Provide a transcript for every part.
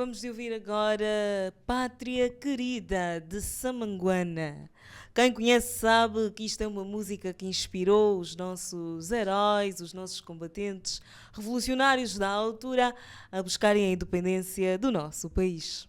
Acabamos de ouvir agora Pátria Querida, de Samanguana. Quem conhece sabe que isto é uma música que inspirou os nossos heróis, os nossos combatentes revolucionários da altura a buscarem a independência do nosso país.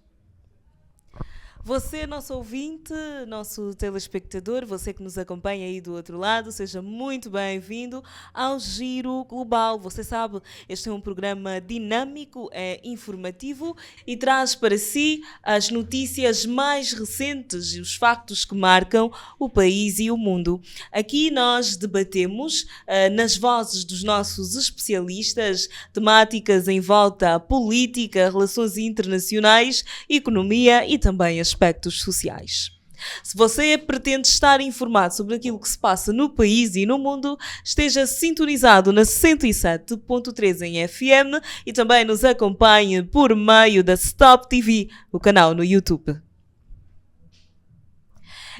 Você, nosso ouvinte, nosso telespectador, você que nos acompanha aí do outro lado, seja muito bem-vindo ao Giro Global. Você sabe, este é um programa dinâmico, é informativo e traz para si as notícias mais recentes e os factos que marcam o país e o mundo. Aqui nós debatemos, nas vozes dos nossos especialistas, temáticas em volta à política, relações internacionais, economia e também aspectos sociais. Se você pretende estar informado sobre aquilo que se passa no país e no mundo, esteja sintonizado na 107.3 em FM e também nos acompanhe por meio da Stop TV, o canal no YouTube.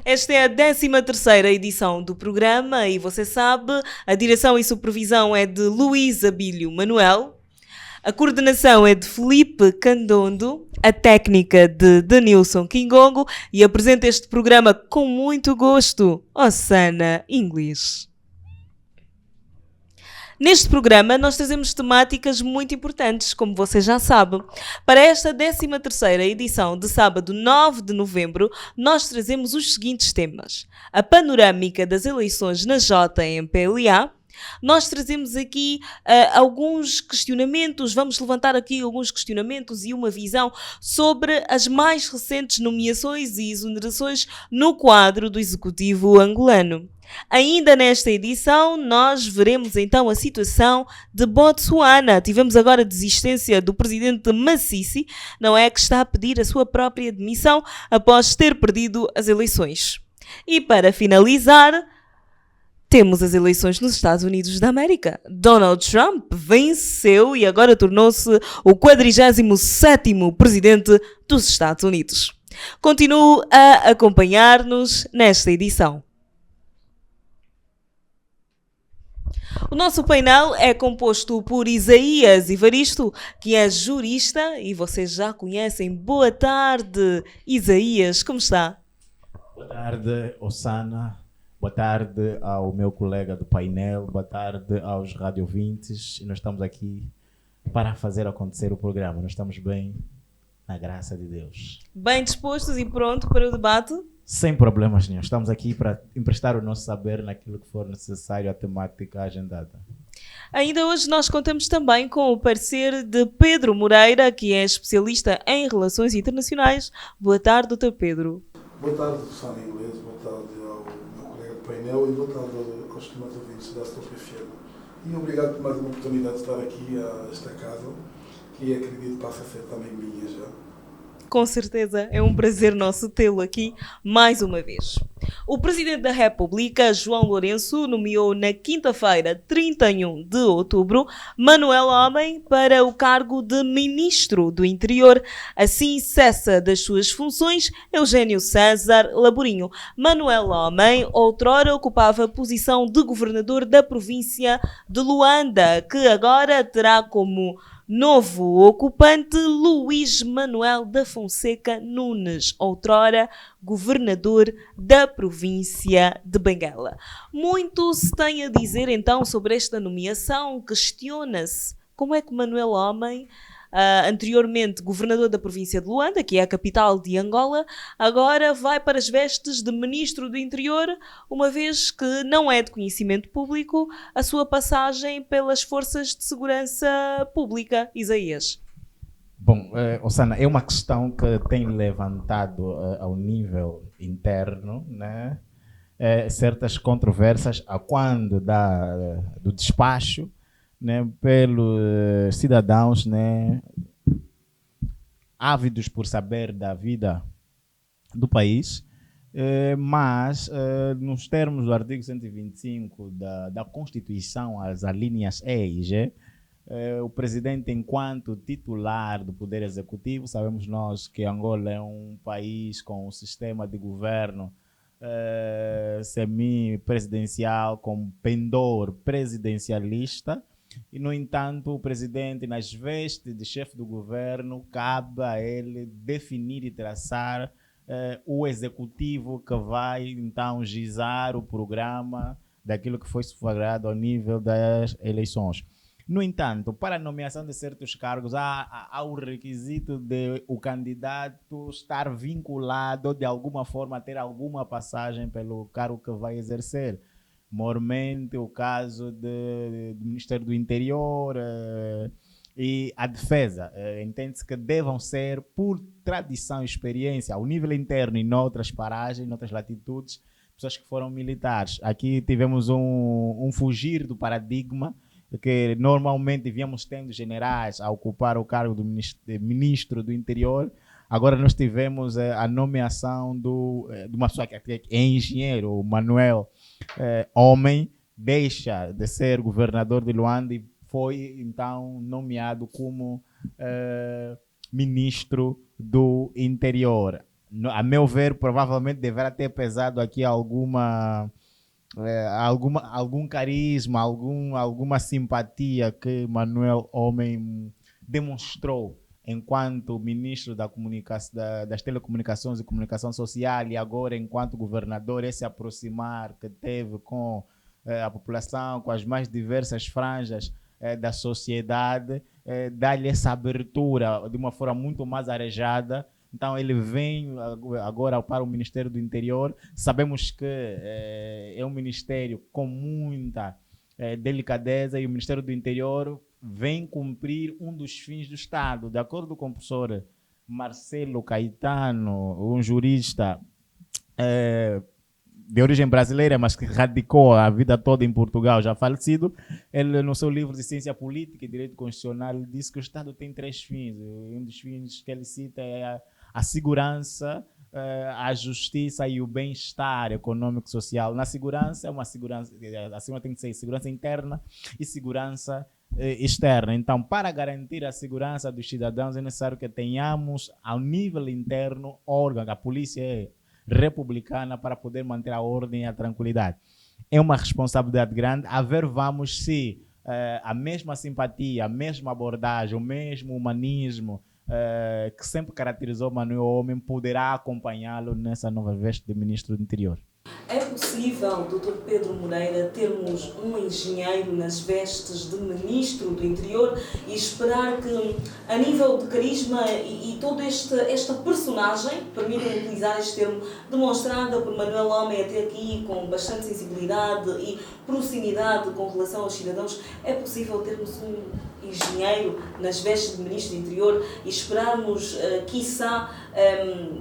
Esta é a 13ª edição do programa e você sabe, a direção e supervisão é de Luís Abílio Manuel. A coordenação é de Felipe Candondo, a técnica de Denilson Kingongo e apresenta este programa com muito gosto, Osana English. Neste programa nós trazemos temáticas muito importantes, como você já sabe. Para esta 13ª edição de sábado 9 de novembro, nós trazemos os seguintes temas. A panorâmica das eleições na JMPLA. Nós trazemos aqui alguns questionamentos, vamos levantar aqui alguns questionamentos e uma visão sobre as mais recentes nomeações e exonerações no quadro do Executivo angolano. Ainda nesta edição, nós veremos então a situação de Botsuana. Tivemos agora a desistência do presidente Massisi, não é, que está a pedir a sua própria demissão após ter perdido as eleições. E para finalizar, temos as eleições nos Estados Unidos da América. Donald Trump venceu e agora tornou-se o 47º presidente dos Estados Unidos. Continue a acompanhar-nos nesta edição. O nosso painel é composto por Isaías Ivaristo, que é jurista, e vocês já conhecem. Boa tarde, Isaías, como está? Boa tarde, Osana. Boa tarde ao meu colega do painel, boa tarde aos radiovintes. Nós estamos aqui para fazer acontecer o programa. Nós estamos bem, na graça de Deus. Bem dispostos e pronto para o debate? Sem problemas nenhum. Estamos aqui para emprestar o nosso saber naquilo que for necessário, a temática agendada. Ainda hoje nós contamos também com o parecer de Pedro Moreira, que é especialista em relações internacionais. Boa tarde, Dr. Pedro. Boa tarde, Osana Inglês. Boa tarde ao painel e boa tarde aos estimados ouvintes da Stop FM. E obrigado por mais uma oportunidade de estar aqui a esta casa, que acredito passa a ser também minha já. Com certeza, é um prazer nosso tê-lo aqui mais uma vez. O Presidente da República, João Lourenço, nomeou na quinta-feira, 31 de outubro, Manuel Homem para o cargo de Ministro do Interior. Assim cessa das suas funções Eugênio César Laborinho. Manuel Homem outrora ocupava a posição de Governador da província de Luanda, que agora terá como novo ocupante Luís Manuel da Fonseca Nunes, outrora governador da província de Benguela. Muito se tem a dizer então sobre esta nomeação. Questiona-se como é que Manuel Homem, anteriormente governador da província de Luanda, que é a capital de Angola, agora vai para as vestes de ministro do interior, uma vez que não é de conhecimento público a sua passagem pelas forças de segurança pública. Isaías. Bom, Osana, é uma questão que tem levantado ao nível interno, né? Certas controvérsias a quando do despacho, né, pelos cidadãos, né, ávidos por saber da vida do país, mas nos termos do artigo 125 da Constituição, as alíneas E e G, o presidente, enquanto titular do Poder Executivo, sabemos nós que Angola é um país com um sistema de governo semi-presidencial, com pendor presidencialista, E, no entanto, o presidente, nas vestes de chefe do governo, cabe a ele definir e traçar o executivo que vai, então, gizar o programa daquilo que foi sufragado ao nível das eleições. No entanto, para a nomeação de certos cargos, há o requisito de o candidato estar vinculado, de alguma forma, ter alguma passagem pelo cargo que vai exercer. Mormente, o caso do Ministério do Interior e a Defesa. Entende-se que devam ser, por tradição e experiência, ao nível interno e noutras paragens, noutras latitudes, pessoas que foram militares. Aqui tivemos um fugir do paradigma, que normalmente víamos tendo generais a ocupar o cargo do ministro do Interior. Agora nós tivemos a nomeação de uma pessoa que é engenheiro, o Manuel Homem, deixa de ser governador de Luanda e foi então nomeado como ministro do Interior. A meu ver, provavelmente deverá ter pesado aqui algum carisma, alguma simpatia que Manuel Homem demonstrou enquanto ministro das telecomunicações e comunicação social, e agora enquanto governador, esse aproximar que teve com a população, com as mais diversas franjas da sociedade, dá-lhe essa abertura de uma forma muito mais arejada. Então ele vem agora para o Ministério do Interior. Sabemos que é um ministério com muita delicadeza, e o Ministério do Interior vem cumprir um dos fins do Estado. De acordo com o professor Marcelo Caetano, um jurista de origem brasileira, mas que radicou a vida toda em Portugal, já falecido, ele, no seu livro de Ciência Política e Direito Constitucional, ele disse que o Estado tem 3 fins. Um dos fins que ele cita é a segurança, a justiça e o bem-estar econômico e social. Na segurança, a segurança tem que ser segurança interna e segurança externa. Então, para garantir a segurança dos cidadãos, é necessário que tenhamos, ao nível interno, órgão. A polícia é republicana para poder manter a ordem e a tranquilidade. É uma responsabilidade grande. A ver, vamos se a mesma simpatia, a mesma abordagem, o mesmo humanismo que sempre caracterizou Manuel Homem poderá acompanhá-lo nessa nova veste de ministro do Interior. É possível, Dr. Pedro Moreira, termos um engenheiro nas vestes de Ministro do Interior e esperar que, a nível de carisma e toda esta personagem, permitam-me utilizar este termo, demonstrada por Manuel Homem até aqui, com bastante sensibilidade e proximidade com relação aos cidadãos, é possível termos um engenheiro nas vestes de Ministro do Interior e esperarmos, quiçá,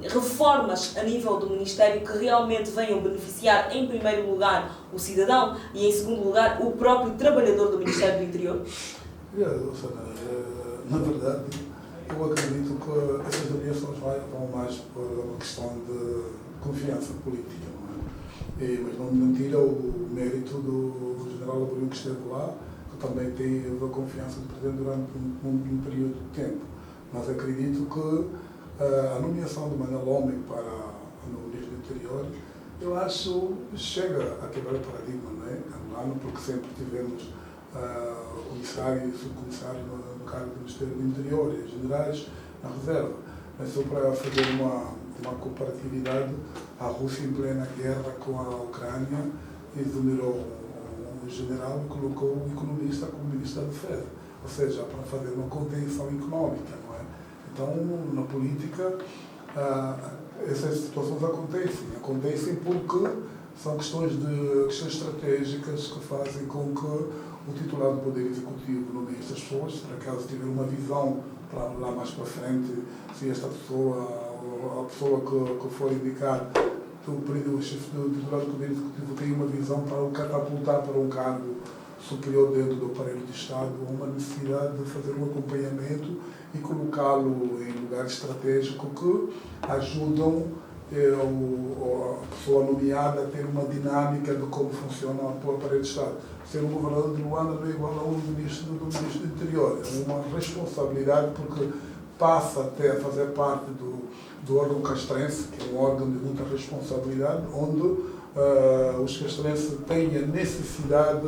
reformas a nível do Ministério que realmente venham beneficiar, em primeiro lugar, o cidadão e, em segundo lugar, o próprio trabalhador do Ministério do Interior? Na verdade, eu acredito que essas avaliações vão mais por uma questão de confiança política, não é? Mas não tira o mérito do general Abreu que esteve lá, que também teve a confiança do Presidente durante um período de tempo. Mas acredito que a nomeação de Manuel Homem para o Ministro do Interior, eu acho, chega a quebrar o paradigma, não é? Anulando, porque sempre tivemos comissário e subcomissário no cargo do Ministério do Interior e generais na reserva. Mas só para fazer uma comparatividade, a Rússia, em plena guerra com a Ucrânia, exonerou um general e colocou um economista como ministro da Defesa, ou seja, para fazer uma contenção econômica, não é? Então, na política, essas situações acontecem porque são questões estratégicas que fazem com que o titular do Poder Executivo nomeie estas pessoas, se por acaso tiver uma visão para lá mais para frente, se esta pessoa, ou a pessoa que for indicada, o chefe do titular do Poder Executivo tem uma visão para o catapultar para um cargo superior dentro do aparelho de Estado, uma necessidade de fazer um acompanhamento e colocá-lo em lugares estratégicos que ajudam a pessoa nomeada a ter uma dinâmica de como funciona o aparelho de Estado. Ser um governador de Luanda não é igual a um ministro do Interior. É uma responsabilidade porque passa até a fazer parte do órgão castrense, que é um órgão de muita responsabilidade, onde os castrenses têm a necessidade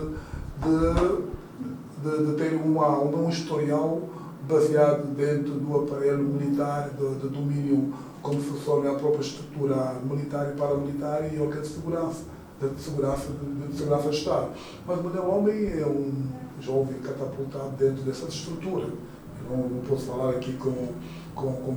de de ter um historial baseado dentro do aparelho militar, de domínio, como se fosse a própria estrutura militar e paramilitar e de segurança, de segurança do Estado. Mas Manuel Homem é um jovem catapultado dentro dessa estrutura. Eu não posso falar aqui com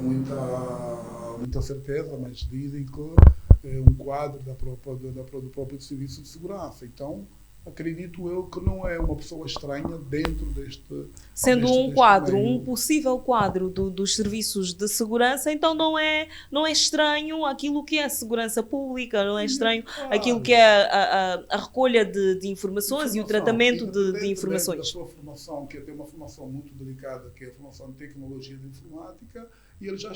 muita certeza, mas dizem que é um quadro do próprio Serviço de Segurança. Então, acredito eu que não é uma pessoa estranha dentro deste... Sendo deste quadro, meio. um possível quadro dos serviços de segurança, então não é estranho aquilo que é a segurança pública, não é estranho aquilo que é a recolha de informações e o tratamento de informações. Da sua formação, que tem uma formação muito delicada, que é a formação de tecnologia de informática, e ele já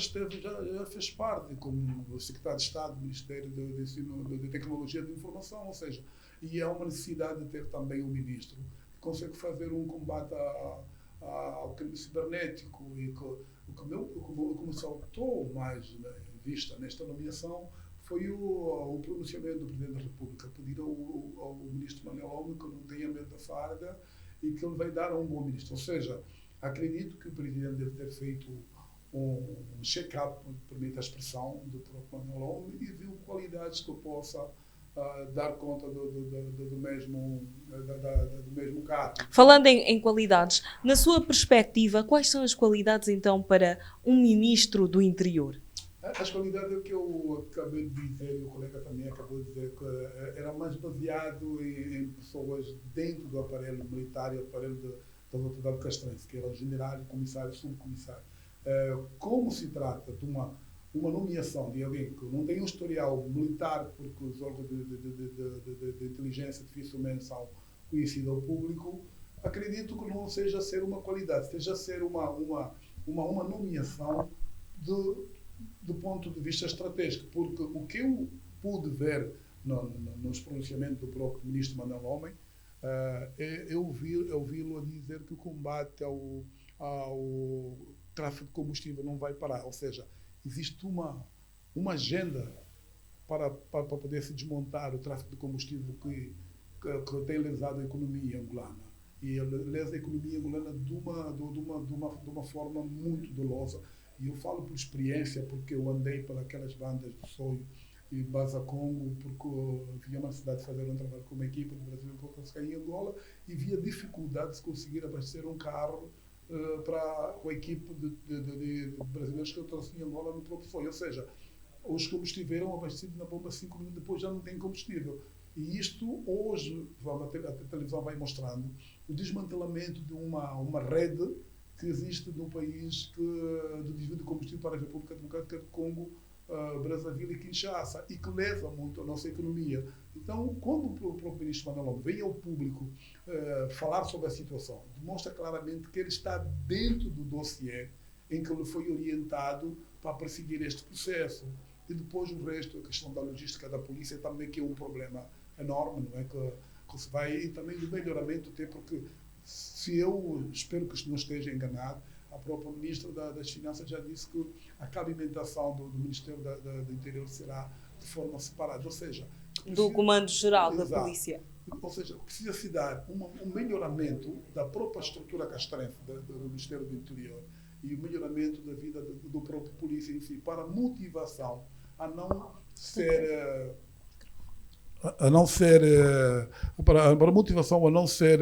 fez parte como secretário de Estado do Ministério de Tecnologia de Informação, ou seja, e há uma necessidade de ter também um ministro que consegue fazer um combate ao crime cibernético e o que me saltou mais em vista nesta nomeação foi o pronunciamento do Presidente da República, pedir ao ministro Manuel Homem que não tenha medo da farda e que ele vai dar a um bom ministro. Ou seja, acredito que o Presidente deve ter feito um check-up, permite a expressão, do próprio Manuel Homem e viu qualidades que eu possa dar conta do mesmo cargo. Falando em qualidades, na sua perspectiva, quais são as qualidades então para um ministro do Interior? As qualidades que eu acabei de dizer, e o colega também acabou de dizer, que era mais baseado em pessoas dentro do aparelho militar e aparelho da autoridade castrense, que era o general, comissário, subcomissário. Como se trata de uma nomeação de alguém que não tem um historial militar, porque os órgãos de inteligência dificilmente são conhecidos ao público, acredito que não seja ser uma qualidade, seja ser uma nomeação do ponto de vista estratégico, porque o que eu pude ver nos pronunciamentos do próprio ministro Manuel Homem é ouvi-lo a dizer que o combate ao tráfico de combustível não vai parar, ou seja, existe uma agenda para poder se desmontar o tráfico de combustível que tem lesado a economia angolana. E lesa a economia angolana de uma forma muito dolosa. E eu falo por experiência, porque eu andei pelas bandas do Soio e Baza Congo, porque vinha uma necessidade de fazer um trabalho com uma equipa do Brasil em Angola e via dificuldade de conseguir abastecer um carro com a equipe de brasileiros que eu trouxe em Angola no próprio Soio. Ou seja, os combustíveis eram abastecidos na bomba 5 minutos depois, já não tem combustível. E isto, hoje, a televisão vai mostrando o desmantelamento de uma rede que existe no país do desvio de combustível para a República Democrática do Congo, Brazzaville e Kinshasa, e que leva muito a nossa economia. Então, quando o próprio ministro Manuel Homem vem ao público falar sobre a situação, demonstra claramente que ele está dentro do dossiê em que ele foi orientado para perseguir este processo. E depois o resto, a questão da logística da polícia também, que é um problema enorme, não é? Que se vai, e também do melhoramento, até porque, se eu espero que não esteja enganado, a própria Ministra das Finanças já disse que a cabimentação do Ministério do Interior será de forma separada, ou seja... Do Comando-Geral da Polícia. Ou seja, precisa-se dar um melhoramento da própria estrutura castrense do Ministério do Interior e o melhoramento da vida do próprio polícia em si, para motivação a não ser... para a motivação a não ser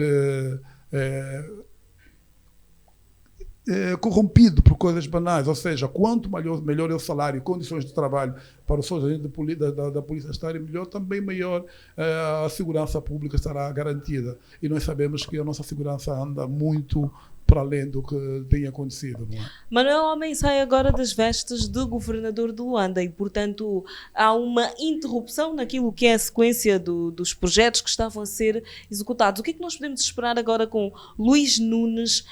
corrompido por coisas banais, ou seja, quanto melhor é o salário e condições de trabalho para os seus agentes da polícia estarem melhor, também maior a segurança pública estará garantida. E nós sabemos que a nossa segurança anda muito para além do que tem acontecido. Não é? Manuel Homem sai agora das vestes de governador de Luanda e, portanto, há uma interrupção naquilo que é a sequência dos projetos que estavam a ser executados. O que é que nós podemos esperar agora com Luís Nunes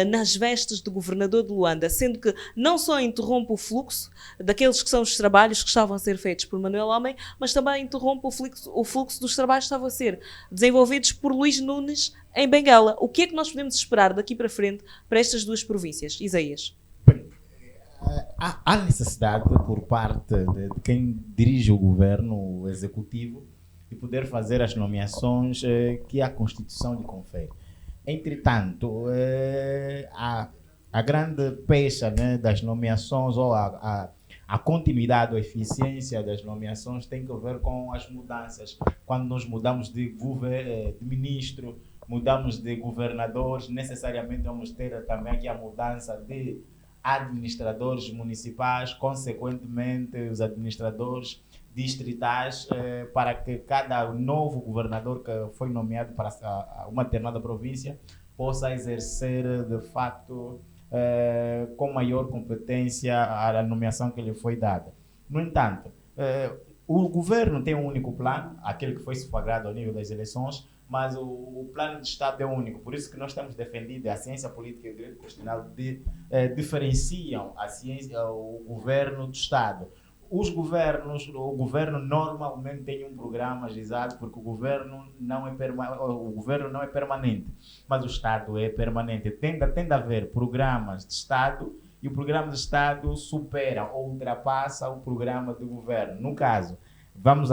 nas vestes de governador de Luanda, sendo que não só interrompe o fluxo daqueles que são os trabalhos que estavam a ser feitos por Manuel Homem, mas também interrompe o fluxo dos trabalhos que estavam a ser desenvolvidos por Luís Nunes em Benguela. O que é que nós podemos esperar daqui para frente para estas duas províncias? Isaías? Há necessidade por parte de quem dirige o governo, o executivo, de poder fazer as nomeações que a Constituição lhe confere. Entretanto, a grande pecha, né, das nomeações ou a continuidade ou eficiência das nomeações tem que ver com as mudanças. Quando nós mudamos de ministro, mudamos de governadores, necessariamente vamos ter também aqui a mudança de administradores municipais, consequentemente os administradores distritais, para que cada novo governador que foi nomeado para uma determinada província possa exercer de facto com maior competência a nomeação que lhe foi dada. No entanto, o governo tem um único plano, aquele que foi sufragado ao nível das eleições, mas o plano de Estado é único. Por isso que nós temos defendido a ciência política e o direito constitucional diferenciam o governo do Estado. O governo normalmente tem um programa agendado, porque o governo não é permanente, mas o Estado é permanente. Tende a haver programas de Estado e o programa de Estado supera ou ultrapassa o programa de governo. No caso, vamos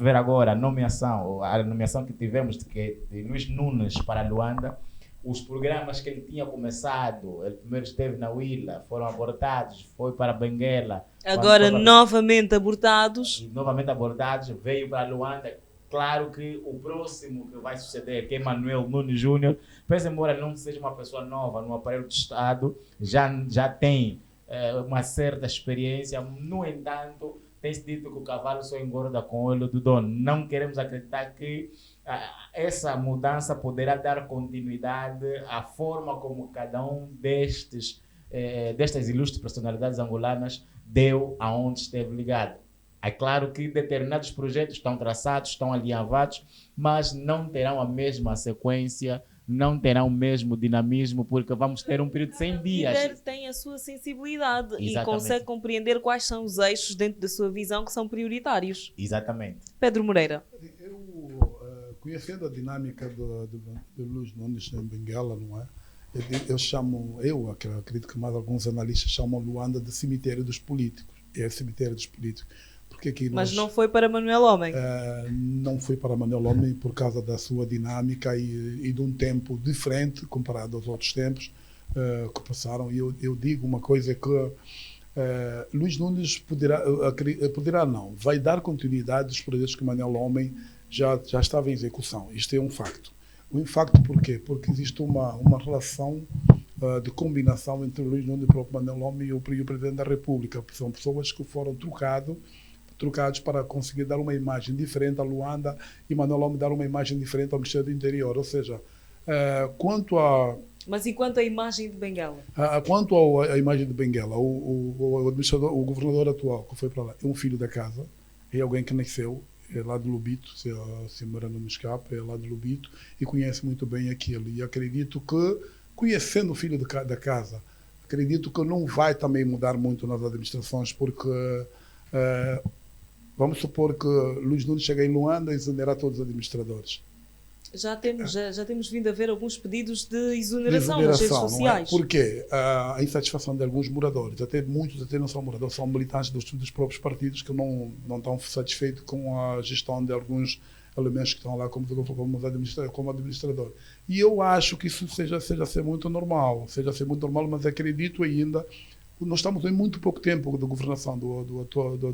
ver agora a nomeação que tivemos de Luís Nunes para Luanda. Os programas que ele tinha começado, ele primeiro esteve na Huila, foram abortados, foi para Benguela. Agora novamente abortados. E novamente abortados, veio para Luanda. Claro que o próximo que vai suceder, que é Manuel Nunes Júnior, pese embora ele não seja uma pessoa nova no aparelho do Estado, já tem uma certa experiência. No entanto, tem-se dito que o cavalo só engorda com o olho do dono. Não queremos acreditar que essa mudança poderá dar continuidade à forma como cada um destas ilustres personalidades angolanas deu aonde esteve ligado. É claro que determinados projetos estão traçados, estão alinhavados, mas não terão a mesma sequência, não terão o mesmo dinamismo, porque vamos ter um período de 100 dias. O líder tem a sua sensibilidade. Exatamente. E consegue compreender quais são os eixos dentro da sua visão que são prioritários. Exatamente. Pedro Moreira. Conhecendo a dinâmica de Luís Nunes em Benguela, não é? Eu acredito que mais alguns analistas chamam Luanda de cemitério dos políticos. É cemitério dos políticos. Porque aqui mas não foi para Manuel Homem? Não foi para Manuel Homem por causa da sua dinâmica e de um tempo diferente comparado aos outros tempos que passaram. E eu digo uma coisa que Luís Nunes poderá não, vai dar continuidade aos projetos que Manuel Homem já estava em execução. Isto é um facto. Um facto porquê? Porque existe uma relação de combinação entre Luís Nunes e o próprio Manuel Homem e o Presidente da República. São pessoas que foram trocados para conseguir dar uma imagem diferente a Luanda e Manuel Homem dar uma imagem diferente ao Ministério do Interior. Ou seja, Mas e quanto à imagem de Benguela? Quanto à imagem de Benguela, o governador atual que foi para lá é um filho da casa, é alguém que nasceu, é lá de Lubito, se mora no Escape, é lá de Lubito e conhece muito bem aquilo. E acredito que, conhecendo o filho da casa, acredito que não vai também mudar muito nas administrações, porque vamos supor que Luís Nunes chega em Luanda e exonerar todos os administradores. Já temos vindo a ver alguns pedidos de exoneração nas redes sociais. Porque a insatisfação de alguns moradores, muitos até não são moradores, são militantes dos próprios partidos que não estão satisfeitos com a gestão de alguns elementos que estão lá como administrador. E eu acho que isso seja ser muito normal, mas acredito ainda. Nós estamos em muito pouco tempo de governação do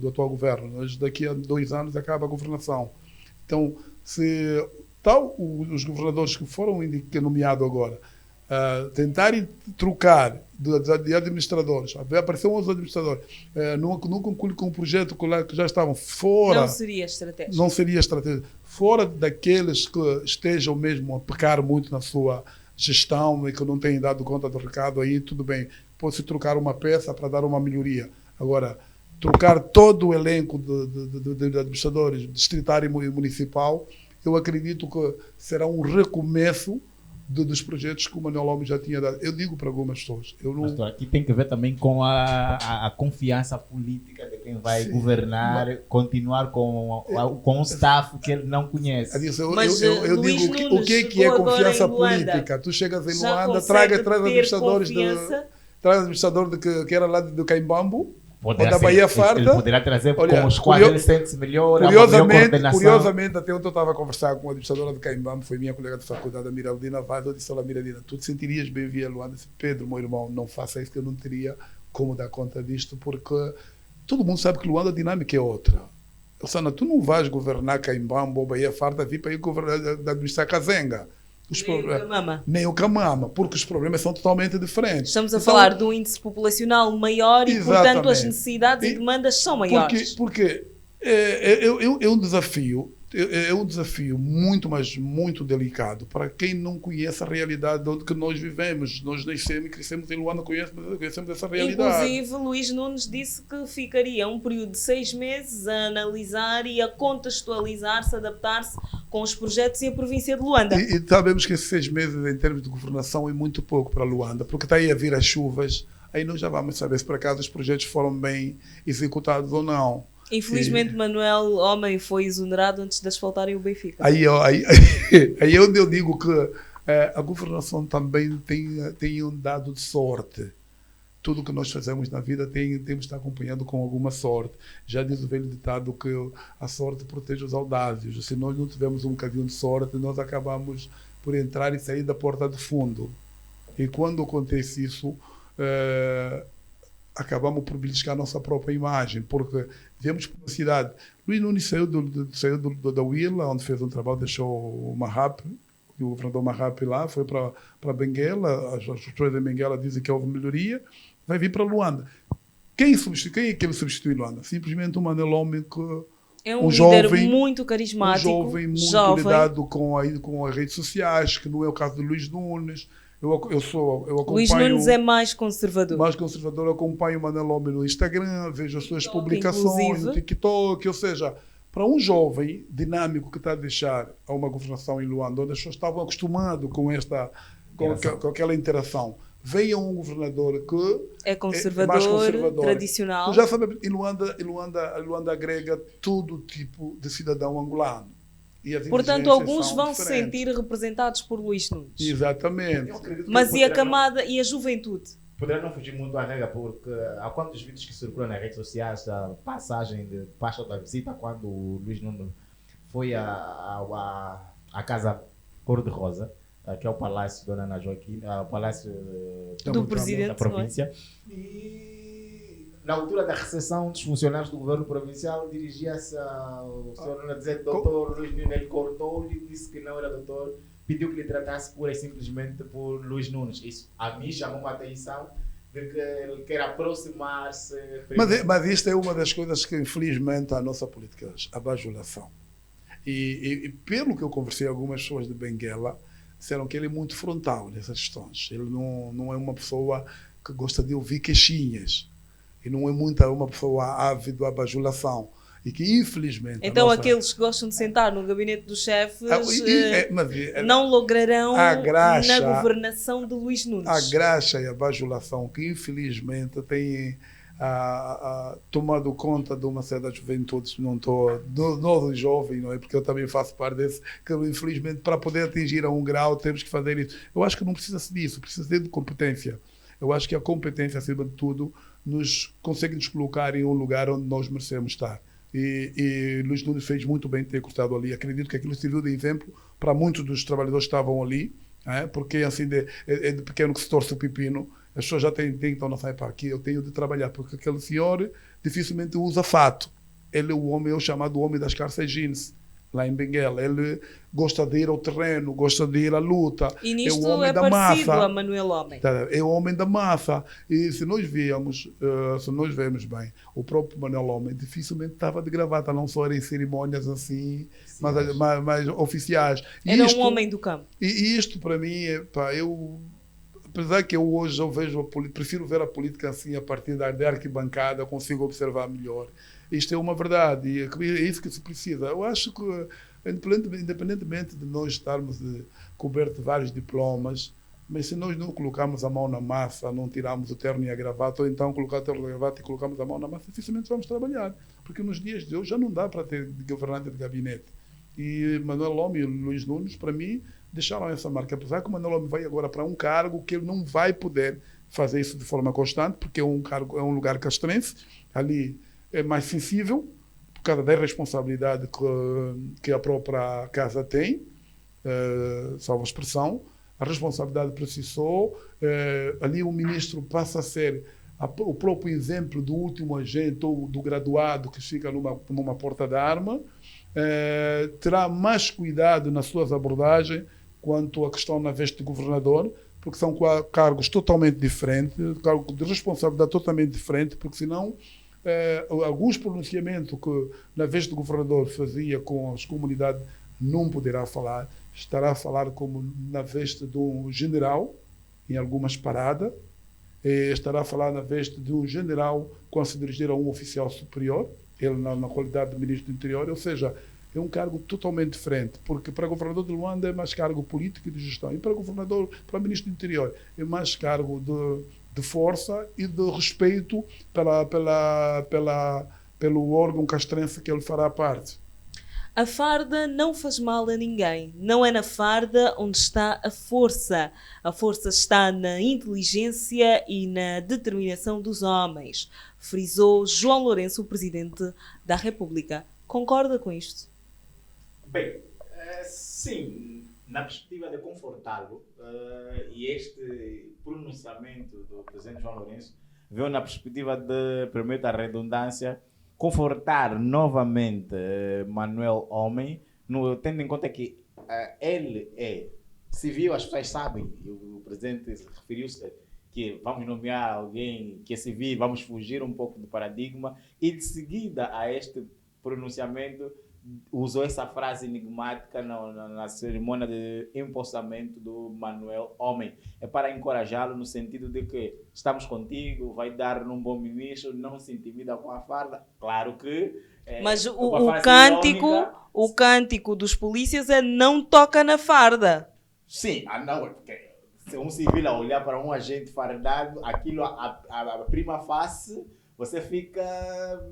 atual governo. Daqui a 2 anos acaba a governação. Então, se os governadores que foram nomeados agora tentarem trocar de administradores, aparecer uns administradores, não concluir com um projeto que já estavam fora. Não seria estratégia. Não seria estratégia. Fora daqueles que estejam mesmo a pecar muito na sua gestão e que não têm dado conta do recado, aí tudo bem. Pode-se trocar uma peça para dar uma melhoria. Agora, trocar todo o elenco de administradores distritário e municipal, eu acredito que será um recomeço dos projetos que o Manuel Homem já tinha dado. Eu digo para algumas pessoas. Mas aqui tem que ver também com a confiança política de quem vai governar, continuar com um staff que ele não conhece. Eu digo, o que é confiança política? Tu chegas em Luanda, traz administradores traz administrador que era lá do Caimbambo, Ou da Bahia Farta. Ele poderá trazer Olha, com os quais ele sente-se melhor, a maior coordenação. Curiosamente, até ontem eu estava a conversar com a administradora de Caimbambe, foi minha colega de faculdade, a Miraldina Vaz. Eu disse: olha, Miraldina, tu te sentirias bem via Luanda? Eu disse: Pedro, meu irmão, não faça isso, que eu não teria como dar conta disto, porque todo mundo sabe que Luanda a dinâmica é outra. Sana, tu não vais governar Caimbambe ou Bahia Farta, vir para ir governar, administrar Kazenga. Nem o Camama, porque os problemas são totalmente diferentes. Estamos a falar de um índice populacional maior e, portanto, as necessidades e demandas são maiores. Porque é um desafio. É um desafio muito, mas muito delicado para quem não conhece a realidade de onde que nós vivemos. Nós nascemos e crescemos em Luanda, conhecemos essa realidade. Inclusive, Luís Nunes disse que ficaria um período de 6 meses a analisar e a contextualizar-se, adaptar-se com os projetos e a província de Luanda. E sabemos que esses 6 meses, em termos de governação, é muito pouco para Luanda, porque está aí a vir as chuvas, aí nós já vamos saber se por acaso os projetos foram bem executados ou não. Infelizmente, Manuel Homem foi exonerado antes de asfaltarem o Benfica. Aí é onde eu digo que a governação também tem um dado de sorte. Tudo o que nós fazemos na vida temos de estar acompanhado com alguma sorte. Já diz o velho ditado que a sorte protege os audazes. Se nós não tivermos um bocadinho de sorte, nós acabamos por entrar e sair da porta do fundo. E quando acontece isso, acabamos por beliscar a nossa própria imagem, porque viemos para uma cidade. Luís Nunes saiu da Willa, onde fez um trabalho, deixou o Mahap, o governador Mahap lá, foi para Benguela, as pessoas de Benguela dizem que houve melhoria, vai vir para Luanda. Quem é que ele substitui Luanda? Simplesmente um Manuel Homem que é um líder jovem, muito carismático, um jovem muito lidado com as redes sociais, que não é o caso de Luís Nunes. Eu acompanho, Luís Nunes é mais conservador. Eu acompanho o Manuel Homem no Instagram, vejo as suas publicações no TikTok, ou seja, para um jovem dinâmico que está a deixar a uma governação em Luanda, onde as pessoas estavam acostumadas com aquela interação, veio um governador que é mais conservador, tradicional. Tu já sabes, em Luanda agrega todo tipo de cidadão angolano. Portanto, alguns vão se sentir representados por Luís Nunes. Exatamente. Mas e a camada e a juventude? Poderá não fugir muito à regra, porque há quantos vídeos que circulam nas redes sociais da passagem de Pacha da visita, quando o Luís Nunes foi à casa Cor-de-Rosa, que é o Palácio de Dona Ana Joaquina, o Palácio do Presidente da Província. E na altura da recepção dos funcionários do governo provincial, dirigia-se ao senhor a dizer doutor Luís Nunes. Ele cortou-lhe, disse que não era doutor, pediu que lhe tratasse pura e simplesmente por Luís Nunes. Isso a mim chamou a atenção de que ele quer aproximar-se. Mas isto é uma das coisas que, infelizmente, a nossa política, a bajulação. E pelo que eu conversei com algumas pessoas de Benguela, disseram que ele é muito frontal nessas questões. Ele não é uma pessoa que gosta de ouvir queixinhas. E não é uma pessoa ávida à bajulação. E que, infelizmente... Então, aqueles que gostam de sentar no gabinete dos chefes não lograrão na governação de Luís Nunes. A graxa e a bajulação que, infelizmente, têm tomado conta de uma certa juventude, nós os jovens, não é? Porque eu também faço parte desse, que, infelizmente, para poder atingir a um grau, temos que fazer isso. Eu acho que não precisa-se disso, precisa de competência. Eu acho que a competência, acima de tudo, consegue nos colocar em um lugar onde nós merecemos estar. E Luís Nunes fez muito bem ter cortado ali. Acredito que aquilo serviu de exemplo para muitos dos trabalhadores que estavam ali, porque assim é de pequeno que se torce o pepino. As pessoas já têm então não sai para aqui, eu tenho de trabalhar, porque aquele senhor dificilmente usa fato. Ele é o chamado homem das calças jeans, lá em Benguela. Ele gosta de ir ao terreno, gosta de ir à luta. E nisto é o homem da parecido massa. A Manuel Homem. É o homem da massa. E se nós vemos bem, o próprio Manuel Homem dificilmente estava de gravata, não só era em cerimónias assim, mas oficiais. Era um homem do campo. E isto para mim, apesar que eu hoje prefiro ver a política assim a partir da arquibancada, consigo observar melhor. Isto é uma verdade e é isso que se precisa. Eu acho que, independentemente de nós estarmos cobertos de vários diplomas, mas se nós não colocarmos a mão na massa, não tirarmos o terno e a gravata, ou então colocar o terno e a gravata e colocarmos a mão na massa, dificilmente vamos trabalhar. Porque nos dias de hoje já não dá para ter governante de gabinete. E Manuel Homem e Luís Nunes, para mim, deixaram essa marca. Apesar que o Manuel Homem vai agora para um cargo que ele não vai poder fazer isso de forma constante, porque é um lugar castrense, ali é mais sensível, por causa da responsabilidade que a própria casa tem, salvo a expressão, a responsabilidade por si só, ali o ministro passa a ser o próprio exemplo do último agente ou do graduado que fica numa porta de arma, terá mais cuidado nas suas abordagens quanto à questão na veste de governador, porque são cargos totalmente diferentes, cargos de responsabilidade totalmente diferentes, porque senão alguns pronunciamentos que na veste de governador fazia com as comunidades não poderá falar, estará a falar como na veste de um general em algumas paradas, estará a falar na veste de um general quando se dirigir a um oficial superior, ele na qualidade de ministro do interior, ou seja, é um cargo totalmente diferente, porque para governador de Luanda é mais cargo político e de gestão, e para ministro do interior é mais cargo de força e de respeito pelo órgão castrense que ele fará parte. A farda não faz mal a ninguém. Não é na farda onde está a força. A força está na inteligência e na determinação dos homens, frisou João Lourenço, o Presidente da República. Concorda com isto? Bem, sim, na perspectiva de confortá-lo, e este pronunciamento do Presidente João Lourenço veio na perspectiva de, permita a redundância, confortar novamente Manuel Homem, tendo em conta que ele é civil, as pessoas sabem, e o Presidente referiu-se que vamos nomear alguém que é civil, vamos fugir um pouco do paradigma, e de seguida a este pronunciamento usou essa frase enigmática na cerimônia de empossamento do Manuel Homem. É para encorajá-lo no sentido de que estamos contigo, vai dar num bom ministro, não se intimida com a farda. Claro que... Mas o cântico dos polícias é não toca na farda. Sim, não, porque se um civil a olhar para um agente fardado, aquilo, a prima face... Você fica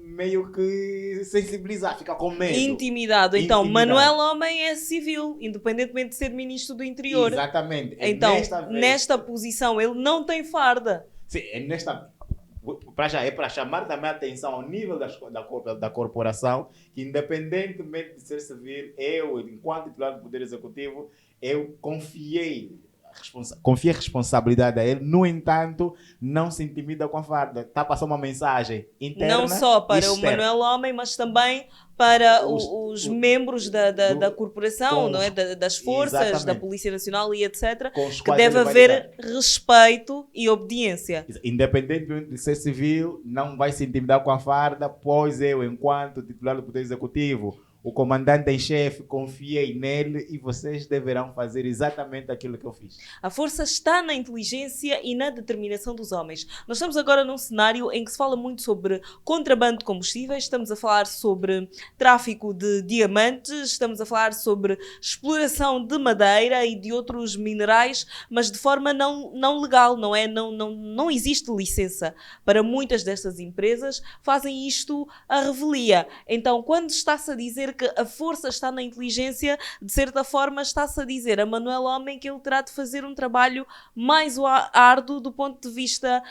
meio que sensibilizado, fica com medo. Intimidado. Então, Manuel Homem é civil, independentemente de ser ministro do interior. Exatamente. Então, nesta posição, ele não tem farda. Sim, é para chamar também a atenção ao nível da corporação, que independentemente de ser civil, eu, enquanto titular do Poder Executivo, eu confiei a responsabilidade a ele, no entanto, não se intimida com a farda. Está a passar uma mensagem interna. Não só para o Manuel Homem, mas também para os membros da corporação, não é? Das forças, exatamente, da Polícia Nacional e etc. Que deve haver respeito e obediência. Independentemente de ser civil, não vai se intimidar com a farda, pois eu, enquanto titular do Poder Executivo, o comandante em chefe, confiei nele e vocês deverão fazer exatamente aquilo que eu fiz. A força está na inteligência e na determinação dos homens. Nós estamos agora num cenário em que se fala muito sobre contrabando de combustíveis, estamos a falar sobre tráfico de diamantes, estamos a falar sobre exploração de madeira e de outros minerais, mas de forma não legal, não é? Não existe licença para muitas destas empresas, fazem isto à revelia. Então, quando está-se a dizer que a força está na inteligência, de certa forma está-se a dizer a Manuel Homem que ele terá de fazer um trabalho mais árduo do ponto de vista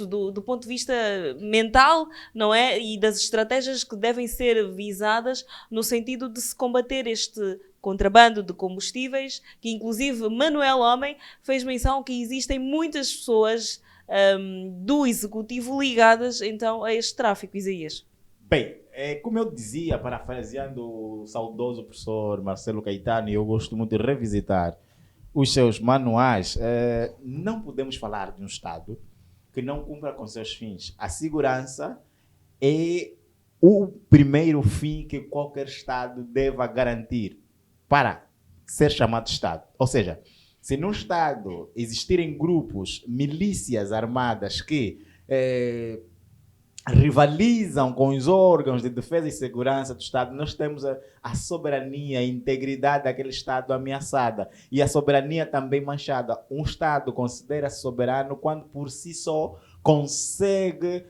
do ponto de vista mental, não é? E das estratégias que devem ser visadas no sentido de se combater este contrabando de combustíveis, que inclusive Manuel Homem fez menção que existem muitas pessoas do executivo ligadas então a este tráfico, Isaías. Bem, como eu dizia, parafraseando o saudoso professor Marcelo Caetano, e eu gosto muito de revisitar os seus manuais, não podemos falar de um Estado que não cumpra com seus fins. A segurança é o primeiro fim que qualquer Estado deva garantir para ser chamado de Estado. Ou seja, se num Estado existirem grupos, milícias armadas que rivalizam com os órgãos de defesa e segurança do Estado, nós temos a soberania, a integridade daquele Estado ameaçada e a soberania também manchada. Um Estado considera-se soberano quando por si só consegue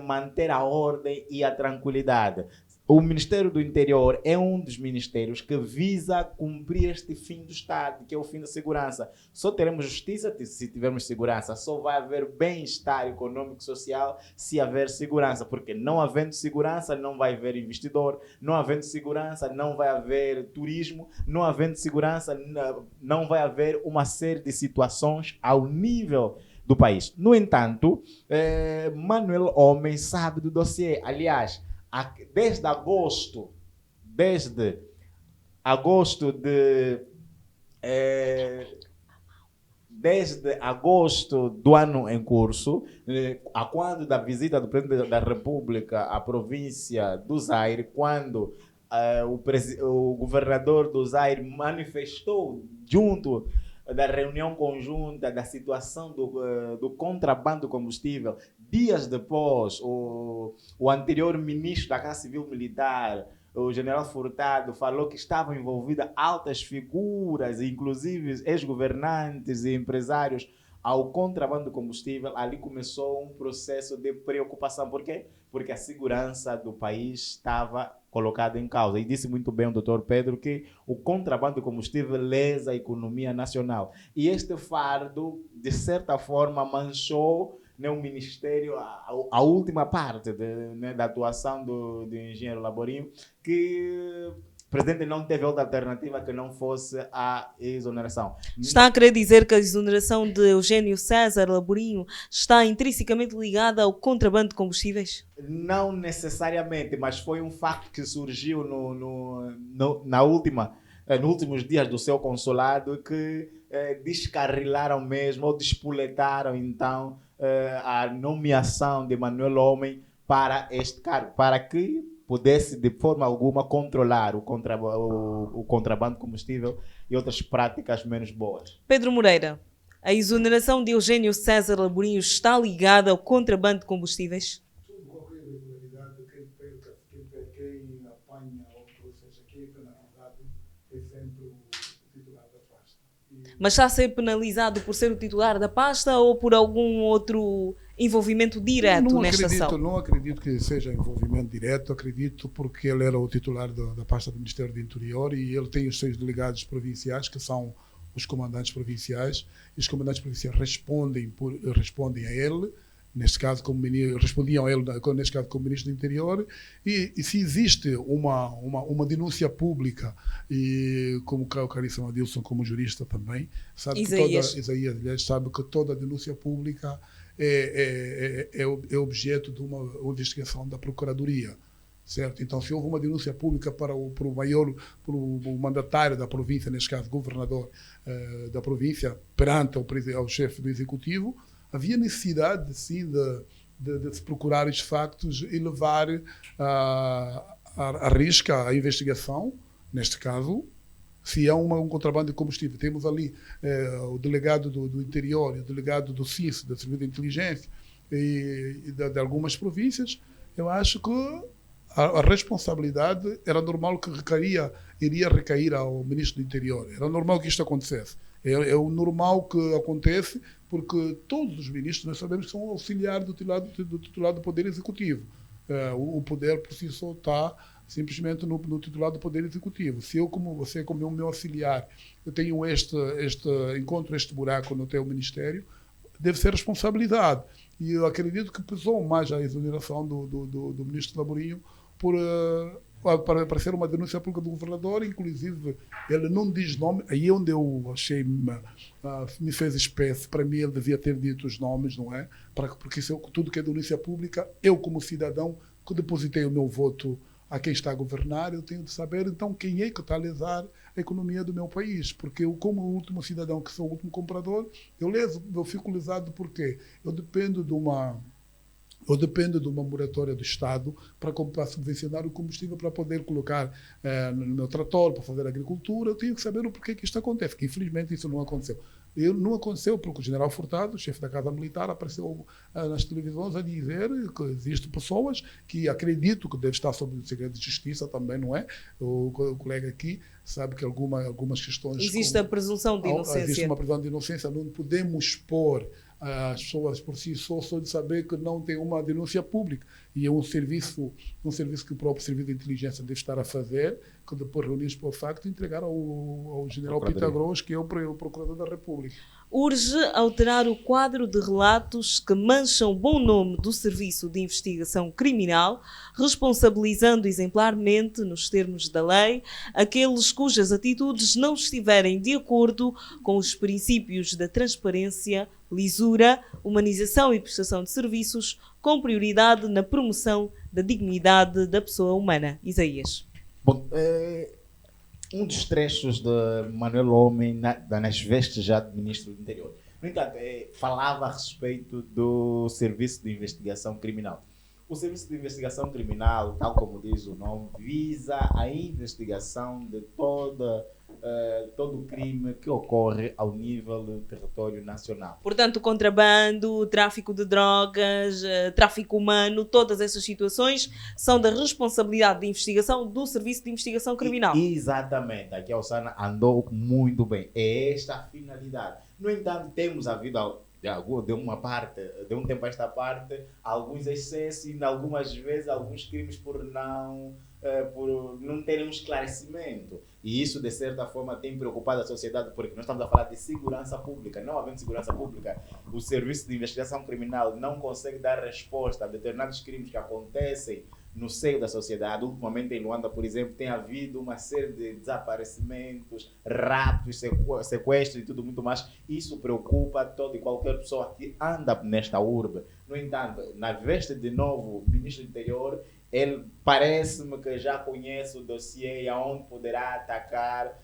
manter a ordem e a tranquilidade. o Ministério do Interior é um dos ministérios que visa cumprir este fim do Estado, que é o fim da segurança. Só teremos justiça se tivermos segurança. Só vai haver bem-estar econômico e social se haver segurança. Porque não havendo segurança, não vai haver investidor. Não havendo segurança, não vai haver turismo. Não havendo segurança, não vai haver uma série de situações ao nível do país. No entanto, Manuel Homem sabe do dossiê. Aliás, desde agosto do ano em curso, a quando da visita do presidente da República à província do Zaire, quando o governador do Zaire manifestou junto da reunião conjunta da situação do contrabando de combustível. Dias depois, o anterior ministro da Casa Civil Militar, o general Furtado, falou que estavam envolvidas altas figuras, inclusive ex-governantes e empresários, ao contrabando de combustível. Ali começou um processo de preocupação. Por quê? Porque a segurança do país estava colocada em causa. E disse muito bem o doutor Pedro que o contrabando de combustível lesa a economia nacional. E este fardo, de certa forma, manchou, né, o Ministério, a última parte da atuação do engenheiro Laborinho, que o presidente não teve outra alternativa que não fosse a exoneração. Está a querer dizer que a exoneração de Eugênio César Laborinho está intrinsecamente ligada ao contrabando de combustíveis? Não necessariamente, mas foi um facto que surgiu nos últimos dias do seu consulado, que descarrilaram mesmo, ou despoletaram então a nomeação de Manuel Homem para este cargo, para que pudesse de forma alguma controlar o contrabando de combustível e outras práticas menos boas. Pedro Moreira, a exoneração de Eugênio César Laborinho está ligada ao contrabando de combustíveis? Tudo qualquer irregularidade, quem apanha, ou seja, quem é penalizado é sempre o titular da pasta. Mas está a ser penalizado por ser o titular da pasta ou por algum outro envolvimento direto nesta ação? Não acredito que seja envolvimento direto, acredito porque ele era o titular da pasta do Ministério do Interior e ele tem os seus delegados provinciais, que são os comandantes provinciais, e os comandantes provinciais respondem a ele, neste caso respondiam a ele, neste caso como Ministro do Interior, e se existe uma denúncia pública, e como o caríssimo Adilson, como jurista também, sabe Isaías, sabe que toda denúncia pública é objeto de uma investigação da Procuradoria, certo? Então, se houve uma denúncia pública para o mandatário da província, neste caso, governador da província, perante ao chefe do Executivo, havia necessidade, sim, de se procurar os factos e levar à risca a investigação, neste caso, se há um contrabando de combustível. Temos ali o delegado do Interior, o delegado do CIS, da Serviço de Inteligência, e de algumas províncias. Eu acho que a responsabilidade era normal que iria recair ao Ministro do Interior. Era normal que isto acontecesse. É o normal que acontece, porque todos os ministros, nós sabemos que são auxiliares do titular do Poder Executivo. O poder por si só está simplesmente no titular do Poder Executivo. Se eu, como você, como o meu auxiliar, eu tenho encontro este buraco no teu Ministério, deve ser responsabilidade. E eu acredito que pesou mais a exoneração do Ministro Laborinho para ser uma denúncia pública do governador. Inclusive, ele não diz nome, aí é onde eu achei, me fez espécie. Para mim, ele devia ter dito os nomes, não é? Porque tudo que é denúncia pública, eu, como cidadão, que depositei o meu voto a quem está a governar, eu tenho de saber, então, quem é que está a lesar a economia do meu país. Porque eu, como o último cidadão, que sou o último comprador, eu fico lesado porque eu dependo de uma moratória do Estado para subvencionar o combustível para poder colocar no meu trator, para fazer agricultura. Eu tenho que saber o porquê que isto acontece, que infelizmente isso não aconteceu. Não aconteceu porque o general Furtado, chefe da Casa Militar, apareceu nas televisões a dizer que existem pessoas que acredito que devem estar sob o segredo de justiça também, não é? O colega aqui sabe que algumas questões... Existe a presunção de inocência. Existe uma presunção de inocência, não podemos expor as pessoas por si só de saber que não tem uma denúncia pública. E é um serviço que o próprio Serviço de Inteligência deve estar a fazer, que depois reunidos para o facto entregar ao general Pitagros, que é o Procurador da República. Urge alterar o quadro de relatos que mancham o bom nome do Serviço de Investigação Criminal, responsabilizando exemplarmente, nos termos da lei, aqueles cujas atitudes não estiverem de acordo com os princípios da transparência, lisura, humanização e prestação de serviços, com prioridade na promoção da dignidade da pessoa humana. Isaías. Bom, um dos trechos de Manuel Homem nas vestes já de Ministro do Interior. No entanto, falava a respeito do Serviço de Investigação Criminal. O Serviço de Investigação Criminal, tal como diz o nome, visa a investigação de todo o crime que ocorre ao nível do território nacional. Portanto, contrabando, tráfico de drogas, tráfico humano, todas essas situações são da responsabilidade de investigação do Serviço de Investigação Criminal. Exatamente. Aqui a Osana andou muito bem. É esta a finalidade. No entanto, temos havido de um tempo a esta parte, alguns excessos e algumas vezes alguns crimes por não terem um esclarecimento. E isso, de certa forma, tem preocupado a sociedade, porque nós estamos a falar de segurança pública. Não havendo segurança pública, o Serviço de Investigação Criminal não consegue dar resposta a determinados crimes que acontecem no seio da sociedade. Ultimamente, em Luanda, por exemplo, tem havido uma série de desaparecimentos, raptos, sequestros e tudo muito mais. Isso preocupa toda e qualquer pessoa que anda nesta urbe. No entanto, na veste de novo Ministro do Interior, ele parece-me que já conhece o dossiê e aonde poderá atacar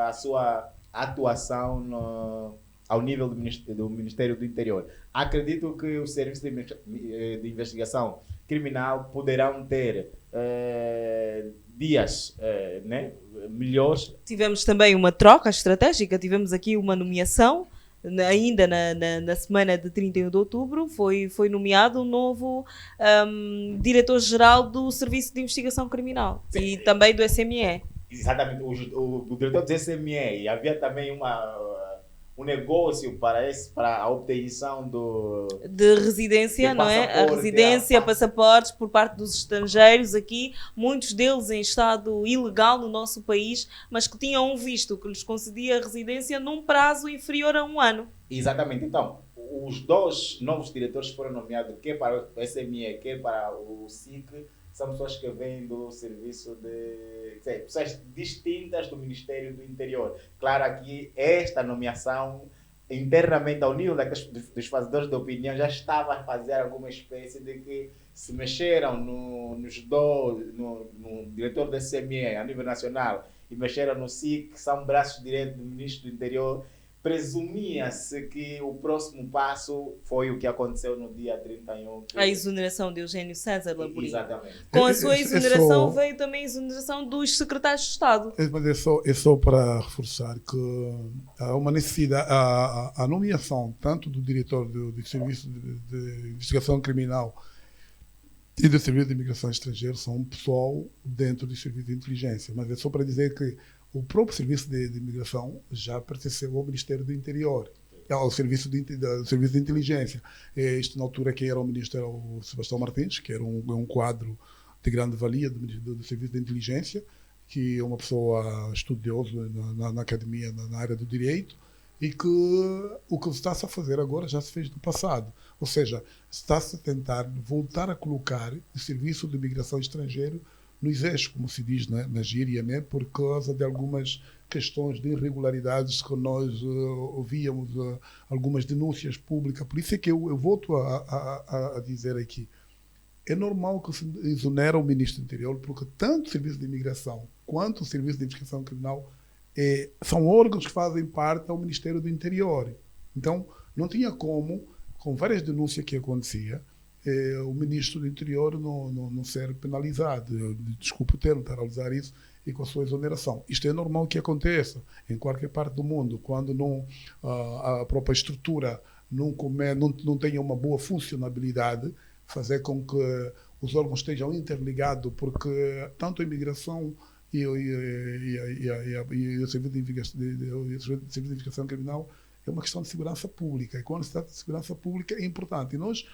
a sua atuação ao nível do Ministério do Interior. Acredito que o Serviço de Investigação Criminal poderão ter dias melhores. Tivemos também uma troca estratégica, tivemos aqui uma nomeação. Ainda na semana de 31 de outubro foi nomeado um novo diretor-geral do Serviço de Investigação Criminal. Sim. E também do SME. Exatamente, o diretor do SME. E havia também um negócio para a obtenção de residência, não é? A residência, passaportes por parte dos estrangeiros aqui, muitos deles em estado ilegal no nosso país, mas que tinham um visto que lhes concedia a residência num prazo inferior a 1 ano. Exatamente. Então, os 2 novos diretores foram nomeados, quer para o SME, quer para o SIC, são pessoas que vêm do serviço pessoas distintas do Ministério do Interior. Claro, aqui esta nomeação internamente ao nível dos fazedores de opinião já estava a fazer alguma espécie de que se mexeram no diretor do SME a nível nacional e mexeram no SIC, que são braços direitos do Ministro do Interior. Presumia-se que o próximo passo foi o que aconteceu no dia 31. A exoneração de Eugênio César Laborim. Exatamente. Com a sua exoneração veio também a exoneração dos secretários de Estado. Mas é só para reforçar que há uma necessidade, a nomeação tanto do diretor do Serviço de Investigação Criminal e do Serviço de Imigração Estrangeira são um pessoal dentro do Serviço de Inteligência. Mas é só para dizer que o próprio Serviço de Imigração já pertenceu ao Ministério do Interior, ao Serviço de Inteligência. Isto na altura que era o Ministro o Sebastião Martins, que era um quadro de grande valia do Serviço de Inteligência, que é uma pessoa estudiosa na academia, na área do direito, e que o que está-se a fazer agora já se fez no passado. Ou seja, está-se a tentar voltar a colocar o Serviço de Imigração Estrangeiro nos eixos, como se diz na gíria, né? Por causa de algumas questões de irregularidades que nós ouvíamos, algumas denúncias públicas. Por isso é que eu volto a dizer aqui, é normal que se exonere o Ministro do Interior, porque tanto o Serviço de Imigração quanto o Serviço de Investigação Criminal são órgãos que fazem parte do Ministério do Interior. Então, não tinha como, com várias denúncias que acontecia, o Ministro do Interior não ser penalizado. Desculpe o termo, estar a usar isso, e com a sua exoneração. Isto é normal que aconteça em qualquer parte do mundo, quando a própria estrutura não tenha uma boa funcionabilidade, fazer com que os órgãos estejam interligados, porque tanto a imigração e o Serviço de Investigação Criminal é uma questão de segurança pública. E quando se trata de segurança pública é importante. E nós,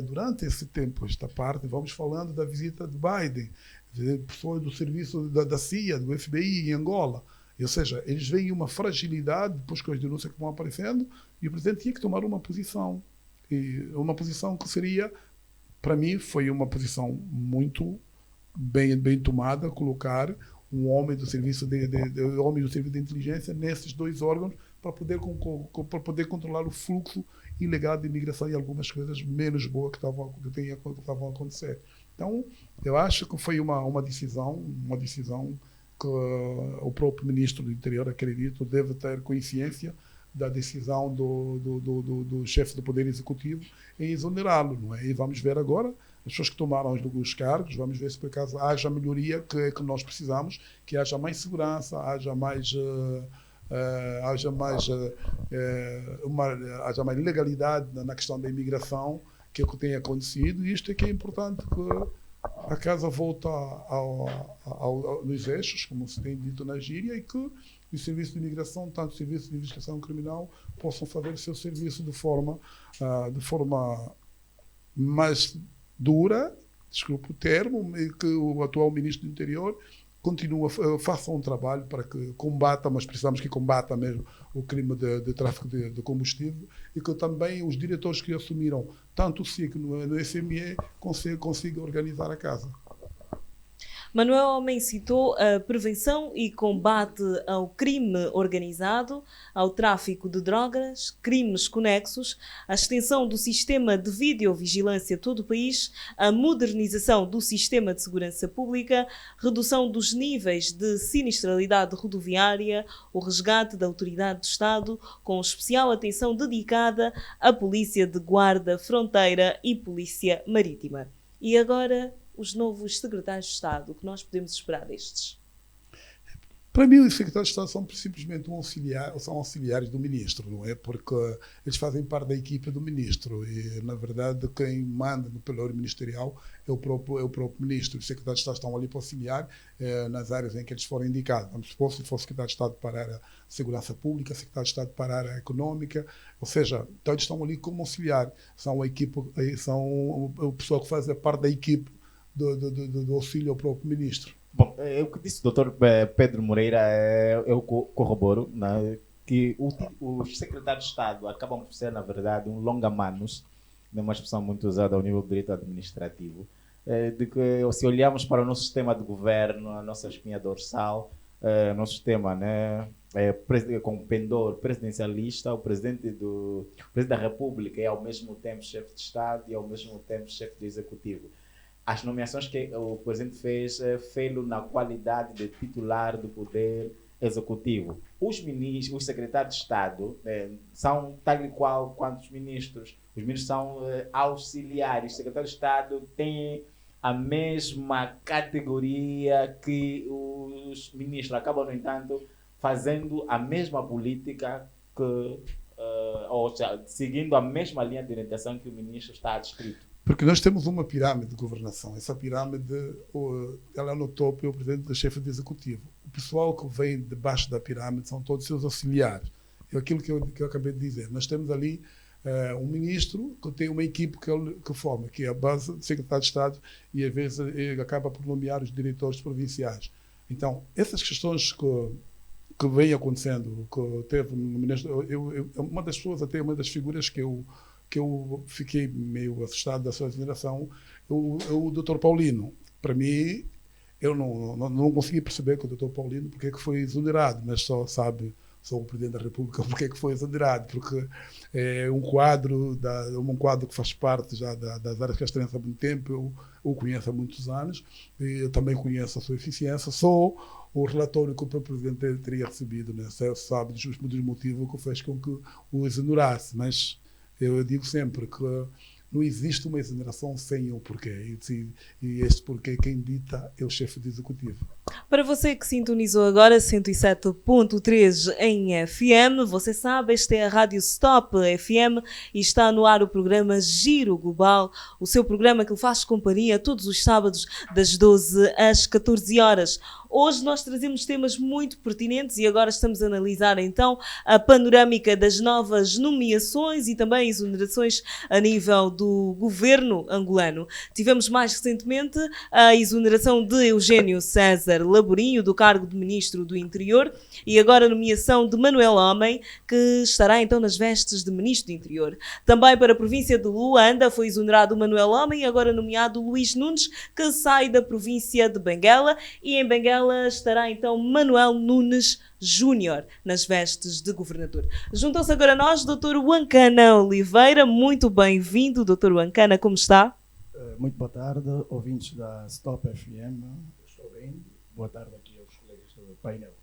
durante esse tempo, esta parte, vamos falando da visita de Biden, de pessoas do serviço da CIA, do FBI em Angola. Ou seja, eles veem uma fragilidade depois com as denúncias que vão aparecendo e o presidente tinha que tomar uma posição. E uma posição que seria, para mim, foi uma posição muito bem tomada, colocar um homem do serviço de inteligência nesses dois órgãos para poder controlar o fluxo ilegal de imigração e algumas coisas menos boas que estavam a acontecer. Então, eu acho que foi uma decisão que o próprio ministro do Interior, acredito, deve ter consciência da decisão do chefe do Poder Executivo em exonerá-lo, não é? E vamos ver agora as pessoas que tomaram os cargos, vamos ver se por acaso haja a melhoria que nós precisamos, que haja mais segurança, haja mais legalidade na questão da imigração, que é o que tem acontecido, e isto é que é importante, que a casa volta nos eixos, como se tem dito na gíria, e que o serviço de imigração, tanto o serviço de investigação criminal, possam fazer o seu serviço de forma mais dura, desculpe o termo, e que o atual ministro do Interior faça um trabalho para que combata, mas precisamos que combata mesmo o crime de tráfico de combustível, e que também os diretores que assumiram tanto o SIC no SME consigam organizar a casa. Manuel Homem citou a prevenção e combate ao crime organizado, ao tráfico de drogas, crimes conexos, a extensão do sistema de videovigilância a todo o país, a modernização do sistema de segurança pública, redução dos níveis de sinistralidade rodoviária, o resgate da autoridade do Estado, com especial atenção dedicada à Polícia de Guarda, Fronteira e Polícia Marítima. E agora, os novos secretários de Estado, o que nós podemos esperar destes? Para mim, os secretários de Estado são simplesmente são auxiliares do ministro, não é? Porque eles fazem parte da equipe do ministro e, na verdade, quem manda no pelouro ministerial é o próprio ministro. Os secretários de Estado estão ali para auxiliar nas áreas em que eles foram indicados. Vamos supor, se for secretário de Estado para a área de segurança pública, secretário de Estado para a área econômica, ou seja, todos estão ali como auxiliar. São o pessoal que faz parte da equipe do auxílio ao próprio ministro. Bom, o que disse o Dr. Pedro Moreira, eu corroboro, né, que os secretários de Estado acabam por ser, na verdade, um longa-manos, uma expressão muito usada ao nível do direito administrativo, de que se olharmos para o nosso sistema de governo, a nossa espinha dorsal, nosso sistema, né, com pendor presidencialista, o presidente da República é ao mesmo tempo chefe de Estado e ao mesmo tempo chefe do Executivo. As nomeações que o presidente fez-lo na qualidade de titular do Poder Executivo. Os secretários de Estado são tal e qual quanto os ministros. Os ministros são auxiliares. Os secretários de Estado têm a mesma categoria que os ministros. Acabam, no entanto, fazendo a mesma política ou seja, seguindo a mesma linha de orientação que o ministro está adscrito. Porque nós temos uma pirâmide de governação. Essa pirâmide, ela no topo é o presidente da chefe de executivo. O pessoal que vem debaixo da pirâmide são todos seus auxiliares. É aquilo que eu acabei de dizer. Nós temos ali um ministro que tem uma equipe que forma, que é a base do secretário de Estado, e às vezes ele acaba por nomear os diretores provinciais. Então, essas questões que vem acontecendo, que teve no ministro, uma das pessoas, até uma das figuras que eu fiquei meio assustado da sua geração, o Dr. Paulino. Para mim, eu não consegui perceber que o Dr. Paulino porque é que foi exonerado, mas só o Presidente da República porque é que foi exonerado, porque é um quadro que faz parte já das áreas castrenses há muito tempo, eu o conheço há muitos anos, e eu também conheço a sua eficiência, só o relatório que o próprio Presidente teria recebido, né? Sabe dos motivos que fez com que o exonerasse, mas eu digo sempre que não existe uma exoneração sem o porquê. E este porquê quem dita é o chefe do executivo. Para você que sintonizou agora 107.3 em FM, você sabe, esta é a Rádio Stop FM e está no ar o programa Giro Global, o seu programa que lhe faz companhia todos os sábados das 12 às 14 horas. Hoje nós trazemos temas muito pertinentes e agora estamos a analisar então a panorâmica das novas nomeações e também exonerações a nível do governo angolano. Tivemos mais recentemente a exoneração de Eugênio César Laborinho do cargo de Ministro do Interior e agora a nomeação de Manuel Homem, que estará então nas vestes de Ministro do Interior. Também para a província de Luanda foi exonerado Manuel Homem e agora nomeado Luís Nunes, que sai da província de Benguela, e em Benguela estará então Manuel Nunes Júnior nas vestes de governador. Juntam-se agora a nós Dr. Wankana Oliveira. Muito bem-vindo, Dr. Wankana, como está? Muito boa tarde, ouvintes da Stop FM. Estou bem. Boa tarde aqui aos colegas do painel.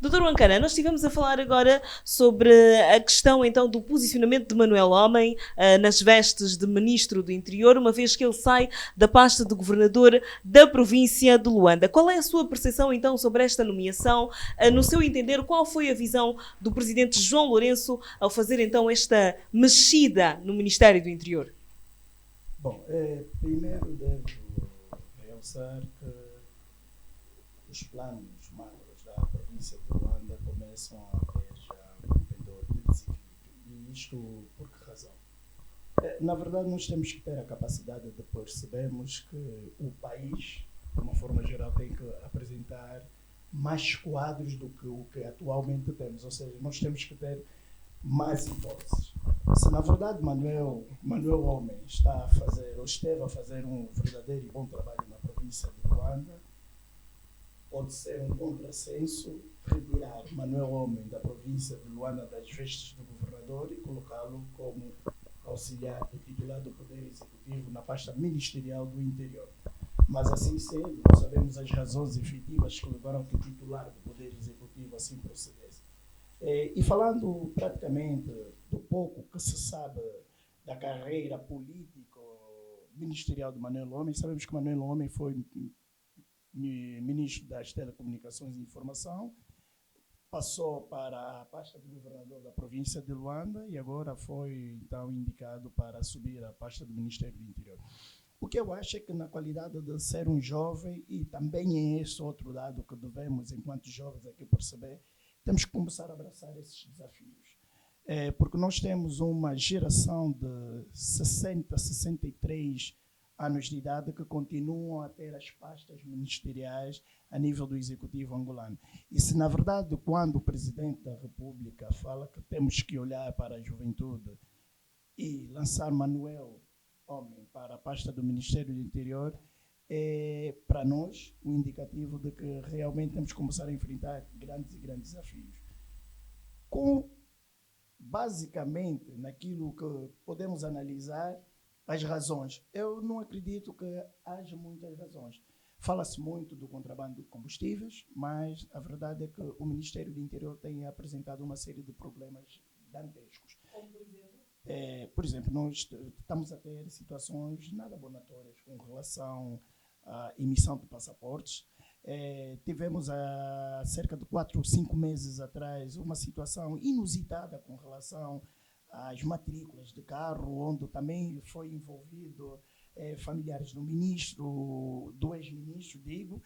Dr. Wankana, nós estivemos a falar agora sobre a questão então do posicionamento de Manuel Homem nas vestes de Ministro do Interior, uma vez que ele sai da pasta de Governador da província de Luanda. Qual é a sua percepção então sobre esta nomeação? No seu entender, qual foi a visão do Presidente João Lourenço ao fazer então esta mexida no Ministério do Interior? Bom, primeiro devo realçar que os planos macros da província de Luanda começam a ter já um pendor de desequilíbrio. E isto por que razão? Na verdade, nós temos que ter a capacidade de percebermos que o país, de uma forma geral, tem que apresentar mais quadros do que o que atualmente temos. Ou seja, nós temos que ter mais hipóteses. Se na verdade Manuel Homem está a fazer, ou esteve a fazer um verdadeiro e bom trabalho na província de Luanda, pode ser um contrassenso retirar Manuel Homem da província de Luanda das vestes do governador e colocá-lo como auxiliar do titular do Poder Executivo na pasta ministerial do Interior. Mas assim sendo, não sabemos as razões efetivas que levaram que o titular do Poder Executivo assim procedesse. E falando praticamente do pouco que se sabe da carreira político-ministerial de Manuel Homem, sabemos que Manuel Homem foi ministro das Telecomunicações e Informação, passou para a pasta de governador da província de Luanda e agora foi então indicado para subir a pasta do Ministério do Interior. O que eu acho é que na qualidade de ser um jovem, e também é esse outro lado que devemos, enquanto jovens, aqui perceber, temos que começar a abraçar esses desafios. Porque nós temos uma geração de 60, 63 anos de idade que continuam a ter as pastas ministeriais a nível do Executivo angolano. E se, na verdade, quando o Presidente da República fala que temos que olhar para a juventude e lançar Manuel Homem para a pasta do Ministério do Interior, é, para nós, um indicativo de que realmente temos que começar a enfrentar grandes e grandes desafios. Basicamente, naquilo que podemos analisar, as razões. Eu não acredito que haja muitas razões. Fala-se muito do contrabando de combustíveis, mas a verdade é que o Ministério do Interior tem apresentado uma série de problemas dantescos. Como por exemplo? Por exemplo, nós estamos a ter situações nada abonatórias com relação à emissão de passaportes. Tivemos há cerca de 4 ou 5 meses atrás uma situação inusitada com relação às matrículas de carro, onde também foi envolvido familiares do ministro, do ex-ministro, digo.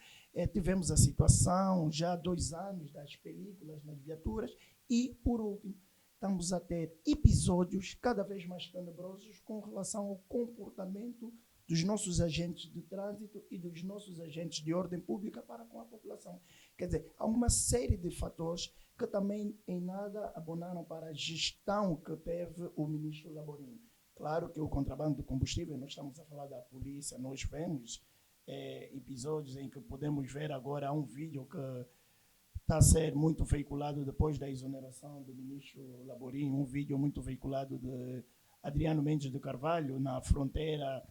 Tivemos a situação já há 2 anos das películas nas viaturas e, por último, estamos a ter episódios cada vez mais tenebrosos com relação ao comportamento dos nossos agentes de trânsito e dos nossos agentes de ordem pública para com a população. Quer dizer, há uma série de fatores que também em nada abonaram para a gestão que teve o ministro Laborinho. Claro que o contrabando de combustível, nós estamos a falar da polícia, nós vemos episódios em que podemos ver agora um vídeo que está a ser muito veiculado depois da exoneração do ministro Laborinho, um vídeo muito veiculado de Adriano Mendes de Carvalho na fronteira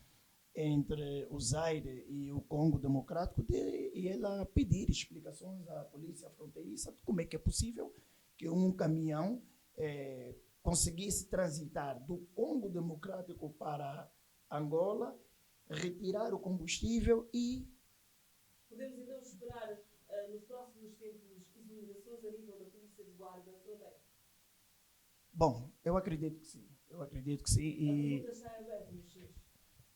entre o Zaire e o Congo Democrático, e ela pedir explicações à polícia fronteiriça de como é que é possível que um caminhão conseguisse transitar do Congo Democrático para Angola, retirar o combustível e Podemos então esperar nos próximos tempos exonerações a nível da Polícia de Guarda Fronteira? Bom, eu acredito que sim. Eu acredito que sim. A E pergunta está aberta, meus senhores.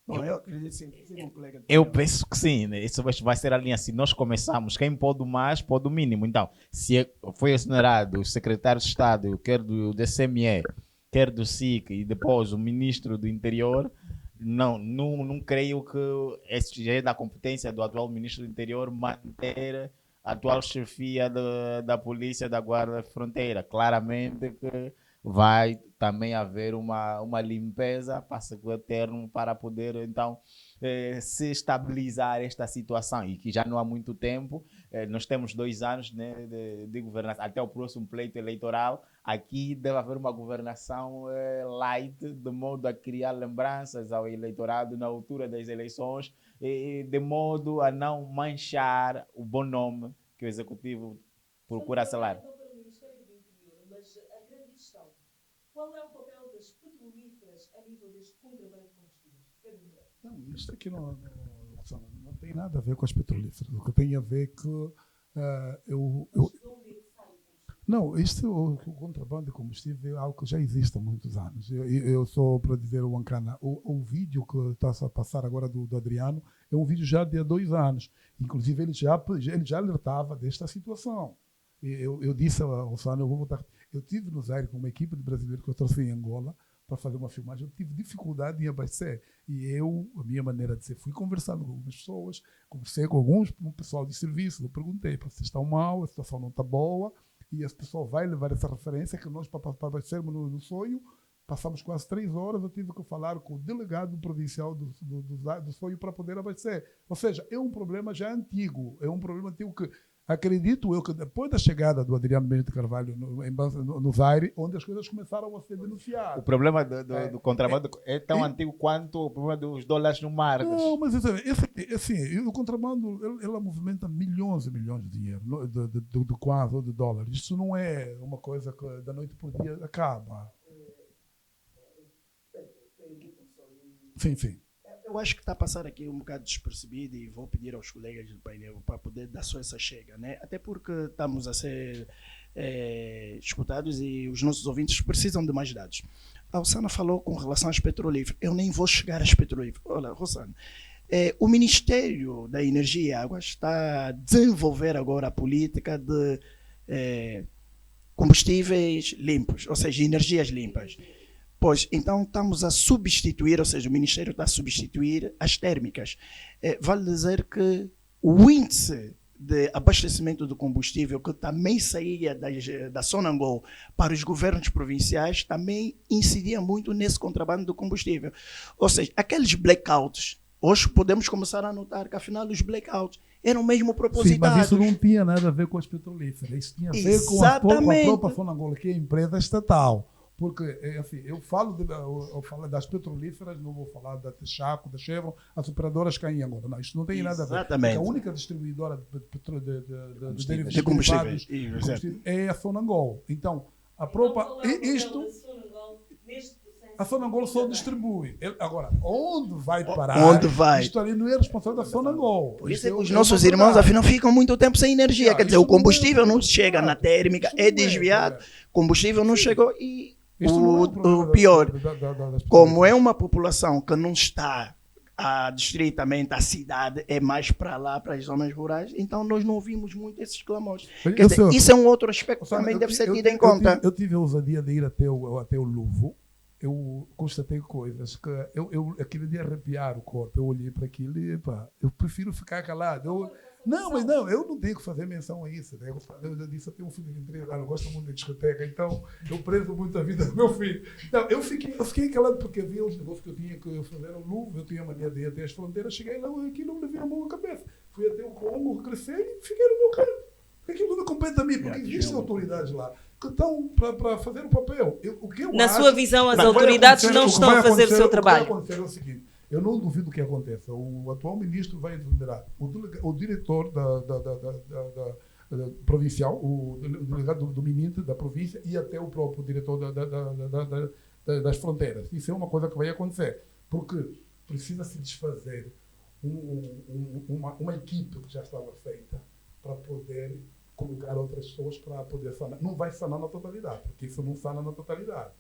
bom, eu acredito sim. Sim, um colega de Eu painel. penso que sim, né? Isso vai ser a linha. Se nós começarmos, quem pode o mais, pode o mínimo. Então, se foi exonerado o secretário de Estado, quer do DCME, quer do SIC, e depois o ministro do Interior, não creio que esse já é da competência do atual ministro do Interior manter a atual chefia da Polícia da Guarda Fronteira. Claramente que vai também haver uma limpeza, passa o termo, para poder então se estabilizar esta situação, e que já não há muito tempo, nós temos 2 anos, né, de governação, até o próximo pleito eleitoral. Aqui deve haver uma governação light, de modo a criar lembranças ao eleitorado na altura das eleições, de modo a não manchar o bom nome que o Executivo procura selar. Então, para o Ministério do Interior, mas a grande questão, qual é o papel das petrolíferas a nível deste contrabando de combustíveis? Pedro Moreira. Não, isto aqui não tem nada a ver com as petrolíferas. O que tem a ver que não, o contrabando de combustível é algo que já existe há muitos anos. Eu só para dizer o Ancana, o vídeo que está a passar agora do Adriano é um vídeo já de há 2 anos. Inclusive ele já alertava desta situação. Eu disse ao Sano, eu vou voltar. Eu estive no Zaire com uma equipe de brasileiros que eu trouxe em Angola para fazer uma filmagem. Eu tive dificuldade em abastecer. E a minha maneira de ser, fui conversando com algumas pessoas, conversei com um pessoal de serviço, eu perguntei, vocês estão mal, a situação não está boa, e esse pessoal vai levar essa referência que nós, para abastecermos no sonho, passamos quase 3 horas, eu tive que falar com o delegado provincial do sonho para poder abastecer. Ou seja, é um problema já antigo, é um problema antigo que acredito eu que depois da chegada do Adriano Benedito Carvalho no Zaire, onde as coisas começaram a ser denunciadas. O problema do contrabando é tão antigo quanto o problema dos dólares no mar. Não, mas assim, o contrabando ela movimenta milhões e milhões de dinheiro, de quase ou de dólares. Isso não é uma coisa que da noite por dia acaba. Sim. Eu acho que está a passar aqui um bocado despercebido e vou pedir aos colegas do painel para poder dar só essa chega, né? Até porque estamos a ser escutados e os nossos ouvintes precisam de mais dados. A Rosana falou com relação às petrolíferas. Eu nem vou chegar às petrolíferas. Olha, Rosana, o Ministério da Energia e Águas está a desenvolver agora a política de combustíveis limpos, ou seja, energias limpas. Pois, então estamos a substituir, ou seja, o Ministério está a substituir as térmicas. Vale dizer que o índice de abastecimento do combustível, que também saía da Sonangol para os governos provinciais, também incidia muito nesse contrabando do combustível. Ou seja, aqueles blackouts, hoje podemos começar a notar que afinal os blackouts eram mesmo propositados. Sim, mas isso não tinha nada a ver com as petrolíferas, isso tinha a ver com a própria Sonangol, que é a empresa estatal. Porque, assim, eu falo das petrolíferas, não vou falar da Texaco, da Chevron, as operadoras que em Angola. Não, isso não tem nada a ver. Exatamente. Porque a única distribuidora de combustíveis é a Sonangol. Então, a própria... A Sonangol só distribui. Agora, onde vai parar? Onde vai? Isto ali não é responsável da Sonangol. Por isso é que os nossos irmãos, afinal, ficam muito tempo sem energia. Quer dizer, o combustível não chega na térmica, é desviado, combustível não chegou e... O pior, como é uma população que não está distritamente à cidade, é mais para lá, para as zonas rurais, então nós não ouvimos muito esses clamores. Quer dizer, isso é um outro aspecto que também deve ser tido em conta. Eu tive a ousadia de ir até o Luvo, eu constatei coisas que aquele dia arrepiar o corpo, eu olhei para aquilo e eu prefiro ficar calado. Mas eu não tenho que fazer menção a isso. Né? Eu disse, eu tenho um filho de 3 anos, gosto muito de discoteca, então eu prezo muito a vida do meu filho. Então, eu fiquei calado porque havia os negócios que eu tinha que fazer no Louvre, eu tinha mania de ir até as fronteiras, cheguei lá, aquilo me levei a mão na cabeça. Fui até o Congo, cresci e fiquei no meu canto. Aquilo não compete a mim, porque existem autoridades lá que estão para fazer o papel. Na sua visão, as autoridades não estão a fazer o seu trabalho. O que vai acontecer é o seguinte. Eu não duvido que aconteça. O atual ministro vai exonerar o diretor da provincial, o delegado do MININT da província e até o próprio diretor das fronteiras. Isso é uma coisa que vai acontecer, porque precisa se desfazer uma equipe que já estava feita para poder colocar outras pessoas para poder sanar. Não vai sanar na totalidade, porque isso não sana na totalidade.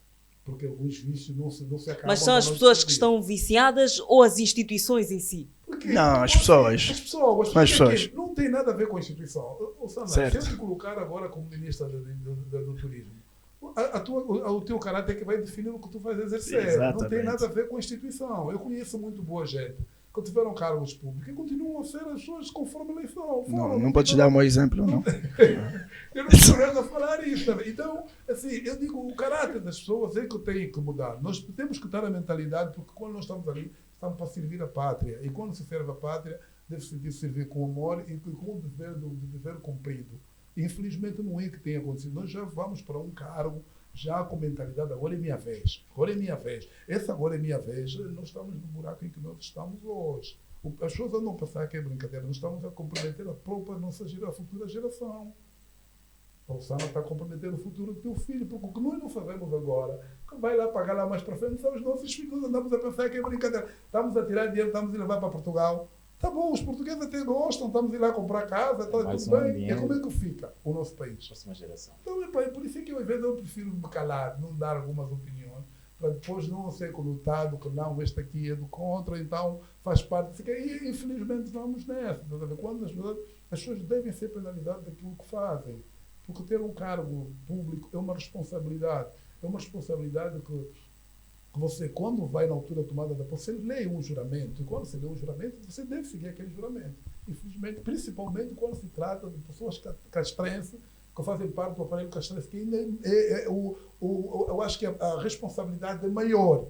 Porque alguns vícios não se acabam. Mas são as pessoas que estão viciadas ou as instituições em si? Porque, Não, as pessoas. As pessoas. As pessoas. Não tem nada a ver com a instituição. Sana, se eu te colocar agora como ministra do turismo, o teu caráter é que vai definir o que tu vais exercer. Exatamente. Não tem nada a ver com a instituição. Eu conheço muito boa gente que tiveram cargos públicos e continuam a ser as pessoas conforme a eleição. Não podes dar um exemplo, não? Eu não estou a falar isso também. Então, assim, eu digo, o caráter das pessoas é que tem que mudar. Nós temos que dar a mentalidade, porque quando nós estamos ali, estamos para servir a pátria. E quando se serve a pátria, deve-se servir com amor e com o dever cumprido. Infelizmente não é que tenha acontecido. Nós já vamos para um cargo, já com mentalidade, agora é minha vez. Agora é minha vez. Essa agora é minha vez. Nós estamos no buraco em que nós estamos hoje. As pessoas andam a pensar que é brincadeira. Nós estamos a comprometer a própria a futura geração. O Sana está a comprometer o futuro do teu filho, porque o que nós não fazemos agora, que vai lá pagar lá mais para frente, são os nossos filhos. Andamos a pensar que é brincadeira. Estamos a tirar dinheiro, estamos a levar para Portugal. Tá bom, os portugueses até gostam, estamos a ir lá comprar casa, está tudo bem. E como é que fica o nosso país? Próxima geração. Então, por isso é que às vezes eu prefiro me calar, não dar algumas opiniões, para depois não ser conotado que não, este aqui é do contra, então faz parte. E infelizmente estamos nessa. Quando as pessoas devem ser penalizadas daquilo que fazem. Porque ter um cargo público é uma responsabilidade. É uma responsabilidade que você, quando vai na altura da tomada da posse, você lê um juramento. E quando você lê um juramento, você deve seguir aquele juramento. Infelizmente, principalmente quando se trata de pessoas castrenses, que fazem parte do aparelho castrense, que ainda eu acho que a responsabilidade é maior.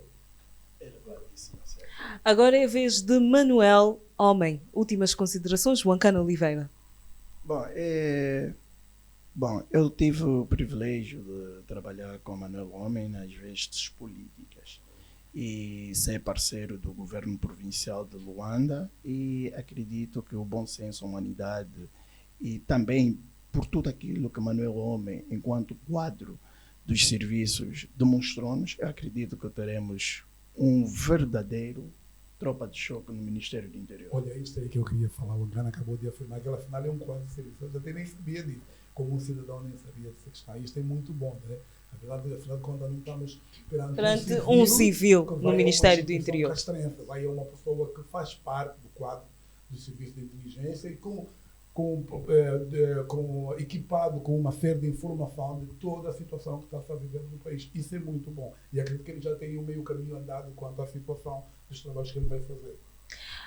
Agora é a vez de Manuel Homem. Últimas considerações, João Cano Oliveira. Bom, eu tive o privilégio de trabalhar com Manuel Homem nas vestes políticas e ser parceiro do governo provincial de Luanda, e acredito que o bom senso, a humanidade e também por tudo aquilo que Manuel Homem, enquanto quadro dos serviços, demonstrou-nos, eu acredito que teremos um verdadeiro tropa de choque no Ministério do Interior. Olha, isso aí que eu queria falar. O Angana acabou de afirmar que afinal é um quadro de serviço. Eu até nem sabia disso. Como um cidadão nem sabia dessa questão. Isto é muito bom, né? Afinal de contas, não estamos perante um civil no Ministério do Interior. Vai uma pessoa que faz parte do quadro do serviço de inteligência e equipado com uma série de informação de toda a situação que está a viver no país. Isso é muito bom. E acredito que ele já tem um meio caminho andado quanto à situação dos trabalhos que ele vai fazer.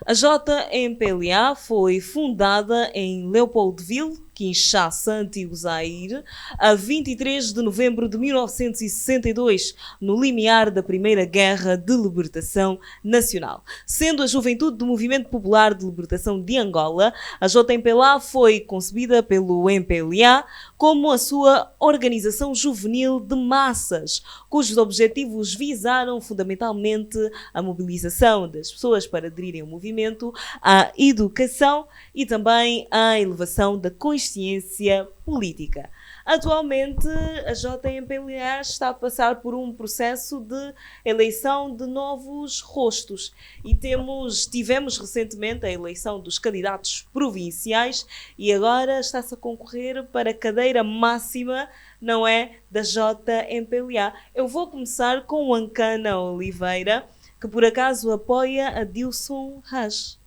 A JMPLA foi fundada em Leopoldville, Kinshasa, Antigo Zaire, a 23 de novembro de 1962, no limiar da Primeira Guerra de Libertação Nacional. Sendo a juventude do Movimento Popular de Libertação de Angola, a JMPLA foi concebida pelo MPLA como a sua organização juvenil de massas, cujos objetivos visaram fundamentalmente a mobilização das pessoas para aderirem ao movimento, a educação e também a elevação da consciência política. Atualmente, a JMPLA está a passar por um processo de eleição de novos rostos e tivemos recentemente a eleição dos candidatos provinciais e agora está-se a concorrer para a cadeira máxima, não é, da JMPLA. Eu vou começar com o Ancana Oliveira, que por acaso apoia a Dilson Raj.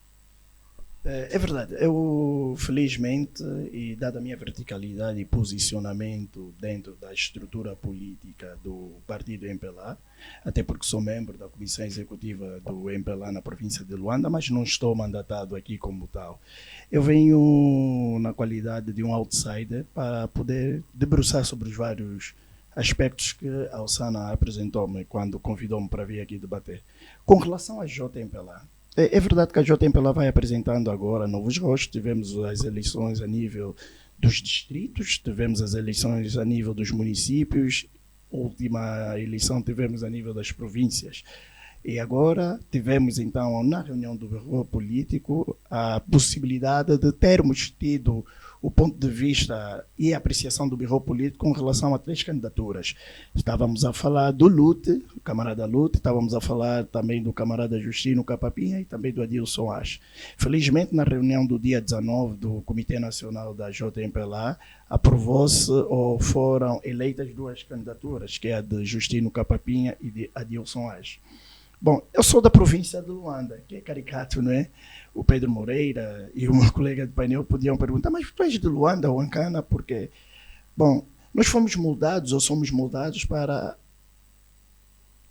É verdade. Eu, felizmente, e dada a minha verticalidade e posicionamento dentro da estrutura política do partido MPLA, até porque sou membro da comissão executiva do MPLA na província de Luanda, mas não estou mandatado aqui como tal. Eu venho na qualidade de um outsider para poder debruçar sobre os vários aspectos que a Osana apresentou-me quando convidou-me para vir aqui debater. Com relação à JMPLA, é verdade que a JMPLA vai apresentando agora novos rostos. Tivemos as eleições a nível dos distritos, tivemos as eleições a nível dos municípios, a última eleição tivemos a nível das províncias. E agora tivemos, então, na reunião do Bureau Político, a possibilidade de termos tido o ponto de vista e a apreciação do Bureau Político com relação a 3 candidaturas. Estávamos a falar do Lute, o camarada Lute, estávamos a falar também do camarada Justino Capapinha e também do Adilson Ache. Felizmente, na reunião do dia 19 do Comitê Nacional da JMPLA, aprovou-se ou foram eleitas 2 candidaturas, que é a de Justino Capapinha e de Adilson Ache. Bom, eu sou da província de Luanda, que é caricato, não é? O Pedro Moreira e o meu colega de painel podiam perguntar, mas tu és de Luanda ou Ancana? Porque, bom, nós fomos moldados ou somos moldados para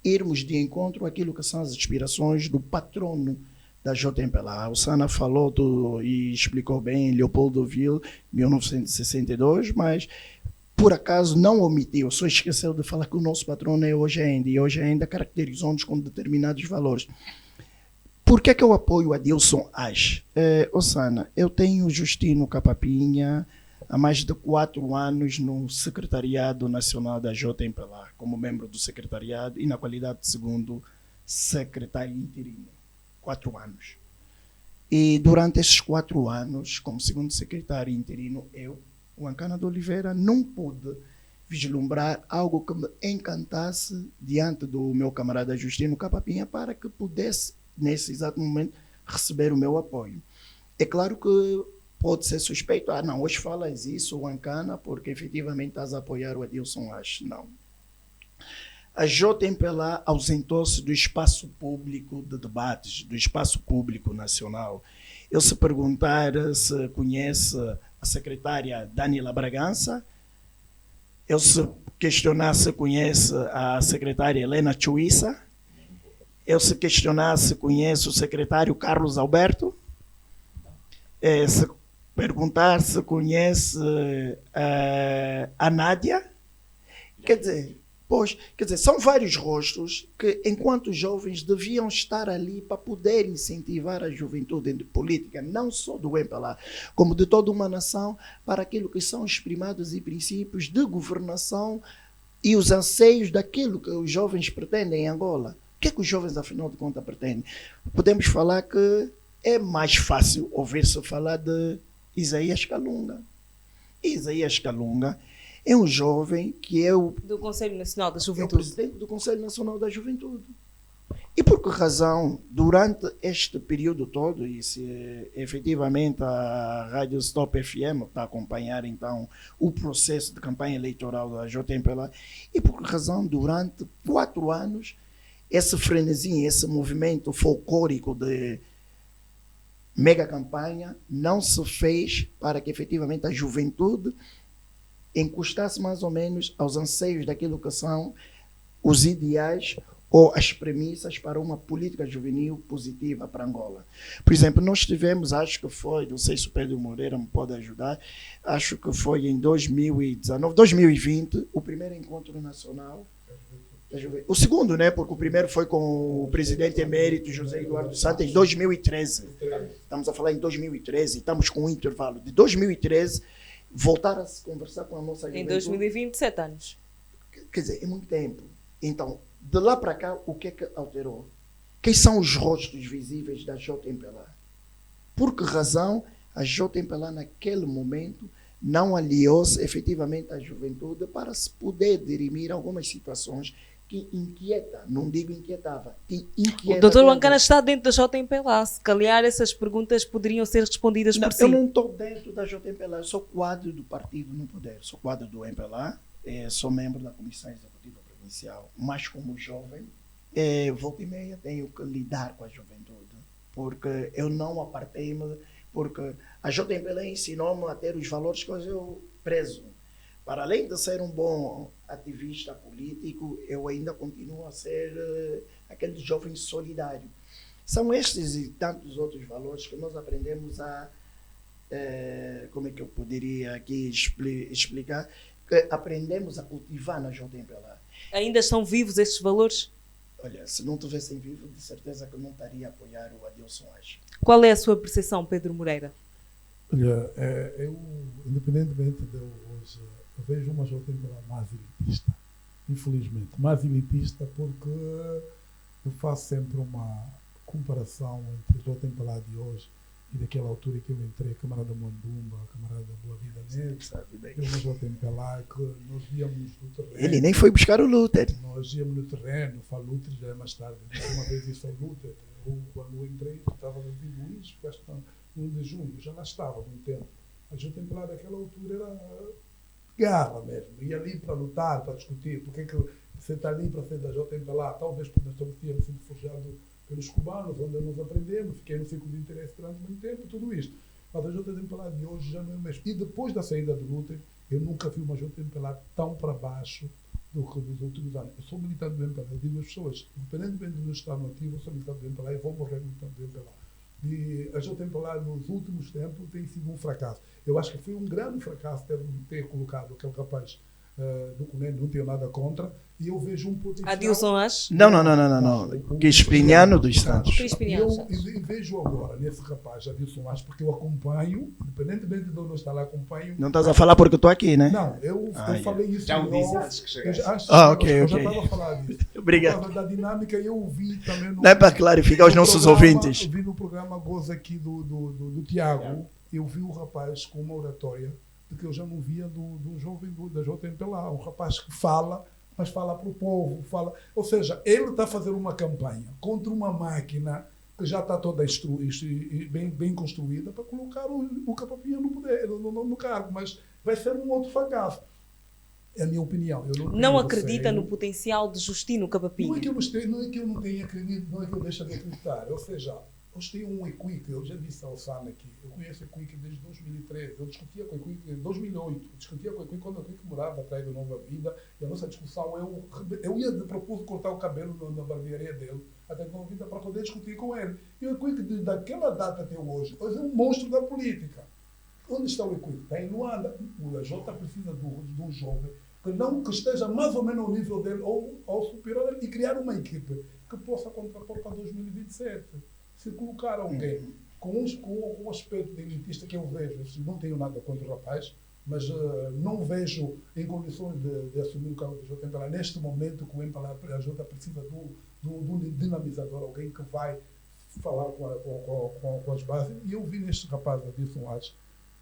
irmos de encontro àquilo que são as aspirações do patrono da JMPLA. O Sana falou e explicou bem Leopoldo Ville, 1962, mas por acaso não omitiu, só esqueceu de falar que o nosso patrono é hoje ainda, e hoje ainda caracterizou-nos com determinados valores. Por que é que eu apoio a Adilson Ache? Osana, eu tenho Justino Capapinha há mais de 4 anos no Secretariado Nacional da JMPLA, como membro do secretariado e na qualidade de segundo secretário interino. 4 anos. E durante esses 4 anos, como segundo secretário interino, o Ancana de Oliveira, não pude vislumbrar algo que me encantasse diante do meu camarada Justino Capapinha para que pudesse, nesse exato momento, receber o meu apoio. É claro que pode ser suspeito, não, hoje falas isso, o Ancana, porque efetivamente estás a apoiar o Adilson Ache. Não. A JMPLA ausentou-se do espaço público de debates, do espaço público nacional. Eu, se perguntar se conhece a secretária Daniela Bragança, eu se questionar se conhece a secretária Helena Chuissa, eu se questionar se conhece o secretário Carlos Alberto, se perguntar se conhece a Nádia, quer dizer, são vários rostos que, enquanto jovens, deviam estar ali para poder incentivar a juventude de política, não só do MPLA, como de toda uma nação, para aquilo que são os primados e princípios de governação e os anseios daquilo que os jovens pretendem em Angola. O que é que os jovens, afinal de contas, pretendem? Podemos falar que é mais fácil ouvir-se falar de Isaías Calunga. Isaías Calunga é um jovem que é do Conselho Nacional da Juventude. É o presidente do Conselho Nacional da Juventude. E por que razão, durante este período todo, e se efetivamente a Rádio Stop FM está a acompanhar então o processo de campanha eleitoral da JMPLA, e por que razão, durante 4 anos, esse frenesim, esse movimento folclórico de mega campanha não se fez para que efetivamente a juventude encostasse mais ou menos aos anseios daquilo que são os ideais ou as premissas para uma política juvenil positiva para Angola. Por exemplo, nós tivemos, acho que foi, não sei se o Pedro Moreira me pode ajudar, acho que foi em 2019, 2020, o primeiro encontro nacional da juventude. O segundo, né? Porque o primeiro foi com o presidente emérito José Eduardo Santos em 2013. Estamos a falar em 2013, estamos com um intervalo de 2013, voltar a se conversar com a nossa juventude. Em 2020, 7 anos. Quer dizer, é muito tempo. Então, de lá para cá, o que é que alterou? Quem são os rostos visíveis da JMPLA? Por que razão a JMPLA, naquele momento, não aliou-se efetivamente à juventude para se poder dirimir algumas situações que inquieta, não digo inquietava, que inquieta. O Dr. Ancana está dentro da JMPLA. Se calhar essas perguntas poderiam ser respondidas por si. Eu não estou dentro da JMPLA, eu sou quadro do partido no poder, sou quadro do MPLA, sou membro da Comissão Executiva Provincial, mas como jovem, volta e meia tenho que lidar com a juventude, porque eu não apartei-me, porque a JMPLA ensinou-me a ter os valores que hoje eu prezo. Para além de ser um bom ativista político, eu ainda continuo a ser aquele jovem solidário. São estes e tantos outros valores que nós aprendemos a, como é que eu poderia aqui explicar, que aprendemos a cultivar na JMPLA. Ainda estão vivos estes valores? Olha, se não tivessem vivo, de certeza que eu não estaria a apoiar o Adilson Ache. Qual é a sua percepção, Pedro Moreira? Olha, eu, independentemente de hoje, eu vejo uma JMPLA mais elitista, infelizmente. Mais elitista porque eu faço sempre uma comparação entre o JMPLA de hoje e daquela altura que eu entrei, camarada Mondumba, camarada Boa Vida Neves, eu no JMPLA, que nós íamos no terreno. Ele nem foi buscar o Luther. Nós íamos no terreno, falo Luther já é mais tarde, uma vez isso ao Luther, eu quando eu entrei, eu estava no Vivo isso, porque acho que no 1 de junho, já lá estava há muito tempo. A JMPLA daquela altura era garra mesmo, ia ali para lutar, para discutir, porque é que você está ali para ser da JMPLA, talvez porque nós tínhamos sido forjados pelos cubanos, onde nós aprendemos, fiquei no ciclo de interesse durante muito tempo, tudo isto. Mas a JMPLA de hoje já não é o mesmo. E depois da saída do Luther, eu nunca vi uma JMPLA tão para baixo do que dos últimos anos. Eu sou militante do MPLA, eu digo às pessoas, independentemente de não estar no ativo, eu sou militante do MPLA e vou morrer militante do MPLA. E a JMPLA nos últimos tempos tem sido um fracasso. Eu acho que foi um grande fracasso ter colocado aquele rapaz do Cunene, não tenho nada contra, e eu vejo um potencial... Adilson Acho? Não. Crispiniano dos Santos. Crispiniano. E vejo agora nesse rapaz, Adilson Acho, porque eu acompanho, independentemente de onde eu estar lá, acompanho... Não estás a falar porque eu estou aqui, né? Não, eu falei isso. Já o em off, disse antes que chegasse. Eu já estava a falar disso. Obrigado. Por causa da dinâmica, eu vi também... Não é para clarificar aos nossos ouvintes. Eu vi no programa Goza aqui do Tiago, eu vi o rapaz com uma oratória que eu já não via do jovem da JMPLA, um rapaz que fala, mas fala para o povo, ou seja, ele está a fazer uma campanha contra uma máquina que já está toda bem construída para colocar o Capapinha no poder, no cargo, mas vai ser um outro fracasso. É a minha opinião. Eu não acredita no potencial de Justino Capapinha? Não é que eu não tenha acredito, não é que eu deixe de acreditar, ou seja, eles têm um Equique, eu já disse ao Sana aqui, eu conheço o Equique desde 2013, eu discutia com o Equique em 2008, discutia com o Equique quando o Equique morava atrás do Nova Vida, e a nossa discussão, eu ia de propósito cortar o cabelo na barbearia dele, até Nova Vida, para poder discutir com ele. E o Equique, daquela data até hoje é um monstro da política. Onde está o Equique? Está em Luanda. O AJ precisa de um jovem que esteja mais ou menos ao nível dele, ou ao superior dele, e criar uma equipe que possa contrapor para 2027. Se colocar alguém com um aspecto de elitista que eu vejo, não tenho nada contra o rapaz, mas não vejo em condições de assumir o cargo do JMPLA neste momento que o MPLA precisa de um dinamizador, alguém que vai falar com as bases. E eu vi neste rapaz, Adilson Acho,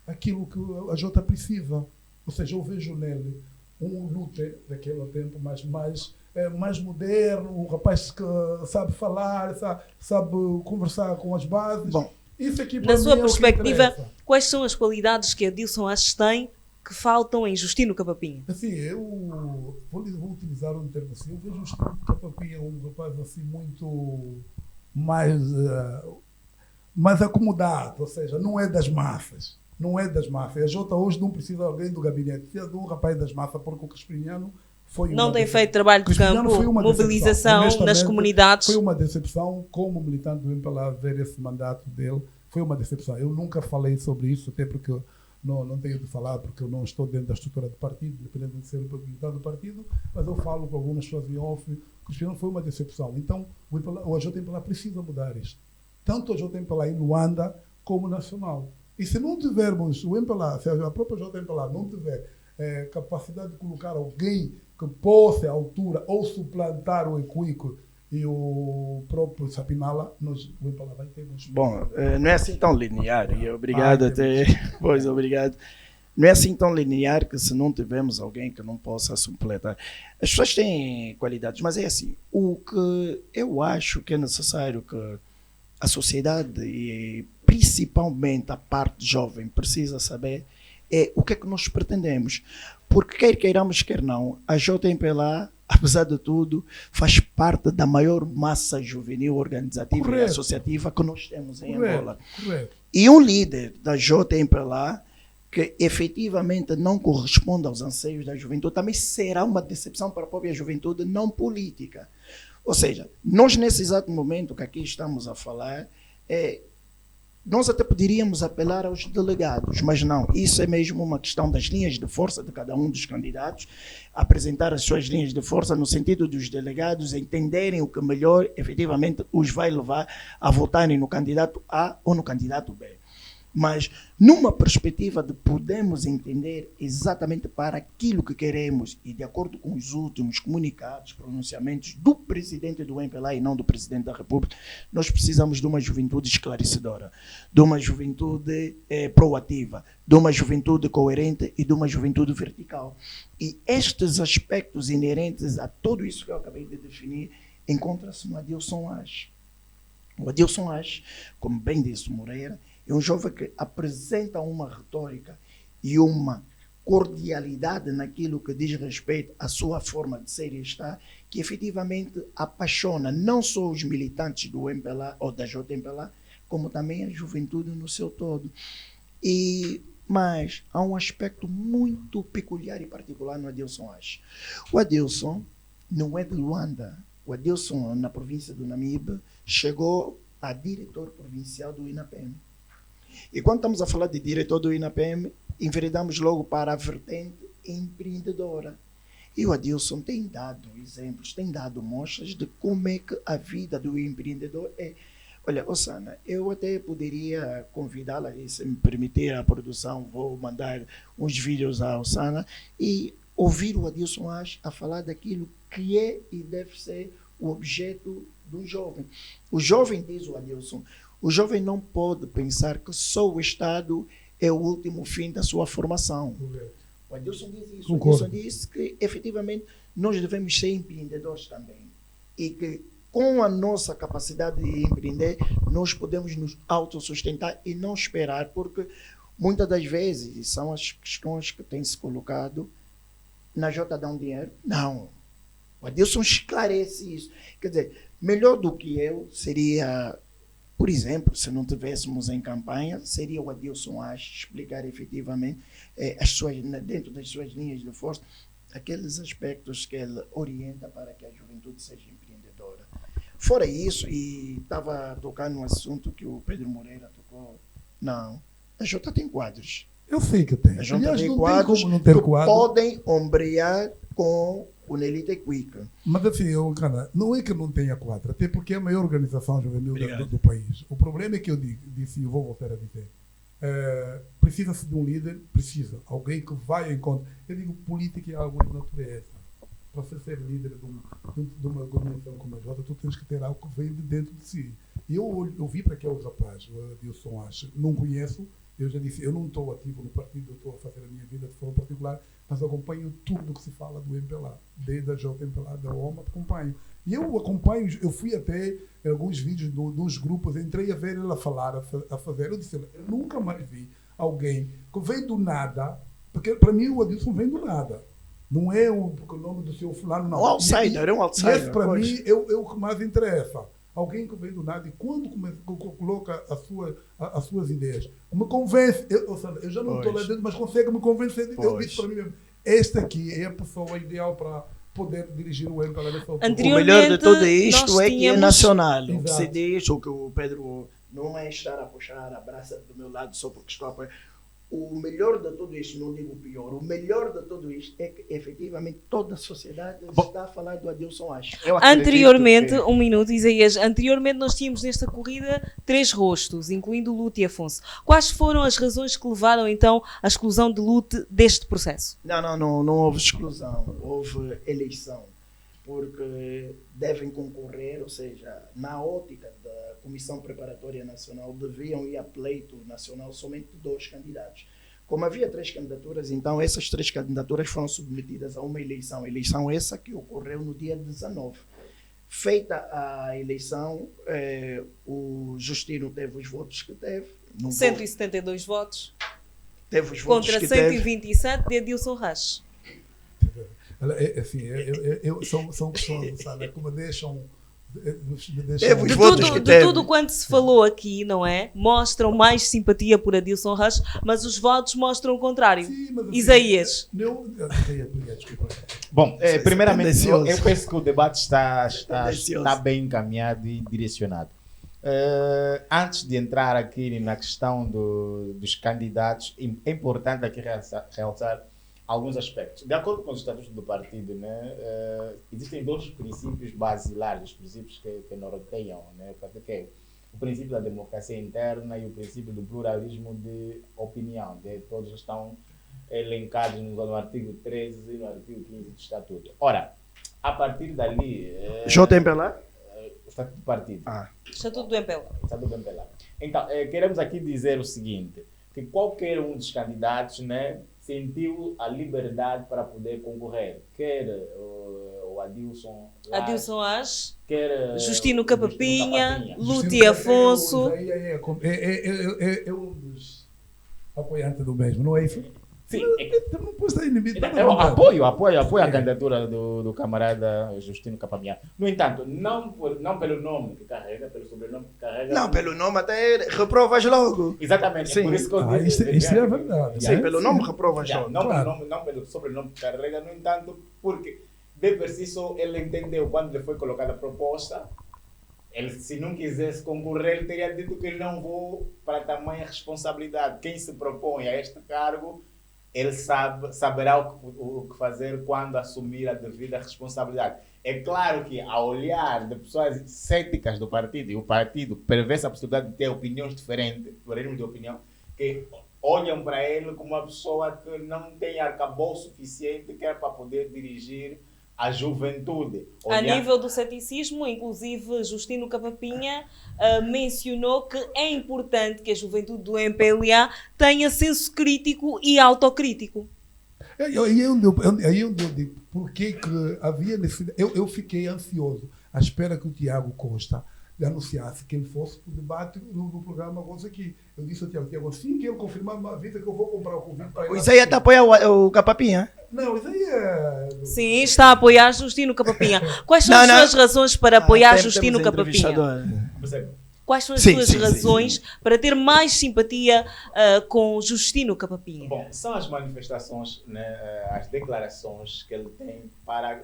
aquilo que a Jota precisa. Ou seja, eu vejo nele um Luther daquele tempo, mas mais moderno, um rapaz que sabe falar, sabe conversar com as bases. Bom, isso aqui, na sua perspectiva, que quais são as qualidades que Adilson Acho tem que faltam em Justino Capapinha? assim, eu vou utilizar um termo assim, eu vejo o Justino Capapinha um rapaz assim muito mais acomodado, ou seja, não é das massas. Não é das massas. A Jota hoje não precisa de alguém do gabinete, precisa de um rapaz das massas, porque o Crispiniano não tem feito trabalho de campo, mobilização nas comunidades. Foi uma decepção, como militante do MPLA, ver esse mandato dele. Foi uma decepção. Eu nunca falei sobre isso, até porque não tenho de falar, porque eu não estou dentro da estrutura do partido, independente de ser militante do partido, mas eu falo com algumas pessoas em off. O Crispiniano foi uma decepção. Então, o JMPLA precisa mudar isto. Tanto o JMPLA em Luanda, como nacional. E se não tivermos o MPLA, se a própria JMPLA não tiver capacidade de colocar alguém que possa, à altura, ou suplantar o Equico e o próprio Sapinala, o MPLA vai ter uns... Bom, não é assim tão linear, e obrigado até... Pois, obrigado. Não é assim tão linear que se não tivermos alguém que não possa suplantar. As pessoas têm qualidades, mas é assim, o que eu acho que é necessário que a sociedade e principalmente a parte jovem precisa saber é o que é que nós pretendemos. Porque quer queiramos, quer não, a JMPLA, apesar de tudo, faz parte da maior massa juvenil organizativa e associativa que nós temos em Angola. Correto. E um líder da JMPLA que efetivamente não corresponde aos anseios da juventude também será uma decepção para a própria juventude não política. Ou seja, nós nesse exato momento que aqui estamos a falar, nós até poderíamos apelar aos delegados, mas não, isso é mesmo uma questão das linhas de força de cada um dos candidatos, apresentar as suas linhas de força no sentido dos delegados entenderem o que melhor efetivamente os vai levar a votarem no candidato A ou no candidato B. mas numa perspectiva de podermos entender exatamente para aquilo que queremos e de acordo com os últimos comunicados, pronunciamentos do presidente do MPLA e não do presidente da República, nós precisamos de uma juventude esclarecedora, de uma juventude proativa, de uma juventude coerente e de uma juventude vertical. E estes aspectos inerentes a tudo isso que eu acabei de definir encontram-se no Adilson Ache. O Adilson Ache, como bem disse o Moreira, é um jovem que apresenta uma retórica e uma cordialidade naquilo que diz respeito à sua forma de ser e estar, que efetivamente apaixona não só os militantes do MPLA ou da JMPLA, como também a juventude no seu todo. Mas há um aspecto muito peculiar e particular no Adilson Ache. O Adilson não é de Luanda. O Adilson, na província do Namibe, chegou a diretor provincial do INAPEM. E quando estamos a falar de diretor do INAPEM, enveredamos logo para a vertente empreendedora. E o Adilson tem dado exemplos, tem dado mostras de como é que a vida do empreendedor é. Olha, Osana, eu até poderia convidá-la, e se me permitir a produção, vou mandar uns vídeos à Osana e ouvir o Adilson Ache a falar daquilo que é e deve ser o objeto do jovem. O jovem, diz o Adilson, o jovem não pode pensar que só o Estado é o último fim da sua formação. O Adilson diz isso. Concordo. O Adilson diz que, efetivamente, nós devemos ser empreendedores também. E que, com a nossa capacidade de empreender, nós podemos nos autossustentar e não esperar, porque muitas das vezes, e são as questões que têm se colocado, na Jota dá um dinheiro? Não. O Adilson esclarece isso. Quer dizer, melhor do que eu seria, por exemplo, se não estivéssemos em campanha, seria o Adilson Ache explicar efetivamente, dentro das suas linhas de força, aqueles aspectos que ele orienta para que a juventude seja empreendedora. Fora isso, e estava a tocar no assunto que o Pedro Moreira tocou, não, a Jota tem quadros. Eu sei que tem. A Jota Aliás, tem não quadros tem como não ter que quadro. podem ombrear com o Nelita Cuica. Mas assim, Cana, não é que não tenha quadro, até porque é a maior organização juvenil Obrigado. do país. O problema é que eu disse, e eu vou voltar a dizer, precisa-se de um líder, precisa. Alguém que vai ao encontro. Eu digo, política é algo de natureza. Para você ser líder de uma organização como a Jota, tu tens que ter algo que vem de dentro de si. E eu vi para aquele rapaz, o Adilson Ache, não conheço, eu já disse, eu não estou ativo no partido, eu estou a fazer a minha vida de forma particular, mas acompanho tudo o que se fala do MPLA, desde a JMPLA, da OMA, acompanho. E eu acompanho, eu fui até alguns vídeos dos grupos, entrei a ver ela falar, a fazer, eu disse, eu nunca mais vi alguém que vem do nada, porque para mim o Adilson vem do nada. Não é o nome do seu fulano, não. Um outsider, é um outsider. E esse, para mim, é o que mais interessa. Alguém que vem do nada e quando coloca as suas ideias, me convence. Eu já não estou lá dentro, mas consegue me convencer. Eu disse para mim mesmo, esta aqui é a pessoa ideal para poder dirigir o MPLA nessa altura. O melhor de tudo Anteriormente, isto nós é que é tínhamos- nacional. O que Exato. se diz, o que o Pedro não é estar a puxar a braça do meu lado só porque estou a apoiar. O melhor de tudo isto, não digo o pior, o melhor de tudo isto é que efetivamente toda a sociedade está a falar do Adilson Ache. Eu acredito Anteriormente, que- um minuto, Isaías, anteriormente nós tínhamos nesta corrida 3 rostos, incluindo Lute e Afonso. Quais foram as razões que levaram então à exclusão de Lute deste processo? Não houve exclusão, houve eleição, porque devem concorrer, ou seja, na ótica da Comissão Preparatória Nacional, deviam ir a pleito nacional somente 2 candidatos. Como havia 3 candidaturas, então essas 3 candidaturas foram submetidas a uma eleição essa que ocorreu no dia 19. Feita a eleição, o Justino teve os votos que teve, não vou- 172 votos teve os votos contra que teve. 127 de Adilson Ache. Assim, são pessoas, sabe, que me deixam. Teve os De votos tudo, que de teve. tudo quanto se falou aqui, não é? Mostram mais simpatia por Adilson Ache, mas os votos mostram o contrário. Sim, mas assim, Isaías. Desculpa. Bom, primeiramente, tendencioso. eu penso que o debate está Tendencioso. bem encaminhado e direcionado. Antes de entrar aqui na questão dos candidatos, é importante aqui realçar alguns aspectos. De acordo com os estatutos do partido, né, existem 2 princípios basilares, os princípios que norteiam, né, que é o princípio da democracia interna e o princípio do pluralismo de opinião. Todos estão elencados no artigo 13 e no artigo 15 do Estatuto. Ora, a partir dali... JMPLA? O Estatuto do Partido. Estatuto do MPLA. Estatuto do MPLA. Então, queremos aqui dizer o seguinte, que qualquer um dos candidatos, né, sentiu a liberdade para poder concorrer. Quer o Adilson Ash, quer Justino Capapinha, Lúcia Justino Afonso. É um dos apoiantes do mesmo, não é isso? Sim, Não pode estar inimigo. eu apoio a candidatura do camarada Justino Capapinha. No entanto, não pelo nome que carrega, pelo sobrenome que carrega. Não, pelo nome até reprovas logo. Exatamente, Sim. é por isso que eu disse. Isso é verdade. Sim, pelo nome reprovas Já, logo. não, Claro. pelo nome, não pelo sobrenome que carrega, no entanto, porque de per si só ele entendeu quando lhe foi colocada a proposta, ele, se não quisesse concorrer, ele teria dito que não vou para tamanha responsabilidade. Quem se propõe a este cargo, ele saberá o que fazer quando assumir a devida responsabilidade. É claro que, ao olhar de pessoas céticas do partido, e o partido prevê essa possibilidade de ter opiniões diferentes, pluralismo de opinião, que olham para ele como uma pessoa que não tem arcabouço suficiente que é para poder dirigir a juventude. A nível do ceticismo, inclusive Justino Capapinha mencionou que é importante que a juventude do MPLA tenha senso crítico e autocrítico. Aí é onde eu digo, por que havia necessidade? Eu fiquei ansioso à espera que o Tiago Costa anunciasse que ele fosse para o debate no programa Voz Aqui. Eu disse ao Tiago, assim que ele confirmar uma vida que eu vou comprar o convite para ele. Isso aí até apoia o Capapinha. Não, isso aí é... Sim, está a apoiar Justino Capapinha. Quais são as suas razões para apoiar Justino Capapinha? Quais são as suas razões para ter mais simpatia com Justino Capapinha? Bom, são as manifestações, né, as declarações que ele tem para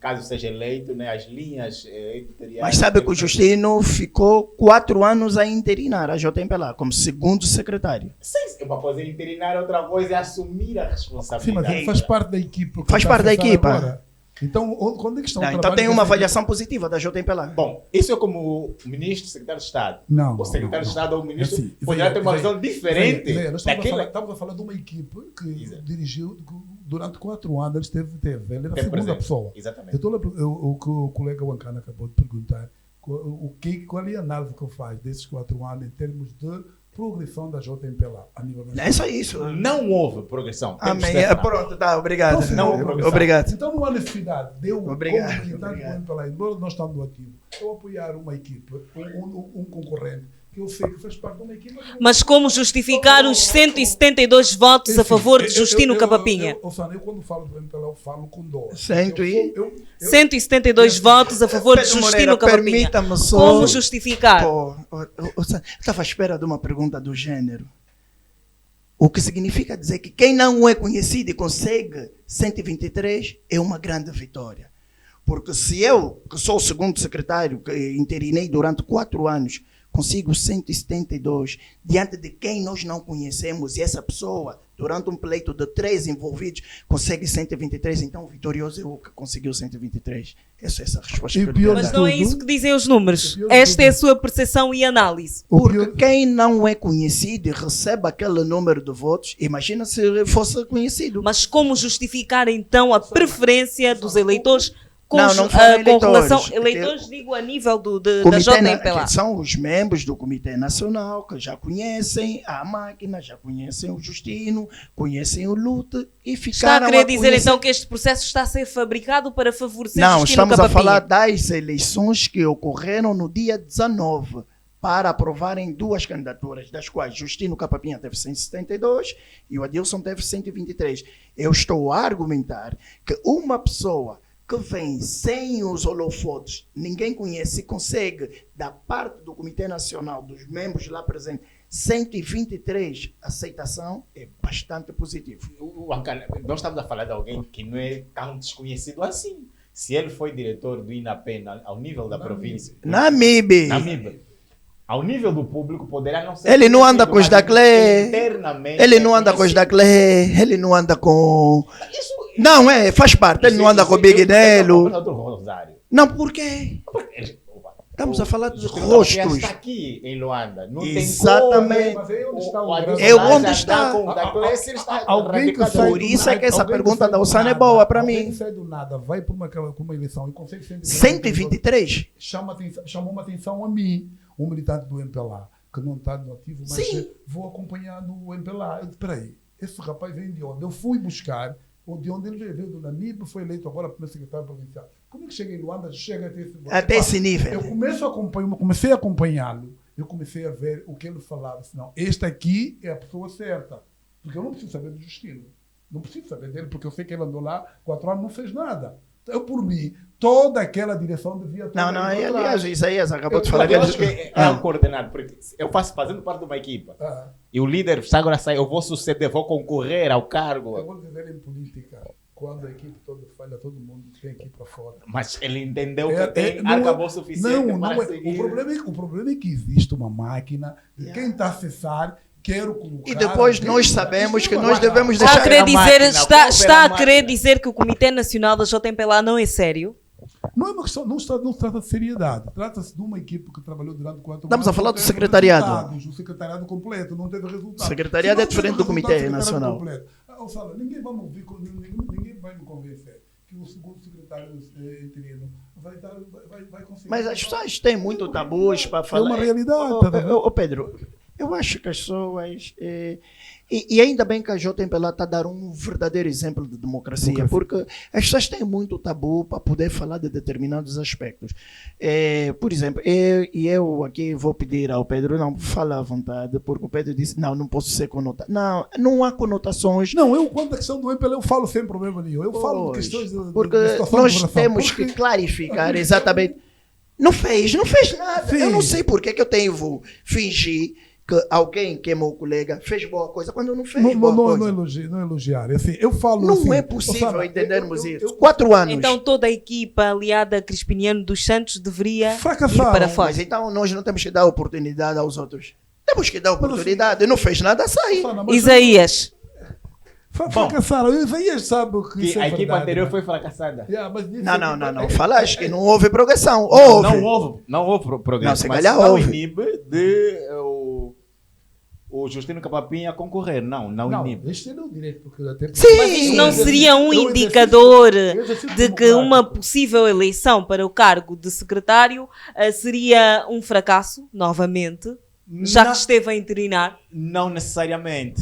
caso seja eleito, né, as linhas editoriais. Mas sabe que o Justino ficou 4 anos a interinar a JMPLA como segundo secretário. Sim, para poder interinar outra coisa é assumir a Sim, mas responsabilidade. ele faz parte da equipe. Faz parte da equipa. Agora. Então, quando é que estão Não, então tem uma avaliação positiva da JMPLA. Bom, isso é como o ministro, secretário de Estado. Não. O secretário de Estado ou o ministro Assim, poderá ter uma Zé, visão diferente Zé, nós daquela. estamos a falar de uma equipe que Exato. dirigiu durante 4 anos. Ele era a Teve segunda presente. pessoa. Exatamente. O que o colega Wankana acabou de perguntar, qual é a análise que eu faço desses 4 anos em termos de progressão da JMPLA a nível nacional? É só isso. Não houve progressão. Temos Amém. que ser franco. Pronto, tá, obrigado. Então, não houve progressão. Obrigado. Então não há necessidade de eu, Obrigado, como militante do obrigado. MPLA, embora nós estamos no ativo, eu apoiar uma equipe, um concorrente, que eu sei que faz parte de uma equipe. Mas como justificar os 172 votos a favor de Justino Capapinha? Eu quando falo do MPLA, eu falo com dor. 172 votos a favor de Pedro Justino Moreira, Capapinha. permita-me só- Como justificar? Pô, eu estava à espera de uma pergunta do gênero. O que significa dizer que quem não é conhecido e consegue 123 é uma grande vitória. Porque se eu, que sou o segundo secretário, que interinei durante 4 anos, consigo 172, diante de quem nós não conhecemos, e essa pessoa, durante um pleito de 3 envolvidos, consegue 123, então o vitorioso é o que conseguiu 123. Essa é a resposta E que eu pior tenho. Mas não é tudo- isso que dizem os números. pior Esta é a tudo- sua percepção e análise. Porque quem não é conhecido e recebe aquele número de votos, imagina se fosse conhecido. Mas como justificar então a preferência dos eleitores com, Não foram com relação eleitores. eleitores, digo, a nível da Comitê JMPLA? que são os membros do Comitê Nacional que já conhecem a máquina, já conhecem o Justino, conhecem o Lute e Está ficaram a querer dizer conhecer. então que este processo está a ser fabricado para favorecer Não, Justino estamos a Capapinha? falar das eleições que ocorreram no dia 19 para aprovarem 2 candidaturas, das quais Justino Capapinha teve 172 e o Adilson teve 123. Eu estou a argumentar que uma pessoa que vem sem os holofotes, ninguém conhece, e consegue, da parte do Comitê Nacional, dos membros lá presentes, 123 aceitação, é bastante positivo. Nós estamos a falar de alguém que não é tão desconhecido assim. Se ele foi diretor do INAPEN ao nível da província, Na MIB, ao nível do público, poderá não ser. ele não anda com os da Clé, Internamente. ele não anda com os da Clé, ele não anda com... Isso, Não, faz parte, ele não anda com o Big Nelo. Rosário. Não, por quê? O Estamos a falar de Justino Capapiá rostos. está aqui em Luanda. Não Exatamente. tem Mas aí onde está o Adilson É Lage onde andar está. com o da Clécia, está Alguém que radicado. sai Por do isso é que essa alguém pergunta sai da do Ossana é nada, boa para alguém mim. que sai do nada, vai por uma eleição e consegue 123? Chamou uma atenção a mim, um militante do MPLA, que não está no ativo, mas Sim. vou acompanhando o MPLA. Eu disse, espera aí, esse rapaz vem de onde? Eu fui buscar, de onde ele veio do Namibe, foi eleito agora primeiro secretário provincial. Como é que chega em Luanda, chega até esse Até esse nível. Eu comecei a acompanhá-lo, eu comecei a ver o que ele falava. Disse, não, este aqui é a pessoa certa. Porque eu não preciso saber do Justino. Não preciso saber dele, porque eu sei que ele andou lá 4 anos, não fez nada. Eu, por mim, toda aquela direção devia ter. Não, ido aliás, atrás. Isaías acabou de falar Eu que acho que é um coordenado, porque eu faço fazendo parte de uma equipa. Ah, E o líder agora sai, eu vou suceder, vou concorrer ao eu cargo. vou dizer em política, quando a equipe toda falha, todo mundo tem que ir para fora. Mas ele entendeu que É, tem não arcabouço é- suficiente não para é. seguir. O problema é que existe uma máquina de quem está a acessar, quero colocar. E depois nós Isso é sabemos que uma nós máquina. devemos Está a deixar... querer a dizer, máquina, está qual a era a querer máquina? dizer que o Comitê Nacional da JMPLA não é sério? Não é uma questão, não se trata de seriedade. Trata-se de uma equipe que trabalhou durante 4 anos. Estamos a falar do não teve secretariado. resultados. O secretariado completo não teve resultado. O secretariado é diferente do Comitê Nacional. Sala, ninguém vai me ouvir, ninguém vai me convencer que o segundo secretário interino vai conseguir. Mas as pessoas têm muito tabus para falar. uma realidade, Ô, tá vendo? ô, Pedro, eu acho que as pessoas... E ainda bem que a JMPLA está a dar um verdadeiro exemplo de democracia, porque as pessoas têm muito tabu para poder falar de determinados aspectos. Por exemplo, eu aqui vou pedir ao Pedro, não, fala à vontade, porque o Pedro disse, não posso ser conotado. Não há conotações. Não, eu quanto à questão do MPLA, eu falo sem problema nenhum. Eu falo de questões de porque de situação nós de governação. temos Porque- que clarificar exatamente. Não fez nada. Sim. Eu não sei por que eu vou fingir que alguém que é meu colega fez boa coisa quando não fez boa coisa. Não elogiar. Assim, eu falo Não assim, é possível Osana, entendermos eu- isso. eu- 4 anos. Então toda a equipa aliada a Crispiniano dos Santos deveria ir Fracassaram. para Mas fora. então nós não temos que dar oportunidade aos outros. Temos que dar oportunidade. Não fez nada a sair. Osana, mas- Isaías, Fracassaram. O Isaías sabe o que Que isso é a equipe verdade, anterior né? foi fracassada. Mas isso Não. é- Falaste que não houve progressão. Houve. Não houve progresso. Não, se mas calhar não houve. inibe de o Justino Capapinha concorrer. Não Não, inibe. este é o direito. Porque até Sim. mas isso não Eu seria um exercício- indicador eu exercício de que democrático. uma possível eleição para o cargo de secretário seria um fracasso, novamente, já que esteve a interinar? Não necessariamente.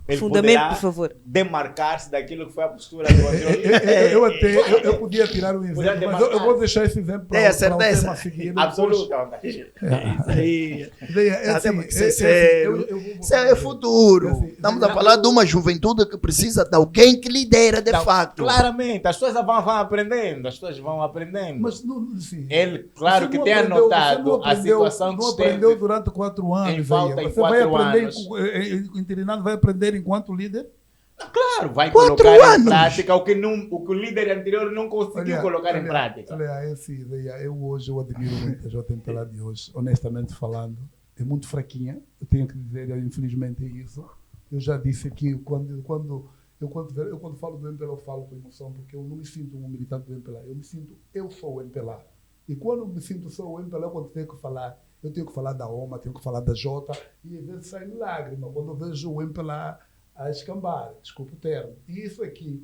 Ele Fundamento, poderá por favor. demarcar-se daquilo que foi a postura do anterior. Eu podia tirar um Podia exemplo, mas demarcar. eu vou deixar esse exemplo Tenha para o certeza. tema a seguir. Absoluta. Aí. Assim, Isso é sério. Isso é futuro. Estamos a falar de uma juventude que precisa de alguém que lidera de Então, fato. Claramente, as pessoas vão aprendendo. Mas não, assim, Ele, claro você que não tem aprendeu- anotado você não a aprendeu- situação que não esteve. aprendeu durante 4 anos. em falta aí. em Você vai 4 aprender, anos. o interinado vai aprender enquanto líder? Claro, vai 4 colocar anos. em prática o que o líder anterior não conseguiu colocar em prática. Olha, essa ideia, eu admiro muito a JMPLA de hoje, honestamente falando. É muito fraquinha, eu tenho que dizer, infelizmente é isso. Eu já disse aqui, quando falo do MPLA, eu falo com emoção, porque eu não me sinto um militante do MPLA, eu sou o MPLA. E quando eu me sinto só o MPLA, quando tenho que falar, eu tenho que falar da OMA, tenho que falar da Jota, e às vezes sai lágrima quando eu vejo o MPLA a escambar, desculpa o termo. E isso aqui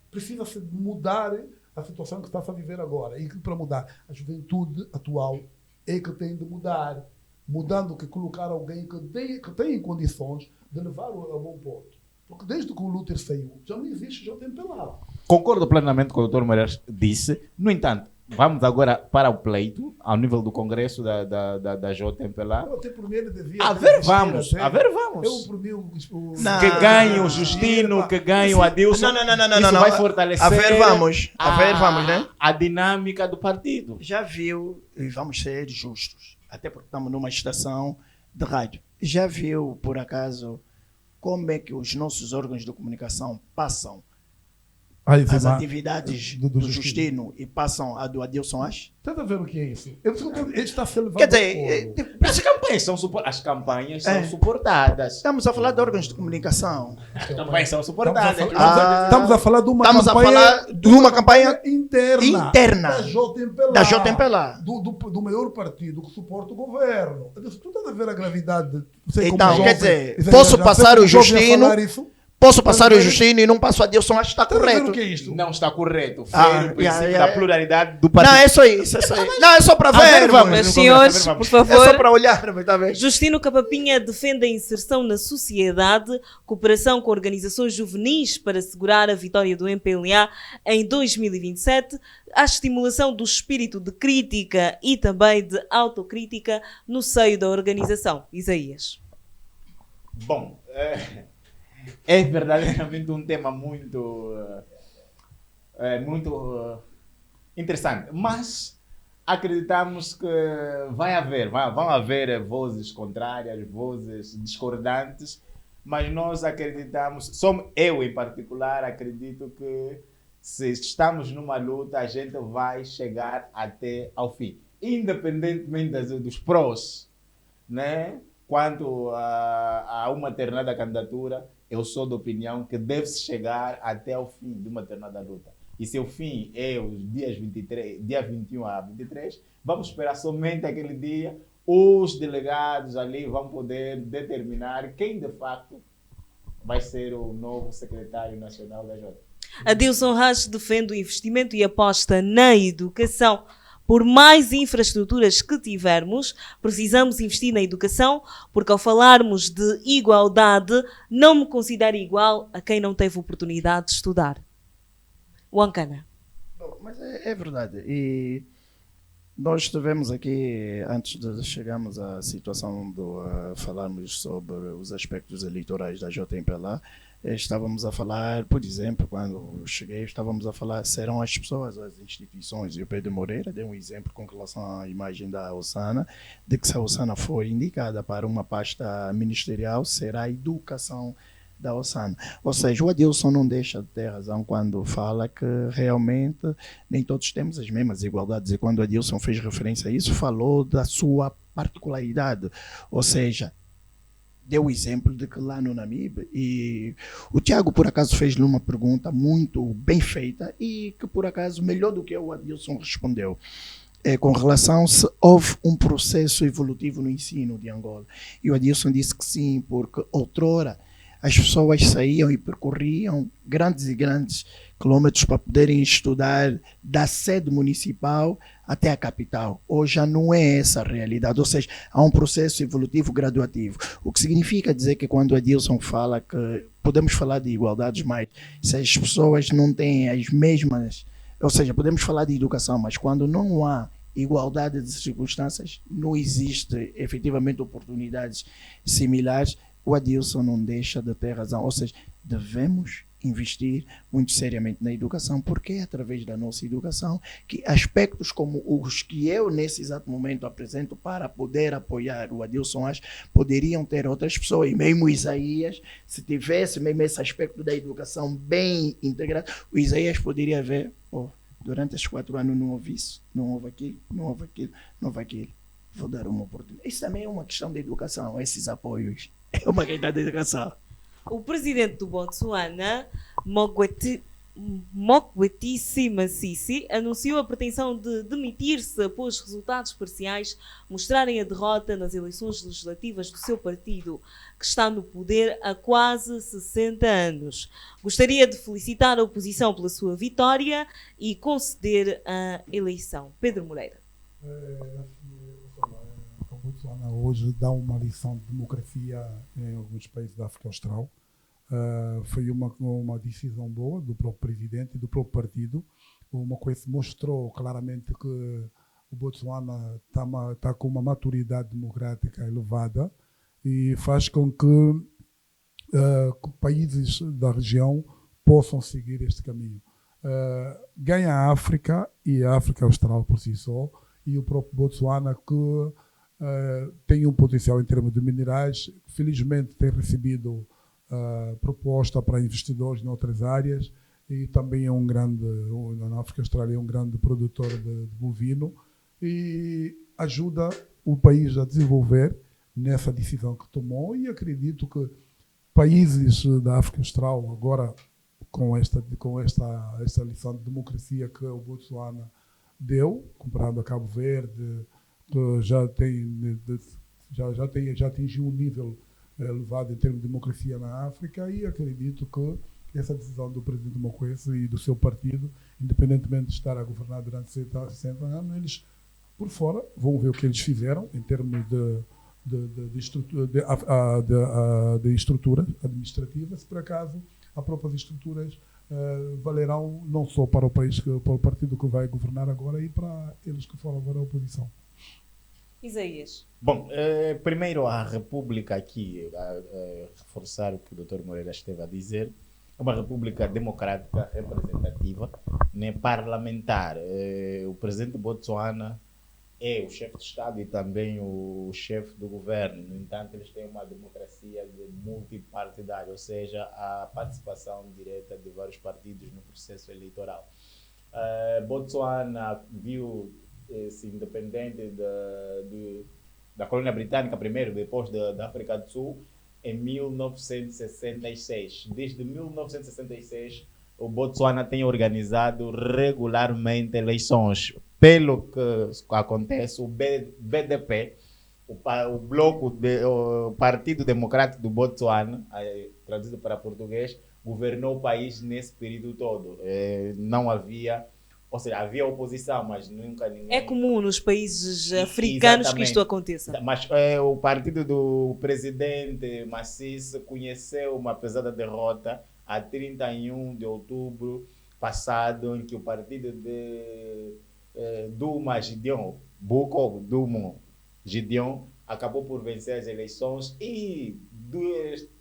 precisa-se mudar a situação que está a viver agora. E para mudar, a juventude atual é que tem de mudar. Mudando que colocar alguém que tem condições de levar a bom ponto. Porque desde que o Luther saiu, já não existe JMPLA. Concordo plenamente com o Dr. Moreira disse. No entanto, vamos agora para o pleito, ao nível do Congresso da JMPLA. Eu até por mim ele devia... A ver, vamos. Eu por mim... Não. Que ganhe o Justino, que ganhe o Adilson. Não. Isso vai fortalecer A ver, vamos, né? a dinâmica do partido. Já viu, e vamos ser justos, até porque estamos numa estação de rádio, já viu, por acaso, como é que os nossos órgãos de comunicação passam as atividades do Justino e passam a do Adilson Ash? Está a ver o que é isso? Ele está a ser levado Quer dizer, ao colo. Também são as campanhas são suportadas. Estamos a falar de órgãos de comunicação. Também são suportadas. Estamos a falar de uma Estamos a campanha, falar de uma campanha interna da JMPLA. Da JMPLA. Do maior partido que suporta o governo. Eu disse, tu estás a ver a gravidade. Você Então, como quer jovem, dizer, posso já passar sei o que jovem a Justino, falar isso. posso passar o Justino e não passo a Adilson, acho que está Estás a ver correto. o que é isto? Não está correto. Ah, Fer o princípio yeah. da pluralidade do partido. Não, é só isso. Não, é só para ver, vamos. Mas, não senhores, conversa, por vamos. É só favor, para olhar, está bem? Justino Capapinha defende a inserção na sociedade, cooperação com organizações juvenis para assegurar a vitória do MPLA em 2027, a estimulação do espírito de crítica e também de autocrítica no seio da organização. Isaías. Bom, é verdadeiramente um tema muito interessante, mas acreditamos que vão haver vozes contrárias, vozes discordantes, mas nós acreditamos, eu em particular acredito que se estamos numa luta a gente vai chegar até ao fim, independentemente dos prós, né? Quanto a uma determinada candidatura, eu sou da opinião que deve-se chegar até o fim de uma determinada luta. E se o fim é os dias 23, dia 21 a 23, vamos esperar somente aquele dia. Os delegados ali vão poder determinar quem de facto vai ser o novo secretário nacional da Jota. Adilson Raj defende o investimento e aposta na educação. Por mais infraestruturas que tivermos, precisamos investir na educação, porque ao falarmos de igualdade, não me considero igual a quem não teve oportunidade de estudar. Wankana. Mas é verdade. E nós estivemos aqui, antes de chegarmos à situação de falarmos sobre os aspectos eleitorais da JMPLA, estávamos a falar, por exemplo, quando eu cheguei, estávamos a falar, serão as pessoas, as instituições, e o Pedro Moreira deu um exemplo com relação à imagem da Osana, de que se a Osana for indicada para uma pasta ministerial, será a educação da Osana. Ou seja, o Adilson não deixa de ter razão quando fala que realmente nem todos temos as mesmas igualdades, e quando o Adilson fez referência a isso, falou da sua particularidade, ou seja, deu o exemplo de que lá no Namibe, e o Tiago por acaso fez-lhe uma pergunta muito bem feita e que por acaso melhor do que o Adilson respondeu, com relação se houve um processo evolutivo no ensino de Angola, e o Adilson disse que sim, porque outrora as pessoas saíam e percorriam grandes e grandes quilômetros para poderem estudar da sede municipal até a capital. Hoje já não é essa a realidade, ou seja, há um processo evolutivo graduativo. O que significa dizer que quando o Adilson fala que podemos falar de igualdades, mas se as pessoas não têm as mesmas, ou seja, podemos falar de educação, mas quando não há igualdade de circunstâncias, não existe efetivamente oportunidades similares, o Adilson não deixa de ter razão, ou seja, devemos investir muito seriamente na educação, porque é através da nossa educação que aspectos como os que eu nesse exato momento apresento para poder apoiar o Adilson Raj poderiam ter outras pessoas, e mesmo o Isaías, se tivesse mesmo esse aspecto da educação bem integrado, o Isaías poderia ver, durante esses 4 anos não houve isso, não houve aquilo, não houve aquilo, não houve aquilo, vou dar uma oportunidade. Isso também é uma questão de educação, esses apoios. É uma questão de educação. O presidente do Botsuana, Mokgweetsi Masisi, anunciou a pretensão de demitir-se após resultados parciais mostrarem a derrota nas eleições legislativas do seu partido, que está no poder há quase 60 anos. Gostaria de felicitar a oposição pela sua vitória e conceder a eleição. Pedro Moreira. O Botsuana hoje dá uma lição de democracia em alguns países da África Austral. Foi uma decisão boa do próprio presidente e do próprio partido. Uma coisa mostrou claramente que o Botsuana está com uma maturidade democrática elevada e faz com que países da região possam seguir este caminho. Ganha a África e a África Austral por si só, e o próprio Botsuana que tem um potencial em termos de minerais, felizmente tem recebido proposta para investidores em outras áreas, e também é na África Austral é um grande produtor de bovino, e ajuda o país a desenvolver nessa decisão que tomou, e acredito que países da África Austral, agora com esta lição de democracia que o Botsuana deu, comparado a Cabo Verde, que já atingiu um nível elevado em termos de democracia na África, e acredito que essa decisão do presidente Mokwesi e do seu partido, independentemente de estar a governar durante 60 anos, eles, por fora, vão ver o que eles fizeram em termos de estruturas administrativas, se por acaso as próprias estruturas valerão não só para o país, para o partido que vai governar agora, e para eles que foram agora a oposição. Isaías. Bom, primeiro a República aqui, reforçar o que o Dr. Moreira esteve a dizer, é uma república democrática, representativa, né, parlamentar. O presidente de Botsuana é o chefe de Estado e também o chefe do governo. No entanto, eles têm uma democracia multipartidária, ou seja, a participação direta de vários partidos no processo eleitoral. Botsuana viu-se independente da colônia britânica primeiro, depois da África do Sul, em 1966. Desde 1966, o Botsuana tem organizado regularmente eleições. Pelo que acontece, o BDP, o Partido Democrático do Botsuana, traduzido para português, governou o país nesse período todo. Não havia, ou seja, havia oposição, mas nunca ninguém... É comum nos países africanos Exatamente. que isto aconteça. Mas o partido do presidente Massis conheceu uma pesada derrota a 31 de outubro passado, em que o partido de Duma Gideon, Boko Duma Gideon, acabou por vencer as eleições, e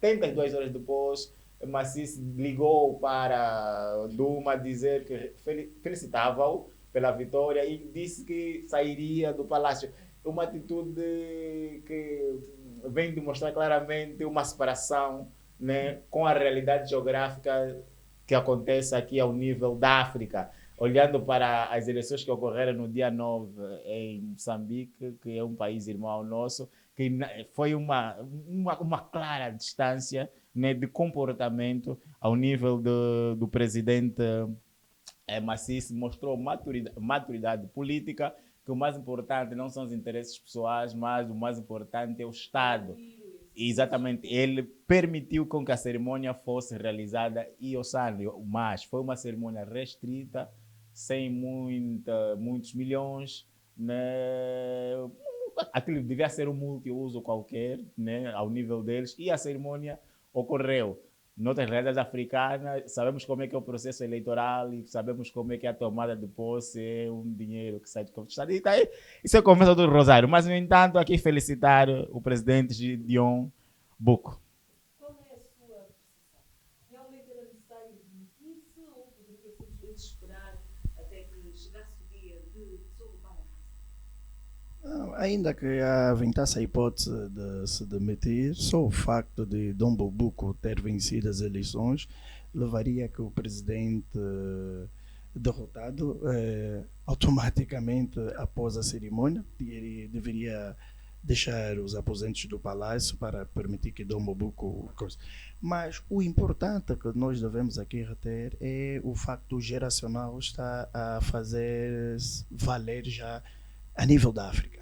72 horas depois Massis ligou para Duma dizer que felicitava-o pela vitória e disse que sairia do palácio. Uma atitude que vem demonstrar claramente uma separação, né, com a realidade geográfica que acontece aqui ao nível da África. Olhando para as eleições que ocorreram no dia 9 em Moçambique, que é um país irmão ao nosso, que foi uma clara distância, né, de comportamento ao nível do presidente Massis. Mostrou maturidade política, que o mais importante não são os interesses pessoais, mas o mais importante é o Estado. Exatamente, ele permitiu com que a cerimônia fosse realizada em Osano, mas foi uma cerimônia restrita, sem muitos milhões, né? Aquilo devia ser um multiuso qualquer, né, ao nível deles, e a cerimônia ocorreu. Noutras realidades africanas, sabemos como é que é o processo eleitoral e sabemos como é que é a tomada de posse, é um dinheiro que sai de conquistado. E daí, isso é conversa do Rosário. Mas, no entanto, aqui felicitar o presidente Gideon Boko. Qual é a sua percepção? Realmente era necessário demitir-se ou poderia simplesmente esperar até que chegasse o dia de desocupar a casa? Não, ainda que aventasse a hipótese de se demitir, só o facto de Dom Boko ter vencido as eleições levaria a que o presidente derrotado automaticamente, após a cerimônia, deveria deixar os aposentos do palácio para permitir que Dom Boko... Mas o importante que nós devemos aqui reter é o facto geracional está a fazer valer já a nível da África.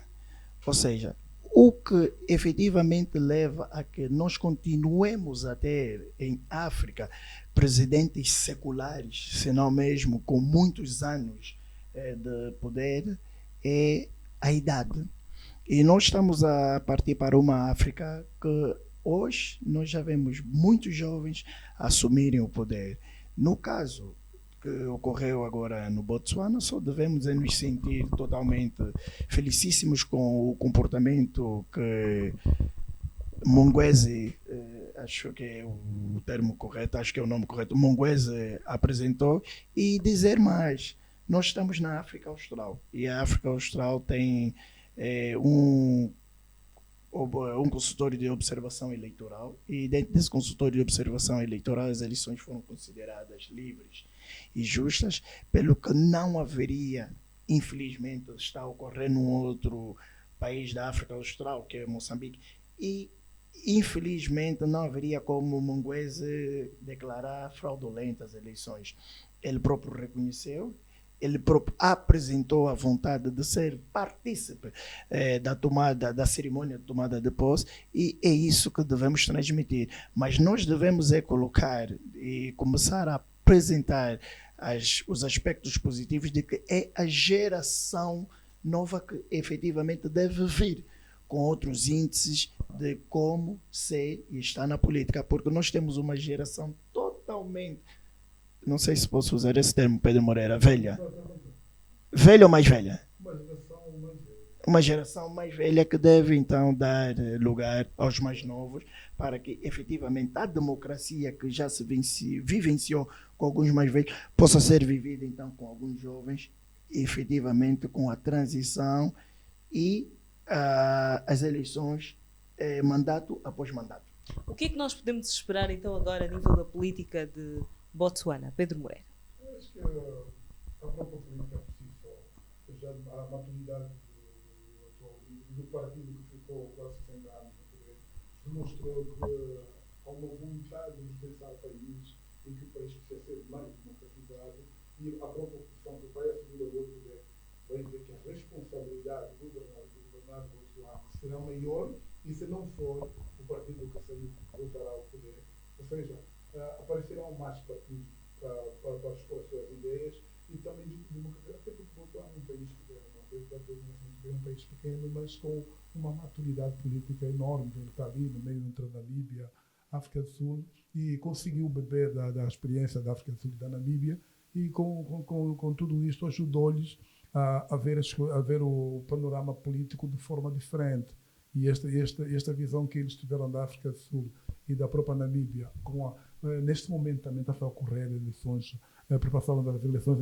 Ou seja, o que efetivamente leva a que nós continuemos a ter em África presidentes seculares, se não mesmo com muitos anos de poder, é a idade. E nós estamos a partir para uma África que hoje nós já vemos muitos jovens assumirem o poder. No caso que ocorreu agora no Botsuana, só devemos nos sentir totalmente felicíssimos com o comportamento que Mongwezi, acho que é o termo correto, acho que é o nome correto, Mongwezi apresentou, e dizer mais, nós estamos na África Austral, e a África Austral tem um consultório de observação eleitoral, e dentro desse consultório de observação eleitoral as eleições foram consideradas livres e justas, pelo que não haveria, infelizmente, está a ocorrer num outro país da África Austral, que é Moçambique, e infelizmente não haveria como Munguese declarar fraudulentas as eleições. Ele próprio reconheceu, ele próprio apresentou a vontade de ser partícipe da cerimônia de tomada de posse, e é isso que devemos transmitir. Mas nós devemos colocar e começar a apresentar os aspectos positivos de que é a geração nova que efetivamente deve vir com outros índices de como ser e estar na política, porque nós temos uma geração totalmente, não sei se posso usar esse termo, Pedro Moreira, velha. Velha ou mais velha? Uma geração mais velha que deve então dar lugar aos mais novos, para que efetivamente a democracia que já se vivenciou com alguns mais velhos possa ser vivida então com alguns jovens, efetivamente com a transição e as eleições mandato após mandato. O que é que nós podemos esperar então agora a nível da política de Botsuana? Pedro Moreira. Eu acho que a própria política por si só, já a maturidade do atual do partido que ficou quase 60 anos no poder, demonstrou que há uma vontade de pensar o país e que o país precisa ser mais democratizado, e a própria oposição que vai assumir o poder vai ver que a responsabilidade do governado Botsuana será maior, e se não for, o partido que saiu voltará ao poder. Ou seja, aparecerão mais partidos para expor as suas ideias, e também democratizar, até porque Botsuana é um país pequeno, é um país pequeno, mas com uma maturidade política enorme. Ele está ali no meio entre a Namíbia, África do Sul, e conseguiu beber da experiência da África do Sul e da Namíbia, e com tudo isto ajudou-lhes a ver o panorama político de forma diferente. E esta visão que eles tiveram da África do Sul e da própria Namíbia, neste momento também está a ocorrer eleições, a preparação das eleições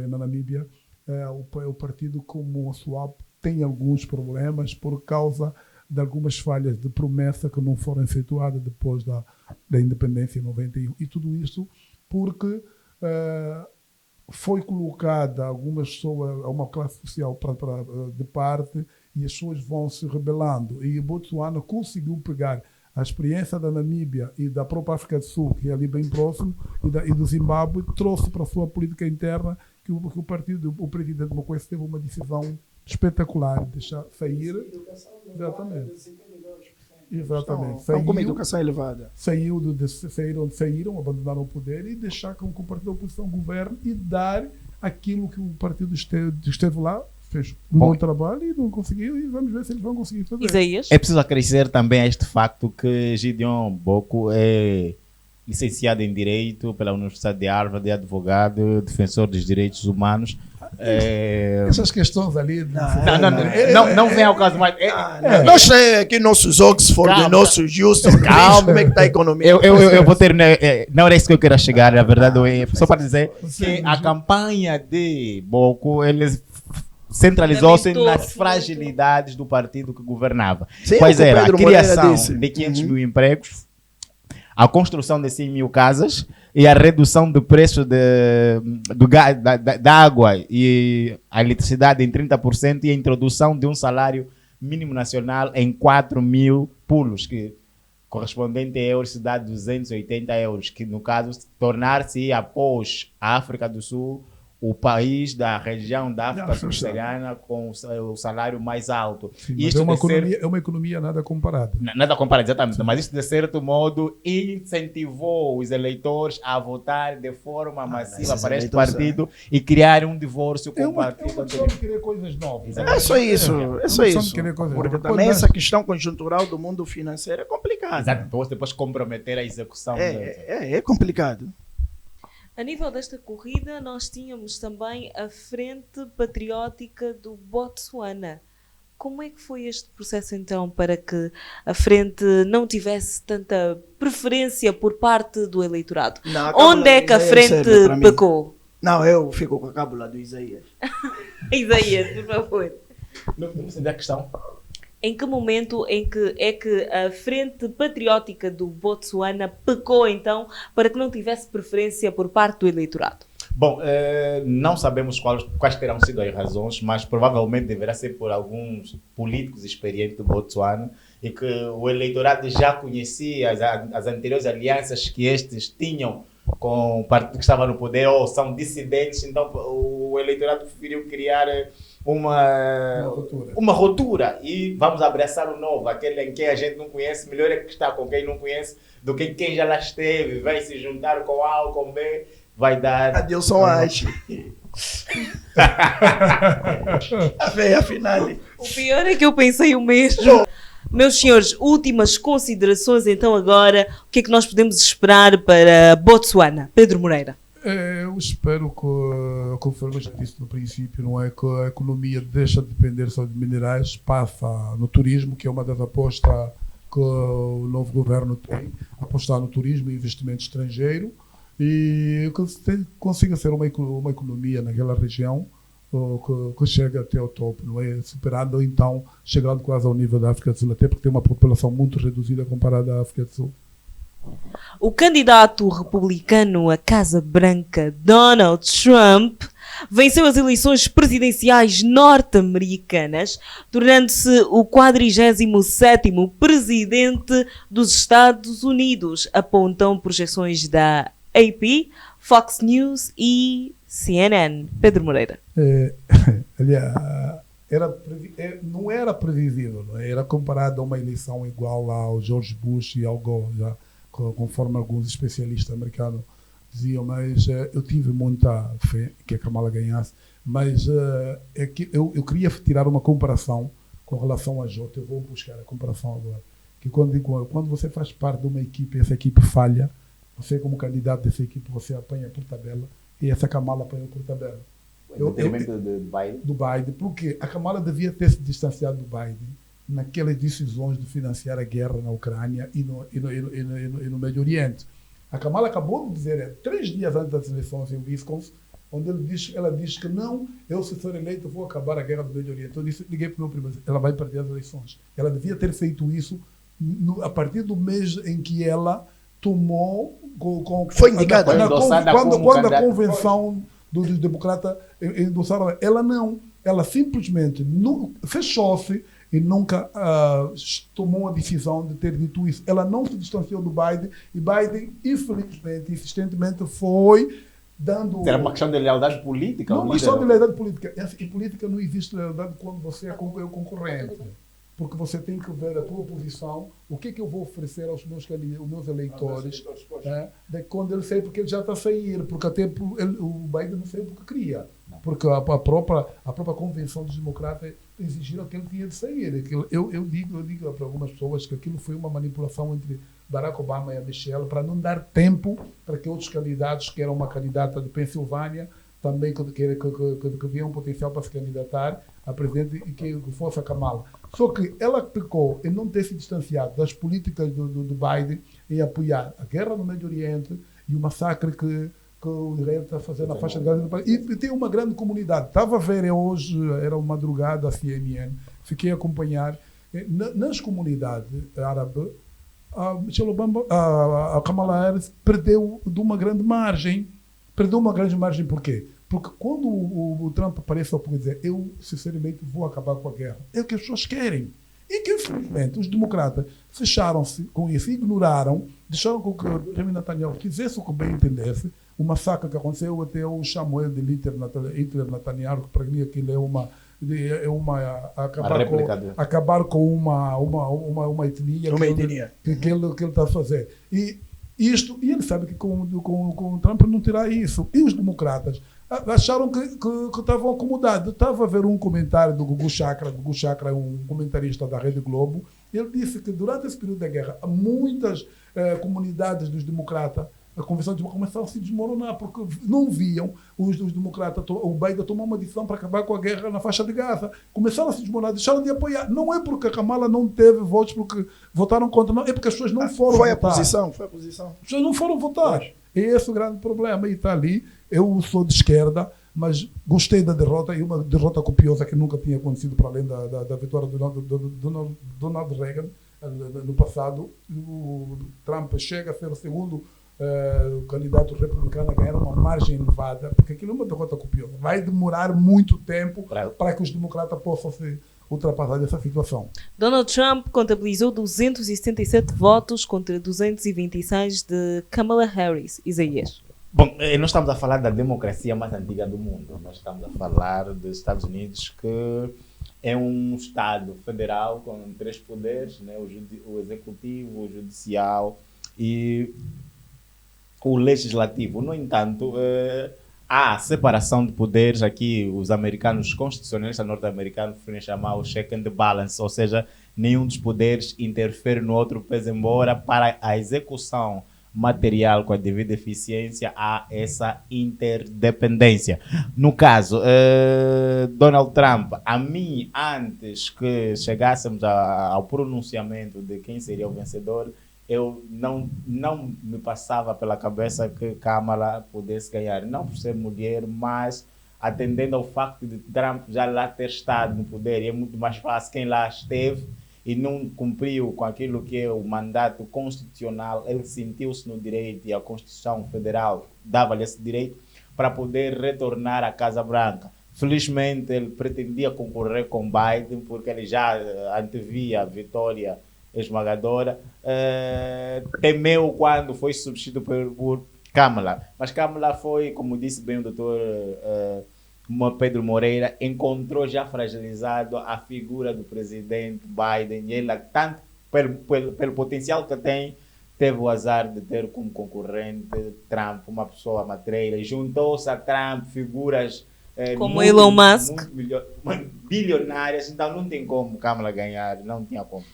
na Namíbia, o partido como a SWAP tem alguns problemas por causa de algumas falhas de promessa que não foram efetuadas depois da independência em 91. E tudo isso porque foi colocada algumas pessoas, uma classe social de parte, e as pessoas vão se rebelando. E Botsuana conseguiu pegar a experiência da Namíbia e da própria África do Sul, que é ali bem próximo, e do Zimbábue, trouxe para a sua política interna que o presidente Mokwesi teve uma decisão espetacular de deixar sair. Exatamente. Saiu, com uma educação elevada. Saíram, abandonaram o poder, e deixar com que o partido da oposição governe e dar aquilo que o partido esteve lá, fez um bom trabalho e não conseguiu, e vamos ver se eles vão conseguir fazer. Isaías? É preciso acrescer também a este facto que Gideon Boko é licenciado em Direito pela Universidade de Harvard, é advogado, defensor dos direitos humanos. Essas questões ali... Não vem ao caso mais... Nós temos aqui nossos Oxford, nossos Houston, calma, como é que está a economia? Eu vou ter... Não era isso que eu queria chegar, na verdade, só para dizer que a campanha de Boko, eles centralizou-se nas fragilidades do partido que governava. Sim, quais era? A criação de 500 mil empregos, a construção de 100 mil casas e a redução do preço da água e a eletricidade em 30%, e a introdução de um salário mínimo nacional em 4 mil pulos, que correspondente a euros se dá 280 euros, que no caso tornar-se, após a África do Sul, o país da região da África subsaariana com o salário mais alto. Sim, isto é uma economia nada comparada. Nada comparado, exatamente. Mas isso, de certo modo, incentivou os eleitores a votar de forma massiva para este partido e criar um divórcio com o partido. É uma questão de querer coisas novas. É só isso. Porque também essa questão conjuntural do mundo financeiro é complicada. Exato. Depois comprometer a execução. É complicado. A nível desta corrida, nós tínhamos também a Frente Patriótica do Botsuana. Como é que foi este processo, então, para que a Frente não tivesse tanta preferência por parte do eleitorado? Onde é que a Frente pecou? Não, eu fico com a cábula do Isaías. Isaías, por favor. Não percebi a questão. Em que momento é que a Frente Patriótica do Botsuana pecou, então, para que não tivesse preferência por parte do eleitorado? Bom, não sabemos quais terão sido as razões, mas provavelmente deverá ser por alguns políticos experientes do Botsuana e que o eleitorado já conhecia as anteriores alianças que estes tinham com o partido que estava no poder ou são dissidentes, então o eleitorado preferiu criar uma ruptura e vamos abraçar o novo, aquele em que a gente não conhece, melhor é que está com quem não conhece do que quem já lá esteve, vai se juntar com A ou com B, vai dar... Adeus, são as. A veia final. O pior é que eu pensei o mesmo. Meus senhores, últimas considerações então agora. O que é que nós podemos esperar para Botsuana? Pedro Moreira. Eu espero que, conforme eu já disse no princípio, não é que a economia deixa de depender só de minerais, passa no turismo, que é uma das apostas que o novo governo tem, apostar no turismo e investimento estrangeiro, e que consiga ser uma economia naquela região que chega até o topo, não é? Superando ou então chegando quase ao nível da África do Sul, até porque tem uma população muito reduzida comparada à África do Sul. O candidato republicano à Casa Branca, Donald Trump, venceu as eleições presidenciais norte-americanas, tornando-se o 47º presidente dos Estados Unidos, apontam projeções da AP, Fox News e CNN. Pedro Moreira. Aliás, não era previsível, não é? Era comparado a uma eleição igual ao George Bush e ao Gore, já, conforme alguns especialistas americanos diziam, mas eu tive muita fé que a Kamala ganhasse, mas é que eu queria tirar uma comparação com relação a Jota. Eu vou buscar a comparação agora, que quando você faz parte de uma equipe e essa equipe falha, você como candidato dessa equipe, você apanha por tabela, e essa Kamala apanhou por tabela. Do Biden? Do Biden, porque a Kamala devia ter se distanciado do Biden naquelas decisões de financiar a guerra na Ucrânia e no Médio Oriente. A Kamala acabou de dizer, 3 dias antes das eleições em Wisconsin, onde ela diz que não, eu se for eleito vou acabar a guerra do Médio Oriente. Eu liguei para o meu primo, ela vai perder as eleições. Ela devia ter feito isso a partir do mês em que ela tomou... Foi indicada. Quando a convenção dos democratas endossaram, ela simplesmente fechou-se e nunca tomou a decisão de ter dito isso. Ela não se distanciou do Biden e Biden, infelizmente, insistentemente foi dando... Era uma questão de lealdade política? Não, uma questão de lealdade política. Em política não existe lealdade quando você é concorrente. Porque você tem que ver a tua posição, o que é que eu vou oferecer aos meus eleitores, quando ele sai, porque ele já está a sair, porque até o Biden não saiu porque queria, porque a própria convenção dos democratas exigiram que ele tinha de sair. Eu digo para algumas pessoas que aquilo foi uma manipulação entre Barack Obama e a Michelle para não dar tempo para que outros candidatos, que era uma candidata de Pensilvânia, também que tinha um potencial para se candidatar a presidente e que fosse a Kamala. Só que ela pecou em não ter se distanciado das políticas do Biden em apoiar a guerra no Médio Oriente e o massacre que o Israel está fazendo na faixa de Gaza. E tem uma grande comunidade. Estava a ver hoje, era uma madrugada, a CNN, fiquei a acompanhar, nas comunidades árabes, Michelle Obama, a Kamala Harris perdeu de uma grande margem. Perdeu uma grande margem por quê? Porque quando o Trump aparece ao poder dizer eu, sinceramente, vou acabar com a guerra, é o que as pessoas querem. E que, infelizmente, os democratas fecharam-se com isso, ignoraram, deixaram que o Benjamin Netanyahu fizesse o que bem entendesse. O massacre que aconteceu, até eu chamo ele de Hitler Netanyahu, que para mim aquilo acabar com uma etnia. Que ele está a fazer. E ele sabe que com o Trump não terá isso. E os democratas acharam que estavam acomodados. Estava a ver um comentário do Gugu Chakra. Gugu Chakra é um comentarista da Rede Globo. Ele disse que durante esse período da guerra, muitas comunidades dos democratas, a convenção de começaram a se desmoronar, porque não viam os democratas, o Biden tomou uma decisão para acabar com a guerra na faixa de Gaza. Começaram a se desmoronar, deixaram de apoiar. Não é porque a Kamala não teve votos porque votaram contra, não, é porque as pessoas não foram votar. Foi a posição. As pessoas não foram votar. E esse é o grande problema. E está ali. Eu sou de esquerda, mas gostei da derrota, e uma derrota copiosa que nunca tinha acontecido para além da vitória do Donald Reagan no passado. O Trump chega a ser o segundo o candidato republicano a ganhar uma margem elevada, porque aquilo é uma derrota copiosa. Vai demorar muito tempo para que os democratas possam ultrapassar essa situação. Donald Trump contabilizou 277 votos contra 226 de Kamala Harris. Isaías. Bom, nós estamos a falar da democracia mais antiga do mundo. Nós estamos a falar dos Estados Unidos, que é um Estado federal com 3 poderes, né? O executivo, o judicial e o legislativo. No entanto, há separação de poderes aqui. Os americanos constitucionalistas norte-americanos preferem chamar o check and balance, ou seja, nenhum dos poderes interfere no outro, pese embora para a execução material com a devida eficiência há essa interdependência. No caso, Donald Trump, a mim, antes que chegássemos ao pronunciamento de quem seria o vencedor, eu não me passava pela cabeça que Kamala pudesse ganhar, não por ser mulher, mas atendendo ao facto de Trump já lá ter estado no poder, e é muito mais fácil quem lá esteve e não cumpriu com aquilo que é o mandato constitucional, ele sentiu-se no direito e a Constituição Federal dava-lhe esse direito para poder retornar à Casa Branca. Felizmente ele pretendia concorrer com Biden porque ele já antevia a vitória esmagadora, temeu quando foi substituído por Kamala. Mas Kamala foi, como disse bem o doutor Pedro Moreira, encontrou já fragilizado a figura do presidente Biden e ele, tanto pelo potencial que tem, teve o azar de ter como concorrente Trump, uma pessoa matreira, e juntou-se a Trump figuras como muito, Elon Musk, bilionárias, então não tem como Kamala ganhar, não tinha como.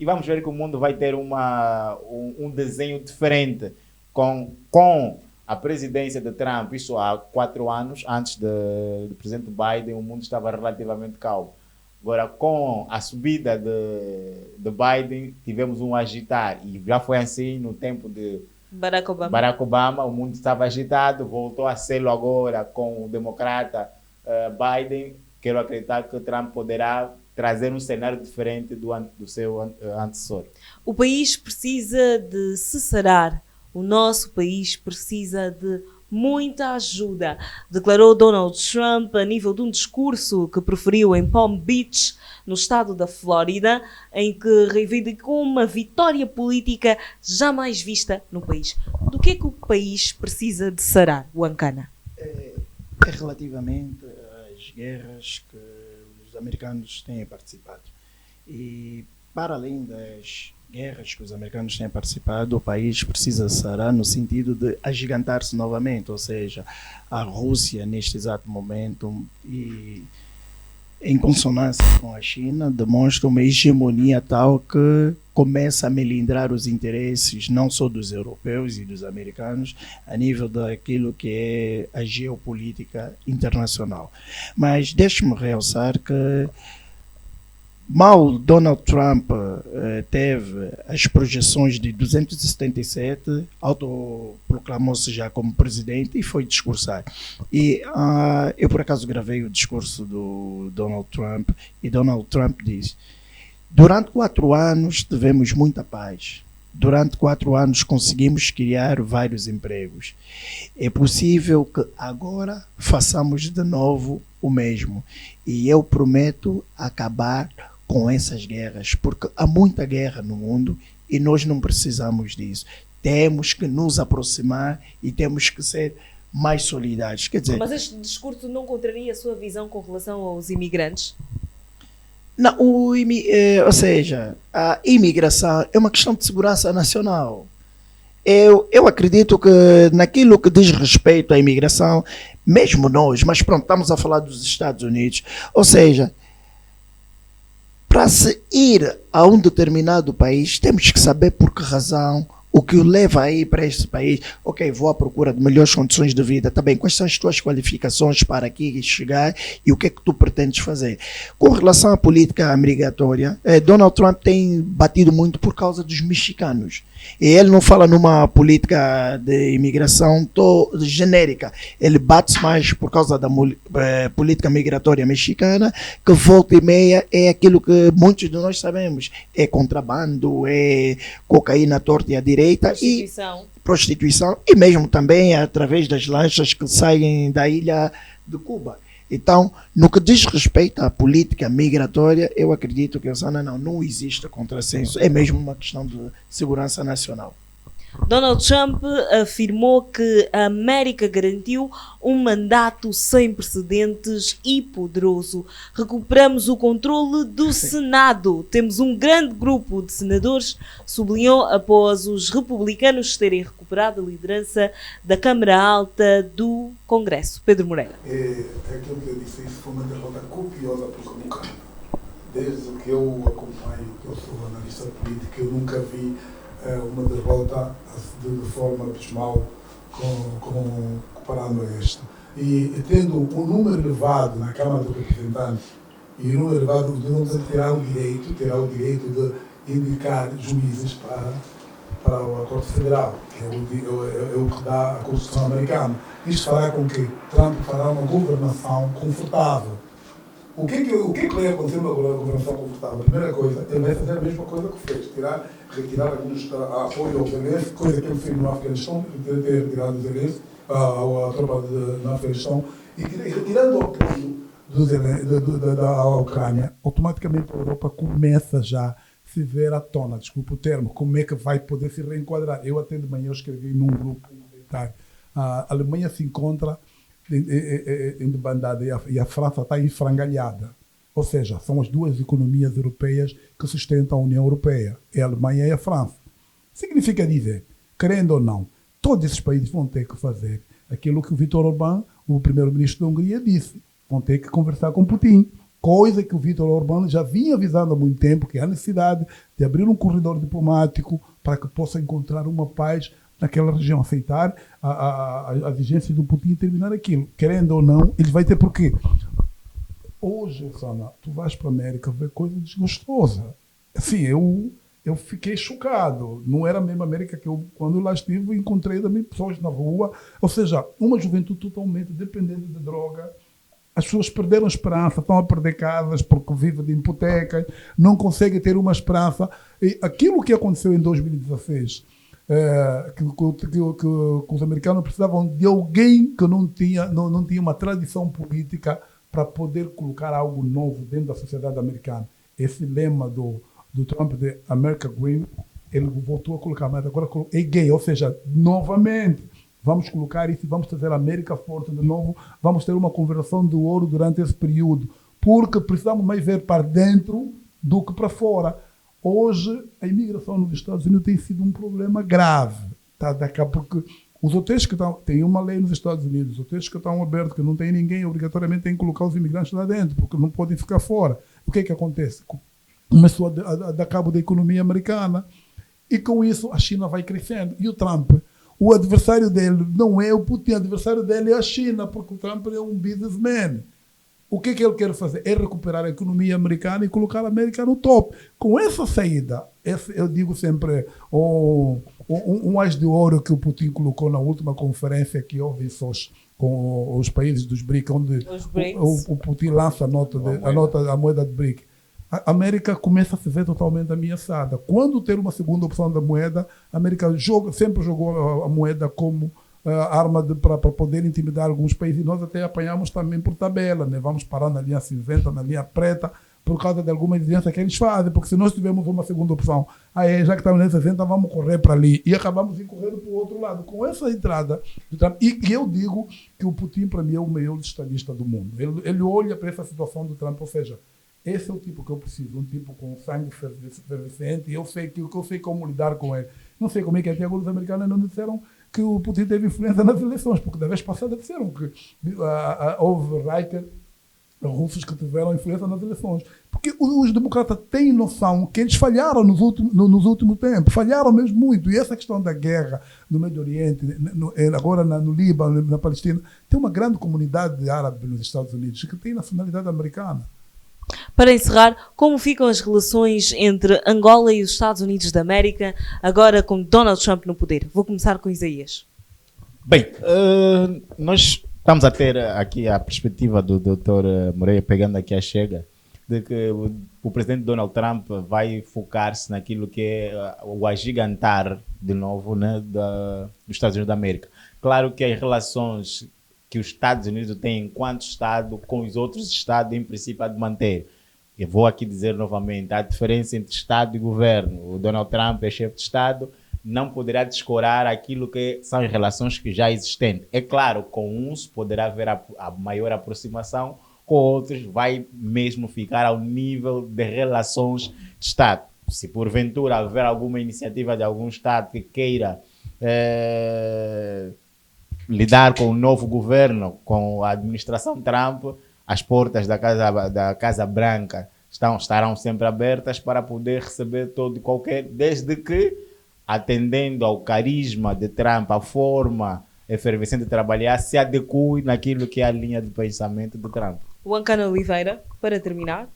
E vamos ver que o mundo vai ter um desenho diferente com a presidência de Trump. Isso há 4 anos, antes do presidente Biden, o mundo estava relativamente calmo. Agora, com a subida de Biden, tivemos um agitar. E já foi assim no tempo de Barack Obama. O mundo estava agitado, voltou a ser agora com o democrata Biden. Quero acreditar que Trump poderá trazer um cenário diferente do seu antecessor. O país precisa de se sarar. O nosso país precisa de muita ajuda, declarou Donald Trump a nível de um discurso que proferiu em Palm Beach, no estado da Flórida, em que reivindicou uma vitória política jamais vista no país. Do que é que o país precisa de sarar, Wankana? É relativamente às guerras que os americanos têm participado. E para além das guerras que os americanos têm participado, o país precisa sarar no sentido de agigantar-se novamente, ou seja, a Rússia neste exato momento, e em consonância com a China, demonstra uma hegemonia tal que começa a melindrar os interesses não só dos europeus e dos americanos a nível daquilo que é a geopolítica internacional. Mas deixe-me realçar que mal Donald Trump teve as projeções de 277, autoproclamou-se já como presidente e foi discursar. E eu, por acaso, gravei o discurso do Donald Trump e Donald Trump disse: durante 4 anos tivemos muita paz. Durante 4 anos conseguimos criar vários empregos. É possível que agora façamos de novo o mesmo. E eu prometo acabar com essas guerras, porque há muita guerra no mundo e nós não precisamos disso. Temos que nos aproximar e temos que ser mais solidários. Quer dizer, mas este discurso não contraria a sua visão com relação aos imigrantes? Não, ou seja, a imigração é uma questão de segurança nacional. Eu acredito que naquilo que diz respeito à imigração, mesmo nós, mas pronto, estamos a falar dos Estados Unidos, ou seja, para se ir a um determinado país, temos que saber por que razão, o que o leva a ir para este país. Ok, vou à procura de melhores condições de vida, tá bem, quais são as tuas qualificações para aqui chegar e o que é que tu pretendes fazer? Com relação à política migratória, Donald Trump tem batido muito por causa dos mexicanos. E ele não fala numa política de imigração genérica, ele bate mais por causa da política migratória mexicana, que volta e meia é aquilo que muitos de nós sabemos, é contrabando, é cocaína à torta e à direita, prostituição, e mesmo também através das lanchas que saem da ilha de Cuba. Então, no que diz respeito à política migratória, eu acredito que não existe contrassenso, é mesmo uma questão de segurança nacional. Donald Trump afirmou que a América garantiu um mandato sem precedentes e poderoso. Recuperamos o controle do Senado. Temos um grande grupo de senadores, sublinhou após os republicanos terem recuperado a liderança da Câmara Alta do Congresso. Pedro Moreira. É aquilo que eu disse, isso foi uma derrota copiosa para os democratas. Desde que eu acompanho, que eu sou analista político, eu nunca vi uma derrota de forma abismal comparando a esta. E tendo um número elevado na Câmara dos Representantes e um número elevado de não terá o direito de indicar juízes para a Corte Federal, que é o que dá a Constituição americana. Isto fará com que Trump fará uma governação confortável. O que vai acontecer numa governação confortável? A primeira coisa, ele vai fazer a mesma coisa que fez, retirar alguns apoio ao ZLF, coisa que ele fez no Afeganistão, ter retirado o ZLF, a tropa no Afeganistão, e retirando o apoio da Ucrânia, automaticamente a Europa começa já a se ver à tona, desculpa o termo, como é que vai poder se reenquadrar. Eu até de manhã escrevi num grupo militar, a Alemanha se encontra em debandada e a França está enfrangalhada. Ou seja, são as duas economias europeias que sustentam a União Europeia, é a Alemanha e a França. Significa dizer, querendo ou não, todos esses países vão ter que fazer aquilo que o Viktor Orbán, o primeiro-ministro da Hungria, disse. Vão ter que conversar com Putin. Coisa que o Viktor Orbán já vinha avisando há muito tempo, que há necessidade de abrir um corredor diplomático para que possa encontrar uma paz naquela região, aceitar a exigência do Putin e terminar aquilo. Querendo ou não, ele vai ter porquê. Hoje, Sana, tu vais para a América ver coisa desgostosa. Assim, eu fiquei chocado. Não era a mesma América que eu, quando lá estive, encontrei também pessoas na rua. Ou seja, uma juventude totalmente dependente de droga. As pessoas perderam esperança, estão a perder casas porque vivem de hipotecas, não conseguem ter uma esperança. E aquilo que aconteceu em 2016, que os americanos precisavam de alguém que não tinha uma tradição política para poder colocar algo novo dentro da sociedade americana. Esse lema do Trump de America Green, ele voltou a colocar, mas agora é gay, ou seja, novamente, vamos colocar isso, vamos trazer a América forte de novo, vamos ter uma conversão do ouro durante esse período, porque precisamos mais ver para dentro do que para fora. Hoje, a imigração nos Estados Unidos tem sido um problema grave, tá? Porque os hotéis que estão, tem uma lei nos Estados Unidos, os hotéis que estão abertos, que não tem ninguém, obrigatoriamente tem que colocar os imigrantes lá dentro, porque não podem ficar fora. O que é que acontece? Começou a dar cabo da economia americana, e com isso a China vai crescendo. E o Trump, o adversário dele não é o Putin, o adversário dele é a China, porque o Trump é um businessman. O que é que ele quer fazer? É recuperar a economia americana e colocar a América no top. Com essa saída, eu digo sempre, um as de ouro que o Putin colocou na última conferência que houve com os países dos BRICS, onde o Putin lança a moeda de BRICS. A América começa a se ver totalmente ameaçada. Quando ter uma segunda opção da moeda, a América sempre jogou a moeda como arma para poder intimidar alguns países. E nós até apanhamos também por tabela, né? Vamos parar na linha cinzenta, na linha preta, por causa de alguma exigência que eles fazem, porque se nós tivermos uma segunda opção, já que estamos na 60, vamos correr para ali, e acabamos correndo para o outro lado. Com essa entrada do Trump, e eu digo que o Putin, para mim, é o maior estadista do mundo. Ele olha para essa situação do Trump, ou seja, esse é o tipo que eu preciso, um tipo com sangue fervescente, e eu sei como lidar com ele. Não sei como é que até agora os americanos não disseram que o Putin teve influência nas eleições, porque da vez passada disseram que houve russos que tiveram influência nas eleições. Porque os democratas têm noção que eles falharam nos últimos tempos, falharam mesmo muito. E essa questão da guerra no Médio Oriente, agora no Líbano, na Palestina, tem uma grande comunidade árabe nos Estados Unidos que tem nacionalidade americana. Para encerrar, como ficam as relações entre Angola e os Estados Unidos da América, agora com Donald Trump no poder? Vou começar com Isaías. Bem, nós estamos a ter aqui a perspectiva do Dr. Moreira, pegando aqui a chega, de que o presidente Donald Trump vai focar-se naquilo que é o agigantar, de novo, né, dos Estados Unidos da América. Claro que as relações que os Estados Unidos têm enquanto Estado com os outros Estados, em princípio, a de manter. Eu vou aqui dizer novamente, a diferença entre Estado e governo. O Donald Trump é chefe de Estado, não poderá descorar aquilo que são as relações que já existem. É claro, com uns poderá haver a maior aproximação, com outros vai mesmo ficar ao nível de relações de Estado. Se porventura houver alguma iniciativa de algum Estado que queira lidar com o novo governo, com a administração Trump, as portas da Casa Branca estarão sempre abertas para poder receber todo e qualquer, desde que, atendendo ao carisma de Trump, a forma efervescente de trabalhar, se adeque naquilo que é a linha de pensamento de Trump. O Ancana Oliveira, para terminar.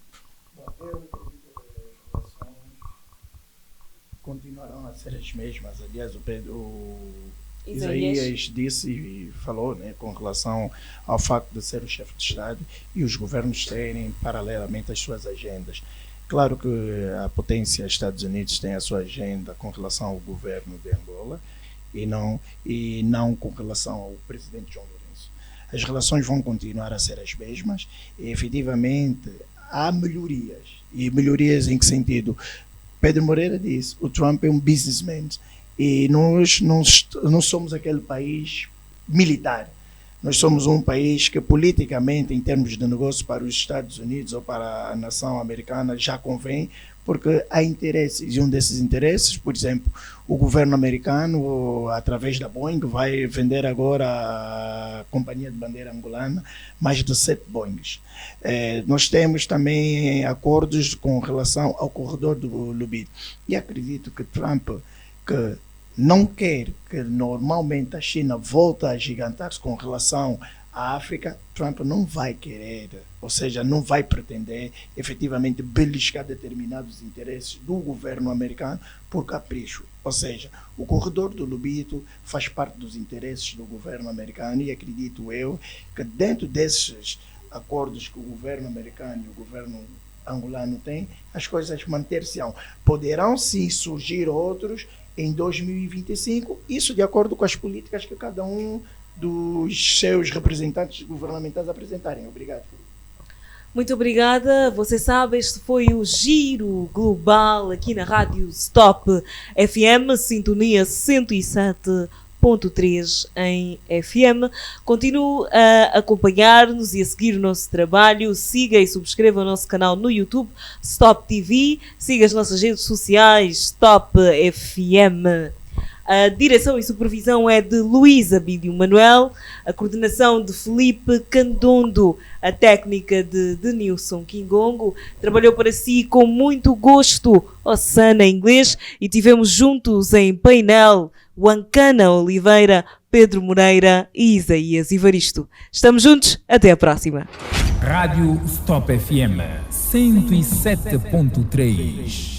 Continuarão a ser as mesmas. Aliás, o Isaías Isaías disse e falou, né, com relação ao facto de ser o chefe de Estado e os governos terem paralelamente as suas agendas. Claro que a potência Estados Unidos tem a sua agenda com relação ao governo de Angola e não com relação ao presidente João Lourenço. As relações vão continuar a ser as mesmas e, efetivamente, há melhorias. E melhorias em que sentido? Pedro Moreira disse, o Trump é um businessman e nós não somos aquele país militar. Nós somos um país que politicamente, em termos de negócio para os Estados Unidos ou para a nação americana, já convém, porque há interesses, e um desses interesses, por exemplo, o governo americano, através da Boeing, vai vender agora a companhia de bandeira angolana mais de 7 Boeings. Nós temos também acordos com relação ao corredor do Lubito. E acredito que Trump, que não quer que normalmente a China volte a agigantar-se com relação à África, Trump não vai querer, ou seja, não vai pretender efetivamente beliscar determinados interesses do governo americano por capricho. Ou seja, o corredor do Lubito faz parte dos interesses do governo americano e acredito eu que dentro desses acordos que o governo americano e o governo angolano têm, as coisas manter-se-ão. Poderão sim surgir outros em 2025, isso de acordo com as políticas que cada um dos seus representantes governamentais apresentarem. Obrigado. Muito obrigada. Você sabe, este foi o Giro Global aqui na Rádio Stop FM, sintonia 107.3 em FM. Continue a acompanhar-nos e a seguir o nosso trabalho. Siga e subscreva o nosso canal no YouTube, Stop TV. Siga as nossas redes sociais, Stop FM. A direção e supervisão é de Luísa Bídio Manuel, a coordenação de Felipe Candondo, a técnica de Nilson Kingongo. Trabalhou para si com muito gosto Ossana Inglês e tivemos juntos em painel o Ancana Oliveira, Pedro Moreira e Isaías Ivaristo. Estamos juntos, até a próxima. Rádio Stop FM 107.3.